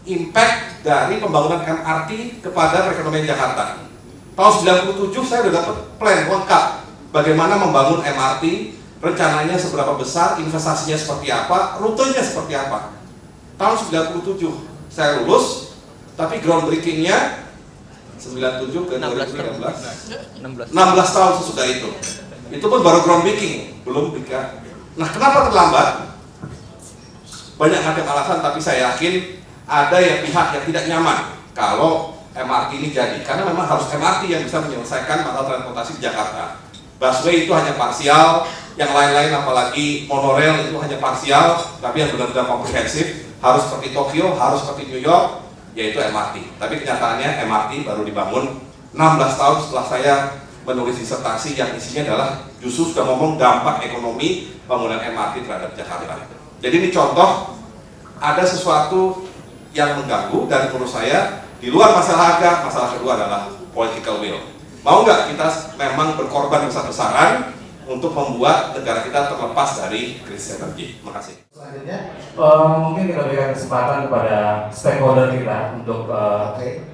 Impact dari pembangunan MRT kepada perekonomian Jakarta. Tahun 97 saya sudah dapat plan lengkap bagaimana membangun MRT, rencananya seberapa besar, investasinya seperti apa, rutenya seperti apa. Tahun 97 saya lulus, tapi groundbreakingnya 97 ke 2013, 16 tahun sesudah itu. Itu pun baru groundbreaking, belum berikan. Nah, kenapa terlambat? Banyak macam alasan, tapi saya yakin ada yang pihak yang tidak nyaman kalau MRT ini jadi, karena memang harus MRT yang bisa menyelesaikan masalah transportasi di Jakarta. Busway itu hanya parsial, yang lain-lain apalagi monorail itu hanya parsial, tapi yang benar-benar komprehensif harus seperti Tokyo, harus seperti New York, yaitu MRT. Tapi kenyataannya MRT baru dibangun 16 tahun setelah saya menulis disertasi yang isinya adalah justru sudah ngomong dampak ekonomi bangunan MRT terhadap Jakarta. Jadi ini contoh ada sesuatu yang mengganggu dan menurut saya di luar masalah harga, masalah kedua adalah political will. Mau nggak kita memang berkorban besar-besaran untuk membuat negara kita terlepas dari krisis energi? Terima kasih. Selanjutnya, mungkin kita berikan kesempatan kepada stakeholder kita untuk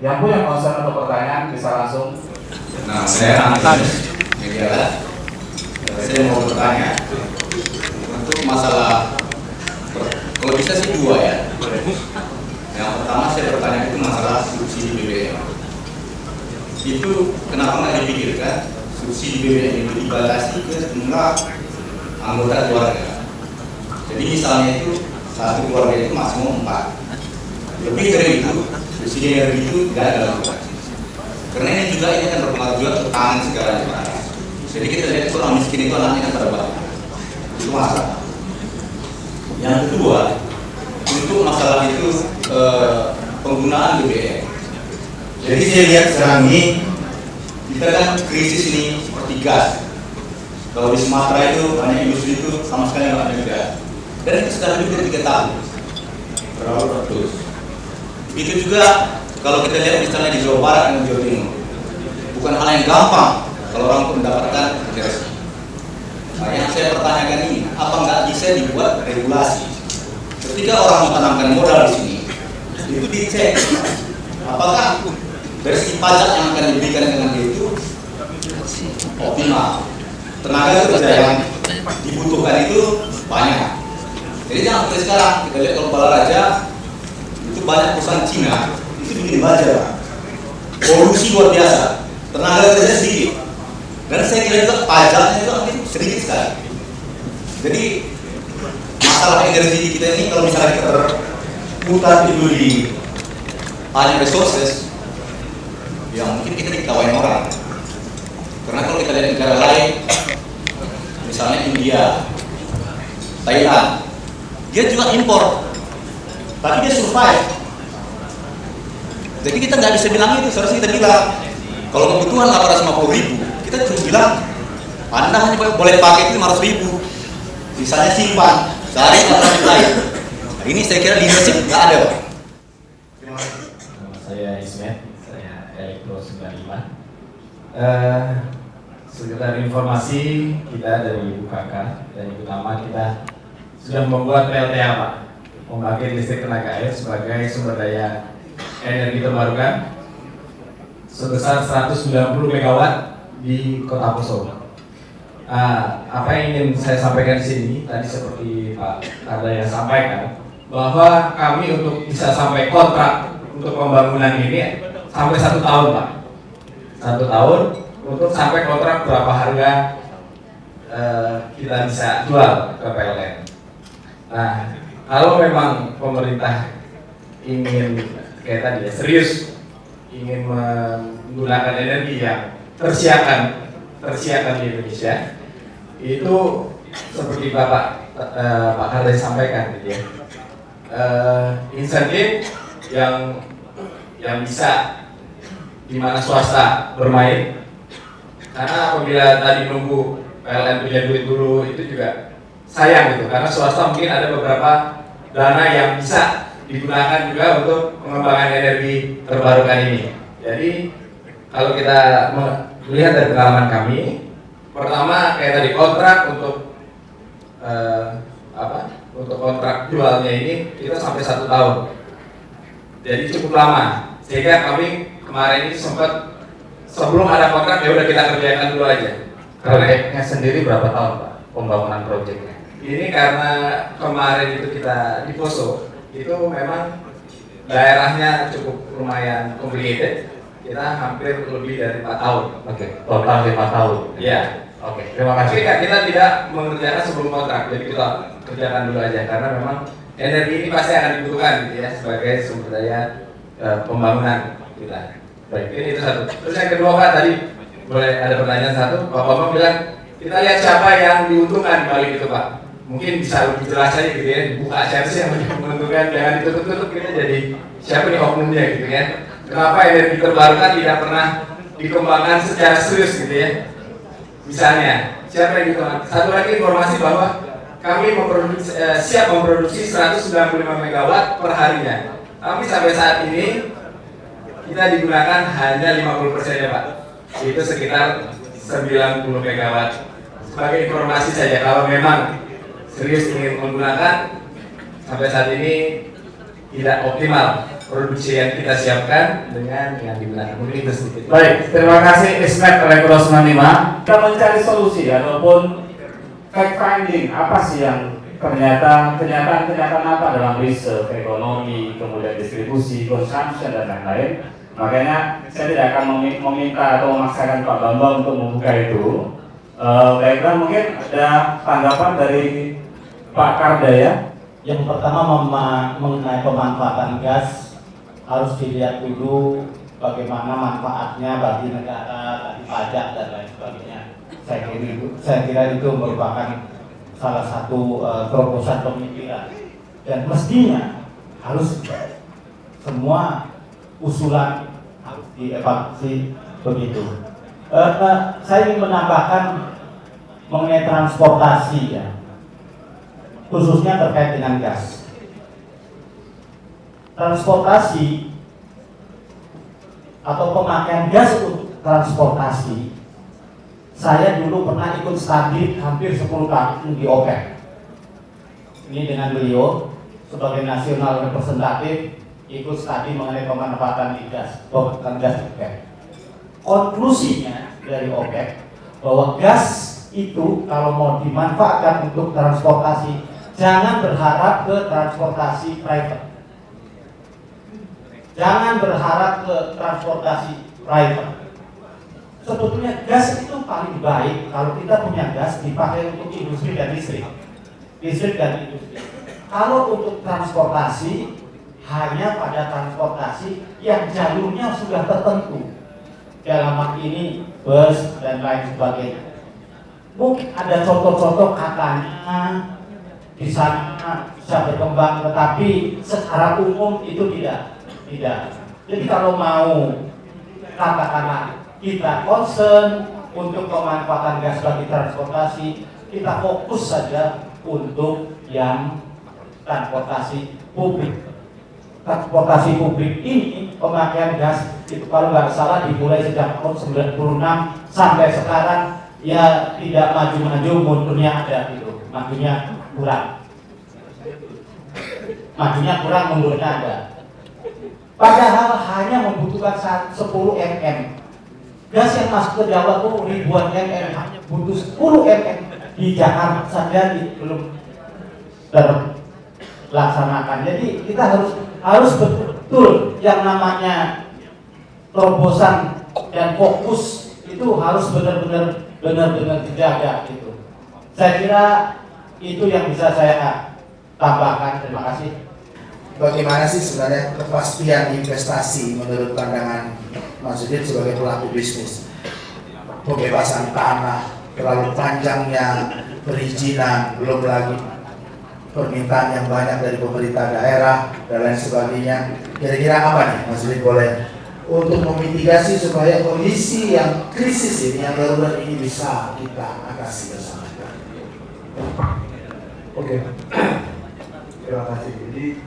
yang punya concern atau pertanyaan bisa langsung. Nah, saya media. Saya mau bertanya untuk masalah, kalau bisa sih dua ya. Yang pertama saya bertanya itu masalah subsidi BBM. Itu kenapa nggak dipikirkan subsidi BBM itu dibatasi ke jumlah anggota keluarga. Jadi misalnya itu satu keluarga itu maksimum 4. Lebih dari itu subsidi energi itu tidak ada lagi. Karena ini juga akan berpengaruh juga ke tangan segalanya. Jadi kita lihat itu orang miskin itu anaknya kan terbanyak. Itu masalah. Yang kedua, untuk masalah itu penggunaan BBM. Jadi saya lihat sekarang ini kita kan krisis ini seperti gas. Kalau di Sumatera itu banyak industri itu sama sekali nggak ada gas. Dan itu sudah lebih dari 3 tahun. terlalu terus. Begitu juga kalau kita lihat misalnya di Jawa Barat dan Jawa Timur, bukan hal yang gampang kalau orang untuk mendapatkan energi. Nah, yang saya pertanyakan ini, apa nggak bisa dibuat regulasi? Ketika orang menanamkan modal di sini, itu dicek apakah dari segi pajak yang akan diberikan dengan dia itu optimal. Tenaga kerja yang dibutuhkan itu banyak. Jadi jangan seperti sekarang kita lihat kalau Balaraja itu banyak perusahaan Cina itu bikin baja, polusi luar biasa, tenaga kerja sedikit, dan saya kira juga pajaknya juga mungkin sedikit sekali. Jadi masalah energi kita ini kalau misalnya kita terputar itu di hanya resources, ya mungkin kita diketawain orang. Karena kalau kita lihat negara lain, misalnya India, Thailand, dia juga impor, tapi dia survive. Jadi kita nggak bisa bilang itu, seharusnya kita bilang kalau kebutuhan 850.000, kita cuma bilang Anda hanya boleh pakai itu 500.000, sisanya simpan, cari alternatif lain. Nah, ini saya kira leadership nggak ada, Pak. Saya Ismet, saya Elektro 95. Sekedar informasi kita dari UKK dan yang utama kita sudah membuat PLTA, Pak, membangkit listrik tenaga air sebagai sumber daya energi terbarukan sebesar 190 MW di Kota Poso. Apa yang ingin saya sampaikan di sini tadi seperti Pak Ardaya sampaikan, bahwa kami untuk bisa sampai kontrak untuk pembangunan ini sampai 1 tahun, Pak. 1 tahun untuk sampai kontrak berapa harga kita bisa jual ke PLN. Nah, kalau memang pemerintah ingin kayak tadi ya, serius ingin menggunakan energi yang tersiakan di Indonesia, itu seperti Pak Ardaya sampaikan gitu ya, insentif yang bisa di mana swasta bermain. Karena apabila tadi nunggu PLN punya duit dulu itu juga sayang gitu, karena swasta mungkin ada beberapa dana yang bisa digunakan juga untuk pengembangan energi terbarukan ini. Jadi kalau kita melihat dari pengalaman kami, pertama kayak tadi kontrak untuk untuk kontrak jualnya ini kita sampai 1 tahun, jadi cukup lama. Sehingga kami kemarin ini sempat sebelum ada kontrak ya udah kita kerjakan dulu aja. Proyeknya sendiri berapa tahun, Pak, pembangunan proyeknya? Ini karena kemarin itu kita di Poso itu memang daerahnya cukup lumayan complicated. Kita hampir lebih dari 4 tahun. Oke, total 5 tahun. Iya. Oke, terima kasih. Tapi kita tidak mengerjakan sebelum kontrak, jadi kita kerjakan dulu aja karena memang energi ini pasti akan dibutuhkan gitu ya sebagai sumber daya pembangunan kita. Baik, ini itu satu. Terus yang kedua, Pak, tadi boleh ada pertanyaan satu. Pak Bambang bilang kita lihat siapa yang diuntungkan di balik itu, Pak. Mungkin bisa lebih jelas aja gitu ya, dibuka siapa sih yang menguntungkan, jangan ditutup-tutup, kita jadi siapa nih oknumnya gitu ya. Kenapa energi terbarukan tidak pernah dikembangkan secara serius gitu ya. Misalnya, siapa yang dituntungkan? Satu lagi informasi bahwa kami siap memproduksi 195 MW per harinya. Tapi sampai saat ini kita digunakan hanya 50% ya, Pak. Itu sekitar 90 MW. Sebagai informasi saja, kalau memang serius ingin menggunakan, sampai saat ini tidak optimal produksi yang kita siapkan dengan yang digunakan. Mungkin itu sedikit. Baik, terima kasih Ismet Elektro 95. Kita mencari solusi ataupun fact finding, apa sih yang kenyataan apa dalam riset, ekonomi, kemudian distribusi, consumption dan lain-lain. Makanya saya tidak akan meminta atau memaksakan Pak Bambang untuk membuka itu. Baiklah, mungkin ada tanggapan dari Pak Ardaya. Yang pertama mengenai pemanfaatan gas, harus dilihat dulu bagaimana manfaatnya bagi negara, bagi pajak dan lain sebagainya. Saya kira itu merupakan salah satu terobosan pemikiran, dan mestinya harus semua usulan harus dievaluasi begitu. Saya ingin menambahkan mengenai transportasi ya, khususnya terkait dengan gas. transportasi atau pemakaian gas untuk transportasi, saya dulu pernah ikut studi hampir 10 tahun di OPEC. Ini dengan beliau sebagai nasional representatif ikut studi mengenai pemanfaatan gas, pemanfaatan gas OPEC. Konklusinya dari OPEC bahwa gas itu kalau mau dimanfaatkan untuk transportasi, jangan berharap ke transportasi private. Jangan berharap ke transportasi private. Sebetulnya gas itu paling baik kalau kita punya gas dipakai untuk industri dan listrik. Listrik dan industri. Kalau untuk transportasi, hanya pada transportasi yang jalurnya sudah tertentu. Dalam hal ini bus dan lain sebagainya. Mungkin ada contoh-contoh katanya di sana bisa berkembang, tetapi secara umum itu tidak. Jadi kalau mau katakanlah kita concern untuk pemanfaatan gas bagi transportasi, kita fokus saja untuk yang transportasi publik. Transportasi publik ini pemakaian gas itu kalau nggak salah dimulai sejak tahun 96 sampai sekarang ya tidak maju-maju, mundurnya ada gitu, majunya kurang, mundurnya ada. Padahal hanya membutuhkan 10 mm. Gas yang masuk ke Jawa itu ribuan mm, hanya butuh 10 mm. Di Jakarta saja belum terlaksanakan. Jadi kita harus betul yang namanya terobosan dan fokus itu harus benar-benar dijaga gitu. Saya kira itu yang bisa saya tambahkan. Terima kasih. Bagaimana sih sebenarnya kepastian investasi menurut pandangan Mas Udin sebagai pelaku bisnis? Pembebasan tanah, terlalu panjangnya perizinan, belum lagi permintaan yang banyak dari pemerintah daerah dan lain sebagainya. Kira-kira apa nih Mas Udin boleh untuk memitigasi supaya kondisi yang krisis ini, yang darurat ini bisa kita atasi bersama? Oke. Terima kasih. Jadi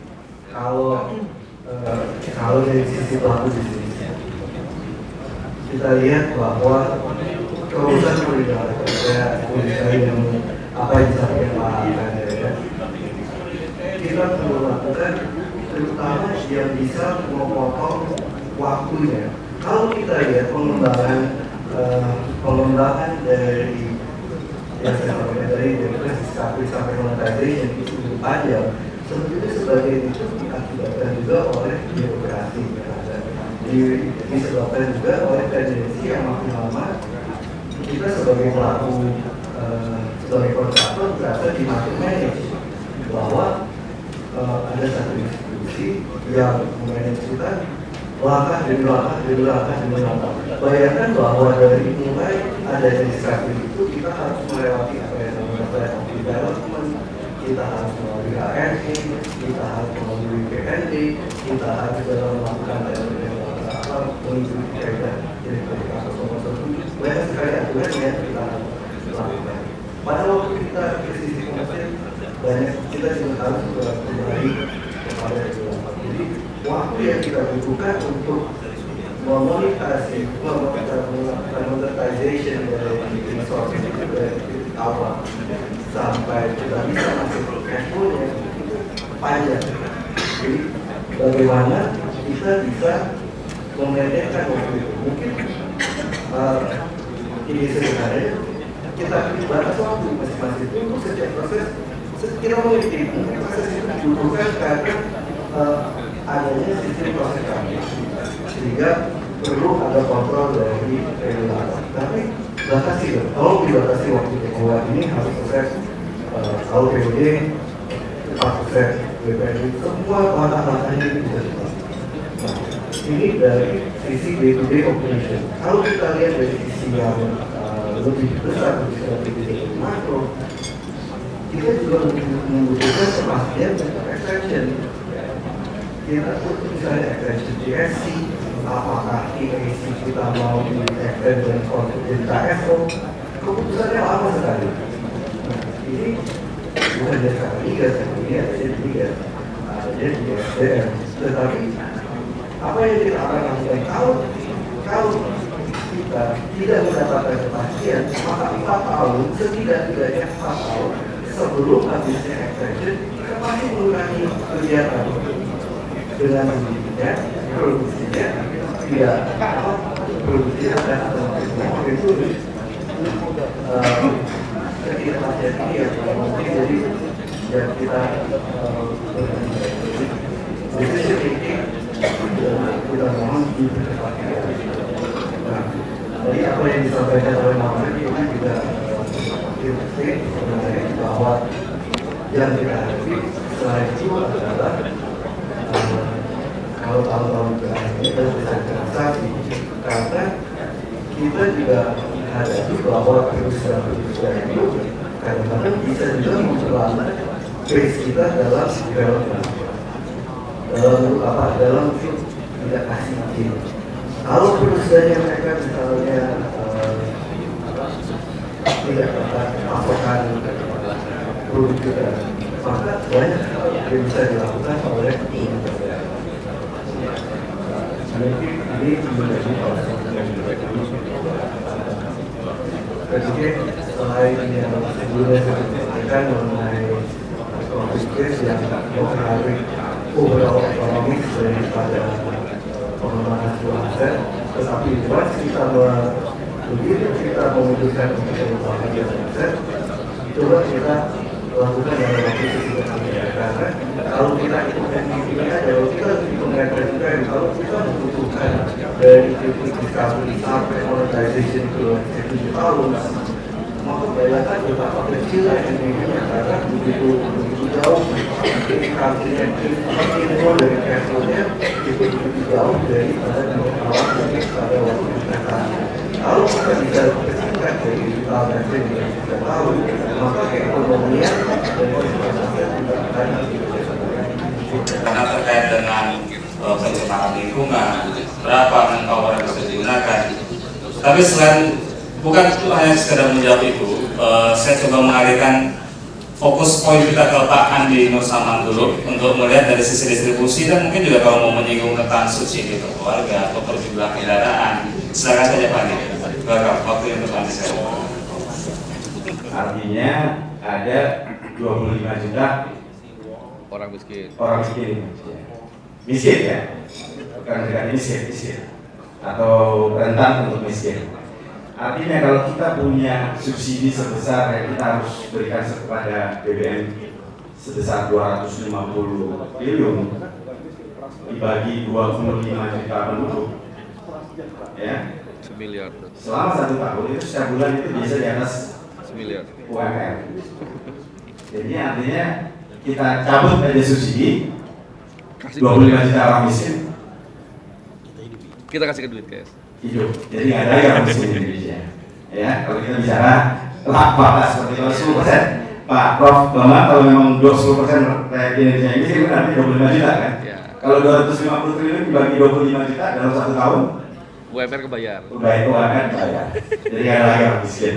kalau dari sisi pelaku bisnis, kita lihat bahwa terobosan pemerintah yang apa yang disampaikan Pak Kandar, kita perlu lakukan terutama yang bisa memotong waktunya. Kalau kita lihat pengembangan dari yang saya sampaikan dari sampai monetization itu cukup panjang. Sebetulnya sebagai itu diakibatkan juga oleh birokrasi disebabkan juga oleh tendensi yang makin lama kita sebagai pelaku sebagai kontraktor berasa dimakin manage bahwa ada satu institusi yang memanage kita langkah demi langkah. Bayangkan bahwa dari mulai ada administratif itu kita harus melewati apa yang namanya plan of development, kita harus melalui HRD, kita harus melalui PND, kita harus melakukan menuju kaitan jadi kasus nomor 1. Banyak sekali aturan yang kita harus lakukan. Pada waktu kita ke sisi komersil, banyak kita juga harus kembali kepada regulator. Jadi waktu yang kita butuhkan untuk melakukan monetization dari resource itu dari awal sampai kita bisa masuk ke cash flow-nya itu panjang. Jadi bagaimana kita bisa memendekkan waktu itu? Mungkin ini sebenarnya kita batas waktu masing-masing itu untuk setiap proses kita memiliki proses itu dibutuhkan karena adanya sistem proses kami sehingga perlu ada kontrol dari regulator. Tapi batasi loh, tolong dibatasi waktu bahwa ini harus selesai kalau POD harus selesai BPN, semua langkah-langkahnya itu bisa dilakukan. Nah, ini dari sisi day-to-day operation. Kalau kita lihat dari sisi yang lebih besar, lebih makro, kita juga membutuhkan kepastian dan extension. Kita butuh misalnya extension GSC, apakah IAC kita mau di extension untuk KSO, keputusannya lama sekali. Nah, ini bukan dasar liga, ini ada liga. ya di SDM. Tetapi apa yang kita akan lakukan kalau kita tidak mendapatkan kepastian, maka 4 tahun, setidak-tidaknya 4 tahun sebelum habisnya extension, kita pasti mengurangi kegiatan dengan sendirinya, produksinya tidak produksinya dan atau itu ketidakpastian ini yang mungkin jadi yang kita decision making kita mohon dipercepat. Nah, tadi apa yang disampaikan oleh Muhammad itu juga kritik mengenai bahwa yang kita hadapi selain itu adalah kalau tahun-tahun terakhir ini kita bisa transaksi karena kita juga hadapi bahwa virus itu kadang-kadang bisa juga memperlambat base kita dalam development, dalam tidak kasih izin. Kalau perusahaannya mereka misalnya tidak dapat pasokan produk kita, maka banyak hal yang bisa dilakukan oleh pemerintah. Mungkin ini menjadi presiden selain yang sebelumnya disampaikan mengenai konflik yang mempengaruhi overall ekonomi daripada pengembangan aset, tetapi once kita begitu kita memutuskan untuk pengembangan aset, itulah kita lakukan dalam waktu sesudah karena kalau kita ikutkan ini aja, kita mengatakan kalau kita membutuhkan dari titik discovery sampai monetization ke 7 tahun, maka bayangkan betapa kecil ini karena begitu jauh indikasinya info dari cash flow-nya itu begitu jauh dari pada awal dari pada waktu investasi. Kalau kita bisa kecilkan dari digital investing dengan 3 tahun, maka keekonomian dari investasi juga akan karena terkait dengan pencemaran lingkungan, berapa manpower yang bisa digunakan. Tapi selain bukan itu hanya sekedar menjawab itu, saya coba mengalihkan fokus poin kita ke Pak Andi Nur Saman dulu untuk melihat dari sisi distribusi dan mungkin juga kalau mau menyinggung tentang subsidi untuk keluarga atau perjumlah kendaraan, silakan saja Pak Andi. Welcome, waktu untuk Andi saya. Artinya ada 25 juta orang miskin. Orang miskin, miskin ya, bukan dengan miskin atau rentan untuk miskin. Artinya kalau kita punya subsidi sebesar yang kita harus berikan kepada BBM sebesar 250 triliun dibagi 25 juta penduduk, ya, semiliar. Selama 1 tahun itu setiap bulan itu bisa di atas semiliar UMR. Jadi artinya kita cabut aja subsidi 25 juta orang miskin, kita kasih ke duit guys. Hidup. Jadi nggak ada yang miskin di Indonesia. Ya, kalau kita bicara batas seperti kalau 10%, Pak Prof Bambang kalau memang 20% kayak di Indonesia ini sih berarti 25 juta kan? Ya. Kalau 250 triliun dibagi 25 juta dalam 1 tahun, UMR kebayar. UMR kebayar. Jadi nggak ada lagi orang miskin.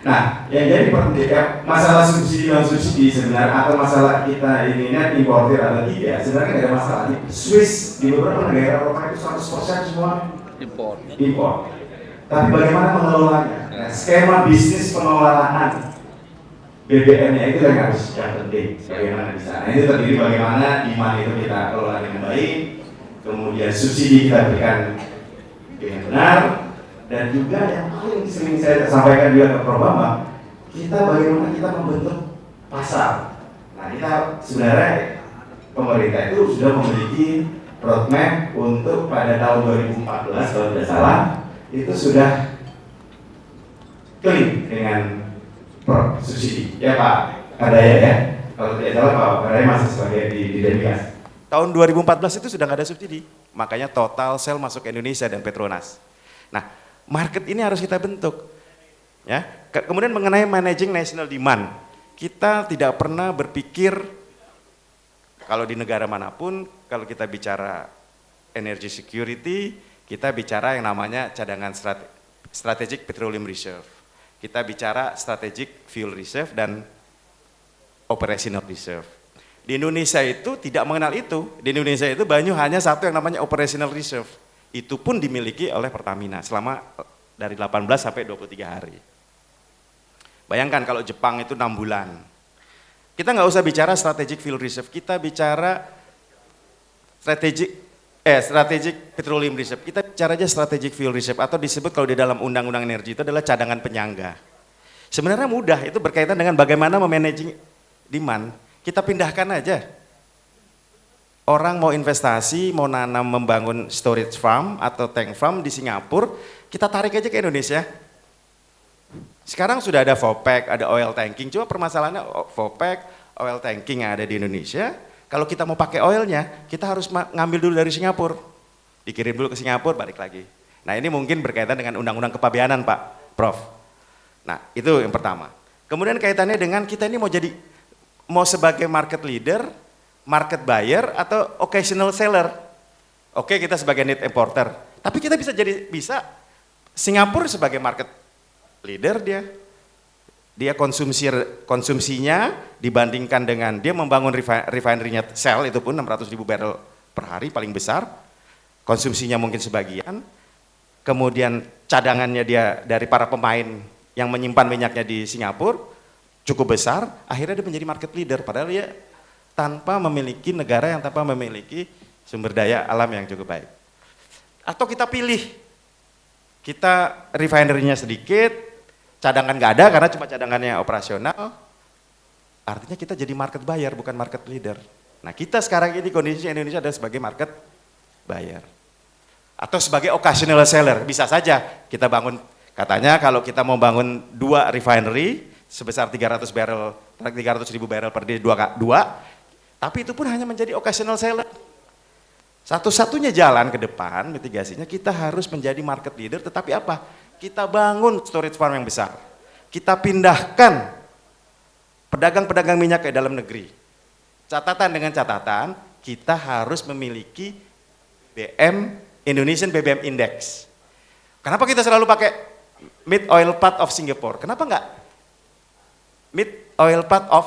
Nah, yang jadi pertanyaan masalah subsidi dan subsidi sebenarnya atau masalah kita ini net importer atau tidak sebenarnya nggak ada masalah. Di Swiss di beberapa negara Eropa itu 100% semua impor. Tapi bagaimana mengelolanya? Nah, skema bisnis pengelolaan BBM-nya itu yang harus yang penting. Bagaimana bisa? Nah, itu terdiri bagaimana demand itu kita kelola dengan baik, kemudian subsidi kita berikan dengan benar. Dan juga yang paling sering saya sampaikan juga ke Prof Bambang, kita bagaimana kita membentuk pasar. Nah, kita sebenarnya pemerintah itu sudah memiliki roadmap untuk pada tahun 2014 kalau tidak salah itu sudah clean dengan subsidi. Ya Pak Kadaya ya, kalau tidak salah Pak Kadaya masih sebagai di Denbias. Tahun 2014 itu sudah nggak ada subsidi, makanya total sel masuk ke Indonesia dan Petronas. Nah, market ini harus kita bentuk, ya. Kemudian mengenai managing national demand, kita tidak pernah berpikir kalau di negara manapun, kalau kita bicara energy security, kita bicara yang namanya cadangan strategic petroleum reserve, kita bicara strategic fuel reserve dan operational reserve. Di Indonesia itu tidak mengenal itu. Di Indonesia itu banyu hanya satu yang namanya operational reserve. Itu pun dimiliki oleh Pertamina selama dari 18 sampai 23 hari. Bayangkan kalau Jepang itu 6 bulan. Kita nggak usah bicara strategic fuel reserve, kita bicara strategic petroleum reserve. Kita bicara aja strategic fuel reserve atau disebut kalau di dalam undang-undang energi itu adalah cadangan penyangga. Sebenarnya mudah, itu berkaitan dengan bagaimana memanaging demand. Kita pindahkan aja. Orang mau investasi, mau nanam membangun storage farm atau tank farm di Singapura, kita tarik aja ke Indonesia. Sekarang sudah ada FOPEC, ada oil tanking. Cuma permasalahannya FOPEC, oil tanking yang ada di Indonesia. Kalau kita mau pakai oilnya, kita harus ngambil dulu dari Singapura. Dikirim dulu ke Singapura, balik lagi. Nah ini mungkin berkaitan dengan undang-undang kepabeanan Pak Prof. Nah itu yang pertama. Kemudian kaitannya dengan kita ini mau sebagai market leader, market buyer, atau occasional seller. Oke, kita sebagai net importer. Tapi kita bisa Singapura sebagai market leader dia konsumsinya dibandingkan dengan dia membangun refinery-nya Shell itu pun 600.000 barrel per hari paling besar. Konsumsinya mungkin sebagian. Kemudian cadangannya dia dari para pemain yang menyimpan minyaknya di Singapura cukup besar, akhirnya dia menjadi market leader, padahal dia tanpa memiliki negara yang tanpa memiliki sumber daya alam yang cukup baik. Atau kita pilih, kita refinery-nya sedikit, cadangan nggak ada karena cuma cadangannya operasional, artinya kita jadi market buyer bukan market leader. Nah kita sekarang ini kondisi Indonesia adalah sebagai market buyer. Atau sebagai occasional seller, bisa saja kita bangun, katanya kalau kita mau bangun 2 refinery, sebesar 300.000 barrel per day dua, tapi itu pun hanya menjadi occasional seller. Satu-satunya jalan ke depan mitigasinya kita harus menjadi market leader, tetapi apa? Kita bangun storage farm yang besar. Kita pindahkan pedagang-pedagang minyak ke dalam negeri. Dengan catatan kita harus memiliki Indonesian BBM Index. Kenapa kita selalu pakai mid oil path of Singapore? Kenapa enggak mid oil path of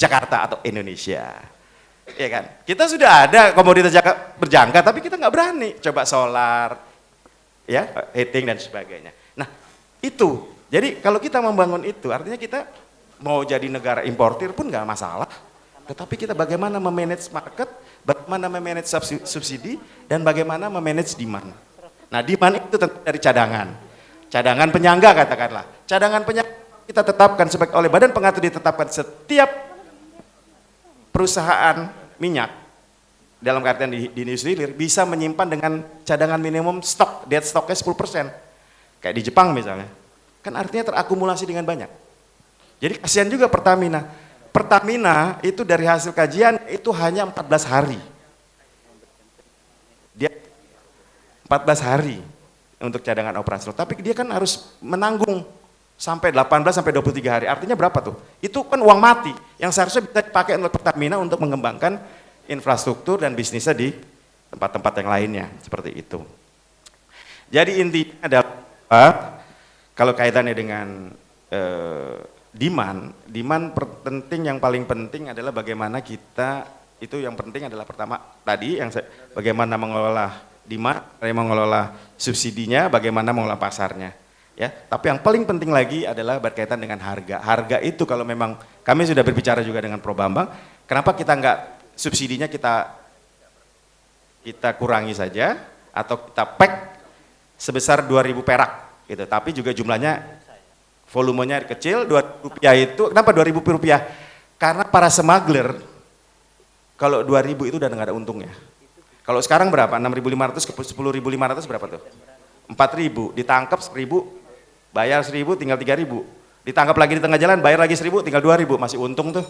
Jakarta atau Indonesia? Iya kan? Kita sudah ada komoditas berjangka, tapi kita nggak berani coba solar, ya, heating dan sebagainya. Nah itu, jadi kalau kita membangun itu, artinya kita mau jadi negara importir pun nggak masalah. Tetapi kita bagaimana memanage market, bagaimana memanage subsidi, dan bagaimana memanage demand. Nah demand itu tentu dari cadangan penyangga katakanlah, cadangan penyangga kita tetapkan oleh Badan Pengatur, ditetapkan setiap perusahaan minyak dalam artian di industri hilir bisa menyimpan dengan cadangan minimum stok, dead stoknya 10%. Kayak di Jepang misalnya. Kan artinya terakumulasi dengan banyak. Jadi kasihan juga Pertamina. Pertamina itu dari hasil kajian itu hanya 14 hari. Dia 14 hari untuk cadangan operasional, tapi dia kan harus menanggung sampai 18 sampai 23 hari. Artinya berapa tuh? Itu kan uang mati yang seharusnya bisa dipakai oleh Pertamina untuk mengembangkan infrastruktur dan bisnisnya di tempat-tempat yang lainnya, seperti itu. Jadi intinya adalah kalau kaitannya dengan demand penting, yang paling penting adalah bagaimana kita, itu yang penting adalah pertama tadi yang bagaimana mengelola demand, mengelola subsidinya, bagaimana mengelola pasarnya. Ya, tapi yang paling penting lagi adalah berkaitan dengan harga. Harga itu kalau memang kami sudah berbicara juga dengan Prof. Bambang, kenapa kita nggak subsidinya kita kurangi saja atau kita pack sebesar 2.000 perak gitu. Tapi juga jumlahnya volumenya kecil, Rp2 itu kenapa Rp2.000? Karena para smuggler kalau 2.000 itu udah nggak ada untungnya. Kalau sekarang berapa? 6.500 ke 10.500 berapa tuh? 4.000, ditangkap 1.000, bayar 1.000, tinggal 3.000. Ditangkap lagi di tengah jalan, bayar lagi 1.000, tinggal 2.000, masih untung tuh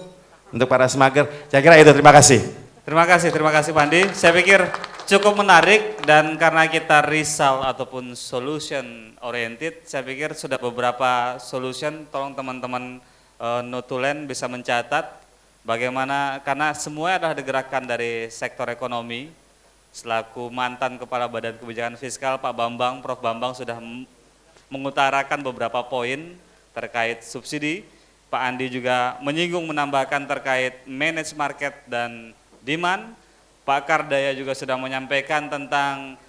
untuk para smuggler. Saya kira itu, terima kasih. Terima kasih Pandi. Saya pikir cukup menarik, dan karena kita result ataupun solution oriented, saya pikir sudah beberapa solution. Tolong teman-teman Notulen bisa mencatat bagaimana, karena semua adalah digerakkan dari sektor ekonomi. Selaku mantan Kepala Badan Kebijakan Fiskal, Pak Bambang, Prof. Bambang sudah mengutarakan beberapa poin terkait subsidi. Pak Pak Andi juga menyinggung menambahkan terkait manage market dan demand. Pak Kardaya juga sudah menyampaikan tentang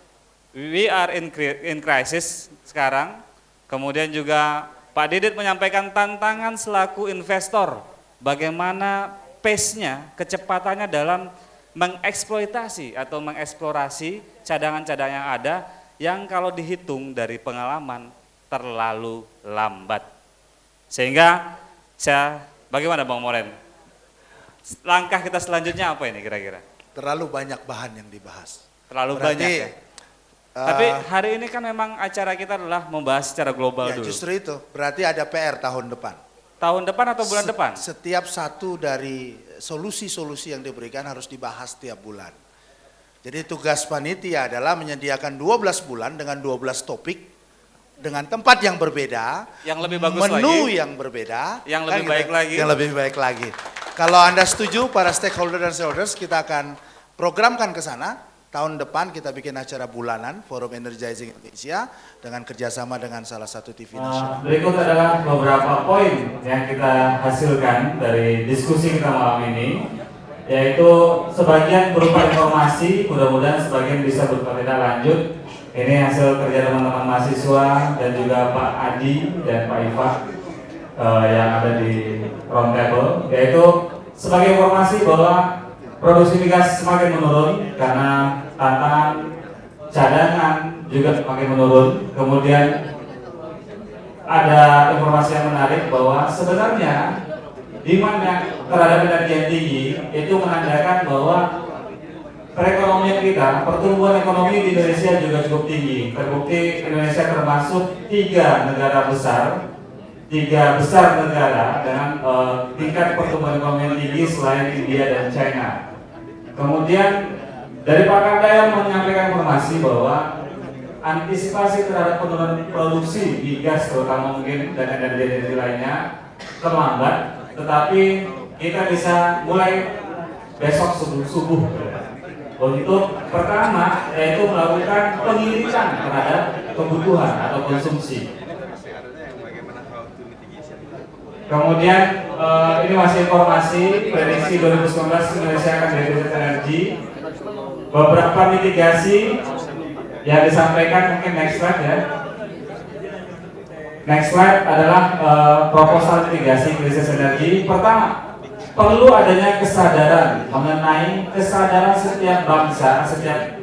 we are in crisis sekarang. Kemudian juga Pak Didit menyampaikan tantangan selaku investor, bagaimana pace-nya, kecepatannya dalam mengeksploitasi atau mengeksplorasi cadangan-cadangan yang ada yang kalau dihitung dari pengalaman terlalu lambat. Sehingga bagaimana Bang Moren? Langkah kita selanjutnya apa ini kira-kira? Terlalu banyak bahan yang dibahas. Terlalu Berarti, banyak ya? Tapi hari ini kan memang acara kita adalah membahas secara global ya, dulu. Justru itu, berarti ada PR tahun depan. Tahun depan atau bulan depan? Setiap satu dari solusi-solusi yang diberikan harus dibahas tiap bulan. Jadi tugas panitia adalah menyediakan 12 bulan dengan 12 topik, dengan tempat yang berbeda, yang lebih bagus menu lagi, yang berbeda, yang lebih baik lagi. Yang lebih baik lagi. Kalau Anda setuju, para stakeholder dan shareholders, kita akan programkan ke sana. Tahun depan kita bikin acara bulanan Forum Energizing Indonesia dengan kerjasama dengan salah satu TV nasional. Berikut adalah beberapa poin yang kita hasilkan dari diskusi kita malam ini, yaitu sebagian berupa informasi, mudah-mudahan sebagian bisa berupa tindak lanjut. Ini hasil kerja teman-teman mahasiswa dan juga Pak Adi dan Pak Iva yang ada di round table, yaitu sebagai informasi bahwa produksi migas semakin menurun karena tantangan cadangan juga semakin menurun. Kemudian ada informasi yang menarik bahwa sebenarnya demand yang terhadap energi yang tinggi itu menandakan bahwa perekonomian kita, pertumbuhan ekonomi di Indonesia juga cukup tinggi. Terbukti Indonesia termasuk tiga besar negara dengan tingkat pertumbuhan ekonomi yang tinggi selain India dan China. Kemudian dari Pak Kardaya menyampaikan informasi bahwa antisipasi terhadap penurunan produksi migas terutama mungkin dan energi lainnya terlambat, tetapi kita bisa mulai besok subuh. Untuk pertama yaitu melakukan pengiritan terhadap kebutuhan atau konsumsi. Kemudian ini masih informasi prediksi 2019 Indonesia akan defisit energi. Beberapa mitigasi yang disampaikan mungkin next slide ya. Next slide adalah proposal mitigasi krisis energi. Pertama, perlu adanya kesadaran mengenai kesadaran setiap bangsa, setiap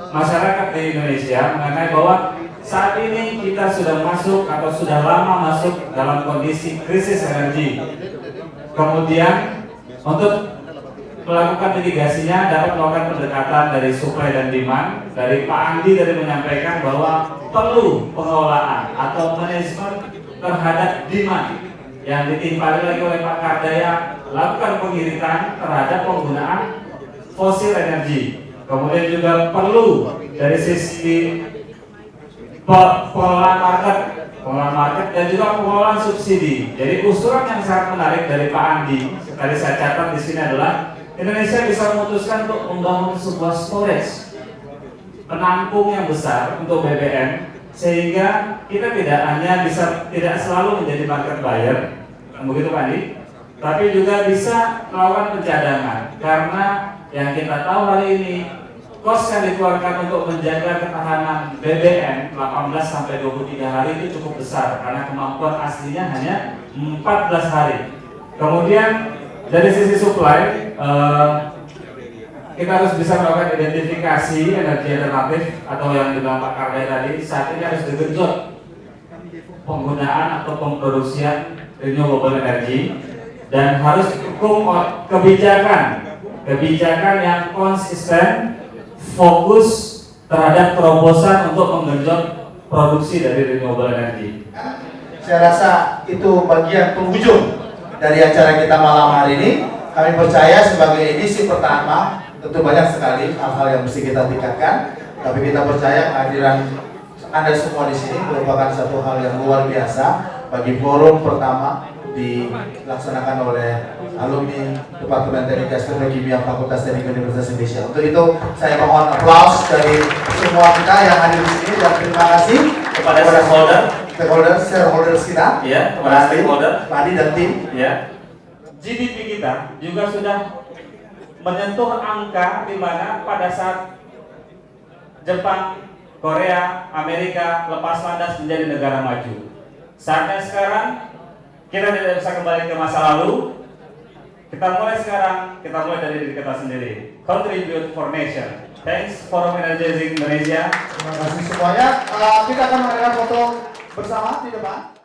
masyarakat di Indonesia mengenai bahwa saat ini kita sudah masuk atau sudah lama masuk dalam kondisi krisis energi. Kemudian untuk melakukan mitigasinya dapat melakukan pendekatan dari supply dan demand. Dari Pak Andi tadi menyampaikan bahwa perlu pengelolaan atau manajemen terhadap demand yang ditimpali lagi oleh Pak Kardaya, lakukan pengiritan terhadap penggunaan fosil energi. Kemudian juga perlu dari sisi pengelolaan market dan juga pengelolaan subsidi. Jadi usulan yang sangat menarik dari Pak Andi, tadi saya catat di sini adalah Indonesia bisa memutuskan untuk membangun sebuah storage penampung yang besar untuk BBM, sehingga kita tidak selalu menjadi market buyer, begitu Pak Andi, tapi juga bisa melakukan pencadangan, karena yang kita tahu hari ini kos yang dikeluarkan untuk menjaga ketahanan BBM 18 sampai 23 hari itu cukup besar karena kemampuan aslinya hanya 14 hari. Kemudian dari sisi supply kita harus bisa melakukan identifikasi energi alternatif atau yang dibilang Pak Kardaya tadi. Saat ini harus digenjot penggunaan atau pemproduksian renewable energy dan harus didukung kebijakan yang konsisten, fokus terhadap terobosan untuk menggenjot produksi dari renewable energy. Saya rasa itu bagian penghujung dari acara kita malam hari ini. Kami percaya sebagai edisi pertama tentu banyak sekali hal-hal yang mesti kita tingkatkan, tapi kita percaya kehadiran Anda semua di sini merupakan satu hal yang luar biasa bagi forum pertama dilaksanakan oleh alumni Departemen Teknik Gas Kimia Fakultas Teknik Universitas Indonesia. Untuk itu saya mohon aplaus dari semua kita yang hadir di sini dan terima kasih kepada shareholders kita, kepada stakeholder, Pak Adi dan tim ya, GDP kita juga sudah menyentuh angka di mana pada saat Jepang, Korea, Amerika lepas landas menjadi negara maju. Saatnya sekarang kita tidak bisa kembali ke masa lalu. Kita mulai sekarang, kita mulai dari diri kita sendiri. Contribute for nation. Thanks for Energizing Indonesia. Terima kasih semuanya. Kita akan mengadakan foto bersama di depan.